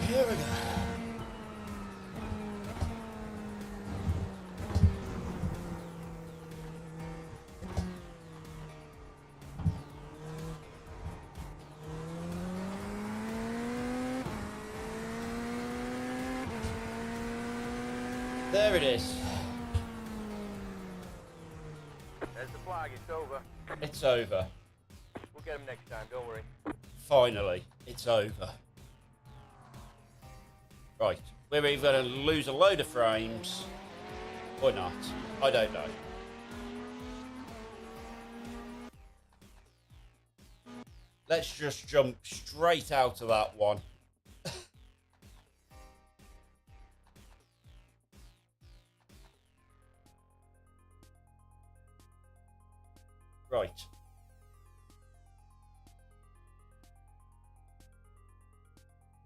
Here we go. There it is. There's the flag, it's over. It's over. We'll get him next time, don't worry. Finally, it's over. Right, we're either going to lose a load of frames or not. I don't know. Let's just jump straight out of that one. Right.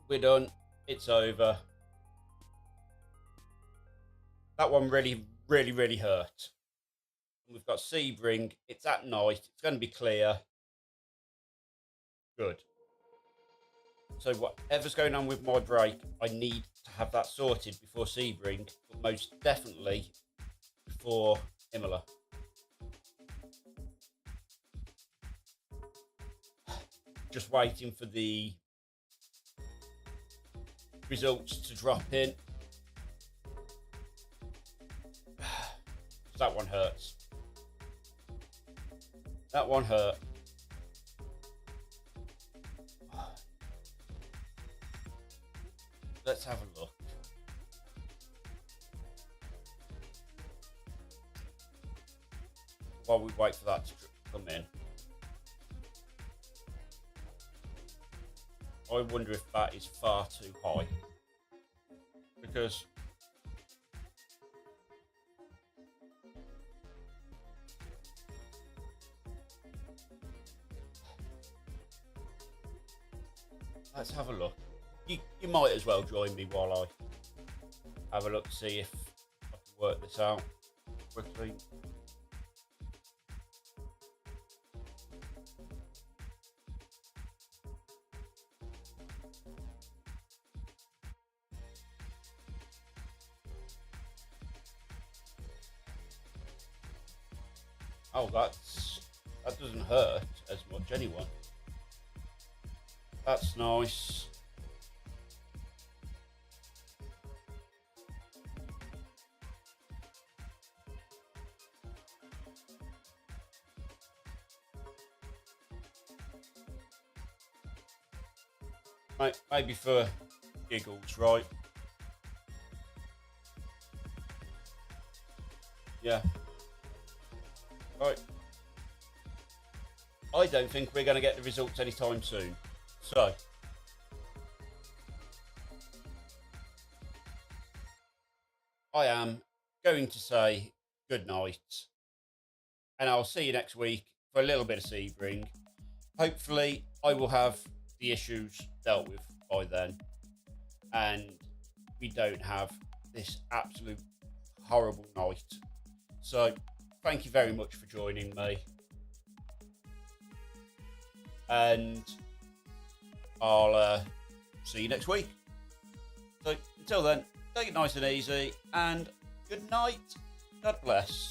We're done. It's over. That one really hurt. We've got Sebring. It's at night. It's going to be clear. Good. So whatever's going on with my brake, I need to have that sorted before Sebring, but most definitely before Imola. Just waiting for the results to drop in. That one hurts. That one hurt. Let's have a look. While we wait for that to come in. I wonder if that is far too high. Because let's have a look. You might as well join me while I have a look to see if I can work this out quickly. Oh, that doesn't hurt as much anyway. That's nice. Maybe for giggles, right? Yeah. Right. I don't think we're going to get the results anytime soon. So, I am going to say good night. And I'll see you next week for a little bit of Sebring. Hopefully, I will have the issues dealt with by then. And we don't have this absolute horrible night. So, thank you very much for joining me. And I'll see you next week. So, until then, take it nice and easy. And good night. God bless.